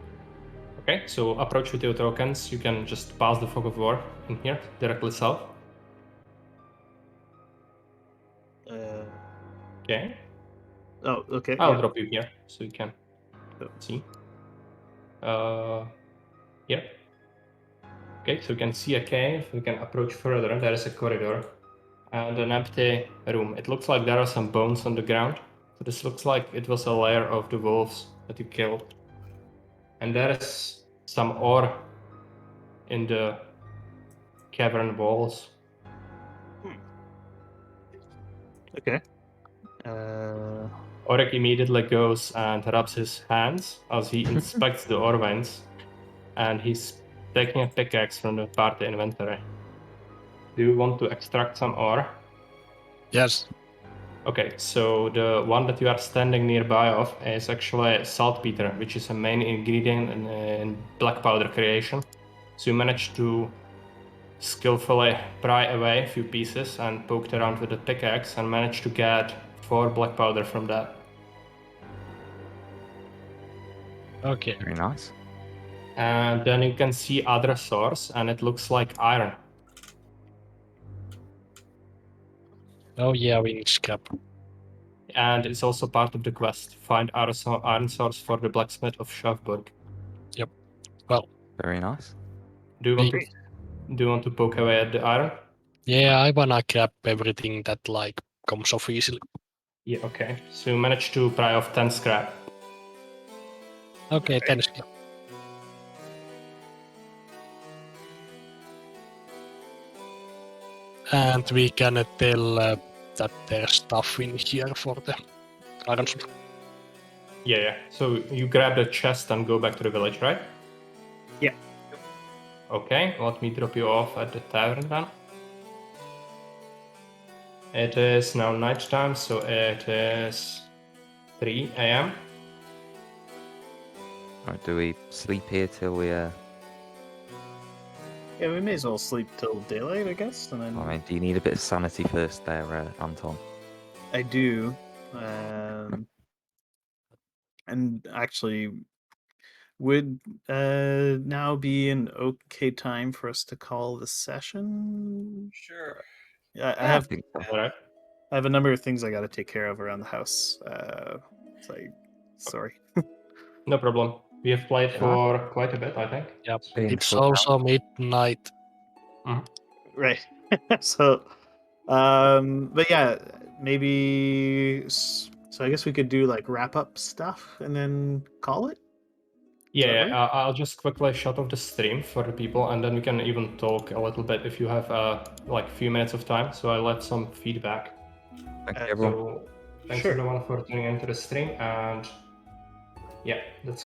Okay, so approach with your tokens. You can just pass the fog of war in here, directly south. Okay, Oh, okay. I'll yeah. drop you here so you can see. Here. Okay, so you can see a cave. You can approach further. There is a corridor and an empty room. It looks like there are some bones on the ground. So this looks like it was a lair of the wolves that you killed. And there is some ore in the cavern walls. Okay. Oryx immediately goes and rubs his hands as he inspects the ore veins, and he's taking a pickaxe from the party inventory. Do you want to extract some ore? Yes. Okay, so the one that you are standing nearby of is actually saltpeter, which is a main ingredient in black powder creation. So you managed to skillfully pry away a few pieces and poked around with the pickaxe and managed to get 4 black powder from that. Okay. Very nice. And then you can see other source, and it looks like iron. Oh yeah, we need scrap. And it's also part of the quest. Find iron source for the blacksmith of Shavburg. Well, Very nice. Do you want to poke away at the iron? yeah, I wanna grab everything that like comes off easily. Yeah, okay. So you managed to pry off 10 scrap. Okay, then scrap. And we can tell that there's stuff in here for the iron sword. Yeah. So you grab the chest and go back to the village, right? Yeah. Okay, let me drop you off at the tavern then. It is now nighttime, so it is 3 a.m. Right, do we sleep here till we Yeah, we may as well sleep till daylight, I guess, and then I mean, do you need a bit of sanity first there, Anton? I do. And actually, would now be an okay time for us to call the session? Sure. I I have think so. Alright. I have a number of things I got to take care of around the house. Sorry. No problem. We have played Yeah. for quite a bit, I think. Yep. Being It's short also midnight. Right. So, but yeah, maybe. So I guess we could do like wrap up stuff and then call it. Yeah, that right? I'll just quickly shut off the stream for the people, and then we can even talk a little bit if you have like a few minutes of time. So I left some feedback. Thank you, everyone. So thanks Sure. everyone for tuning into the stream, and yeah, that's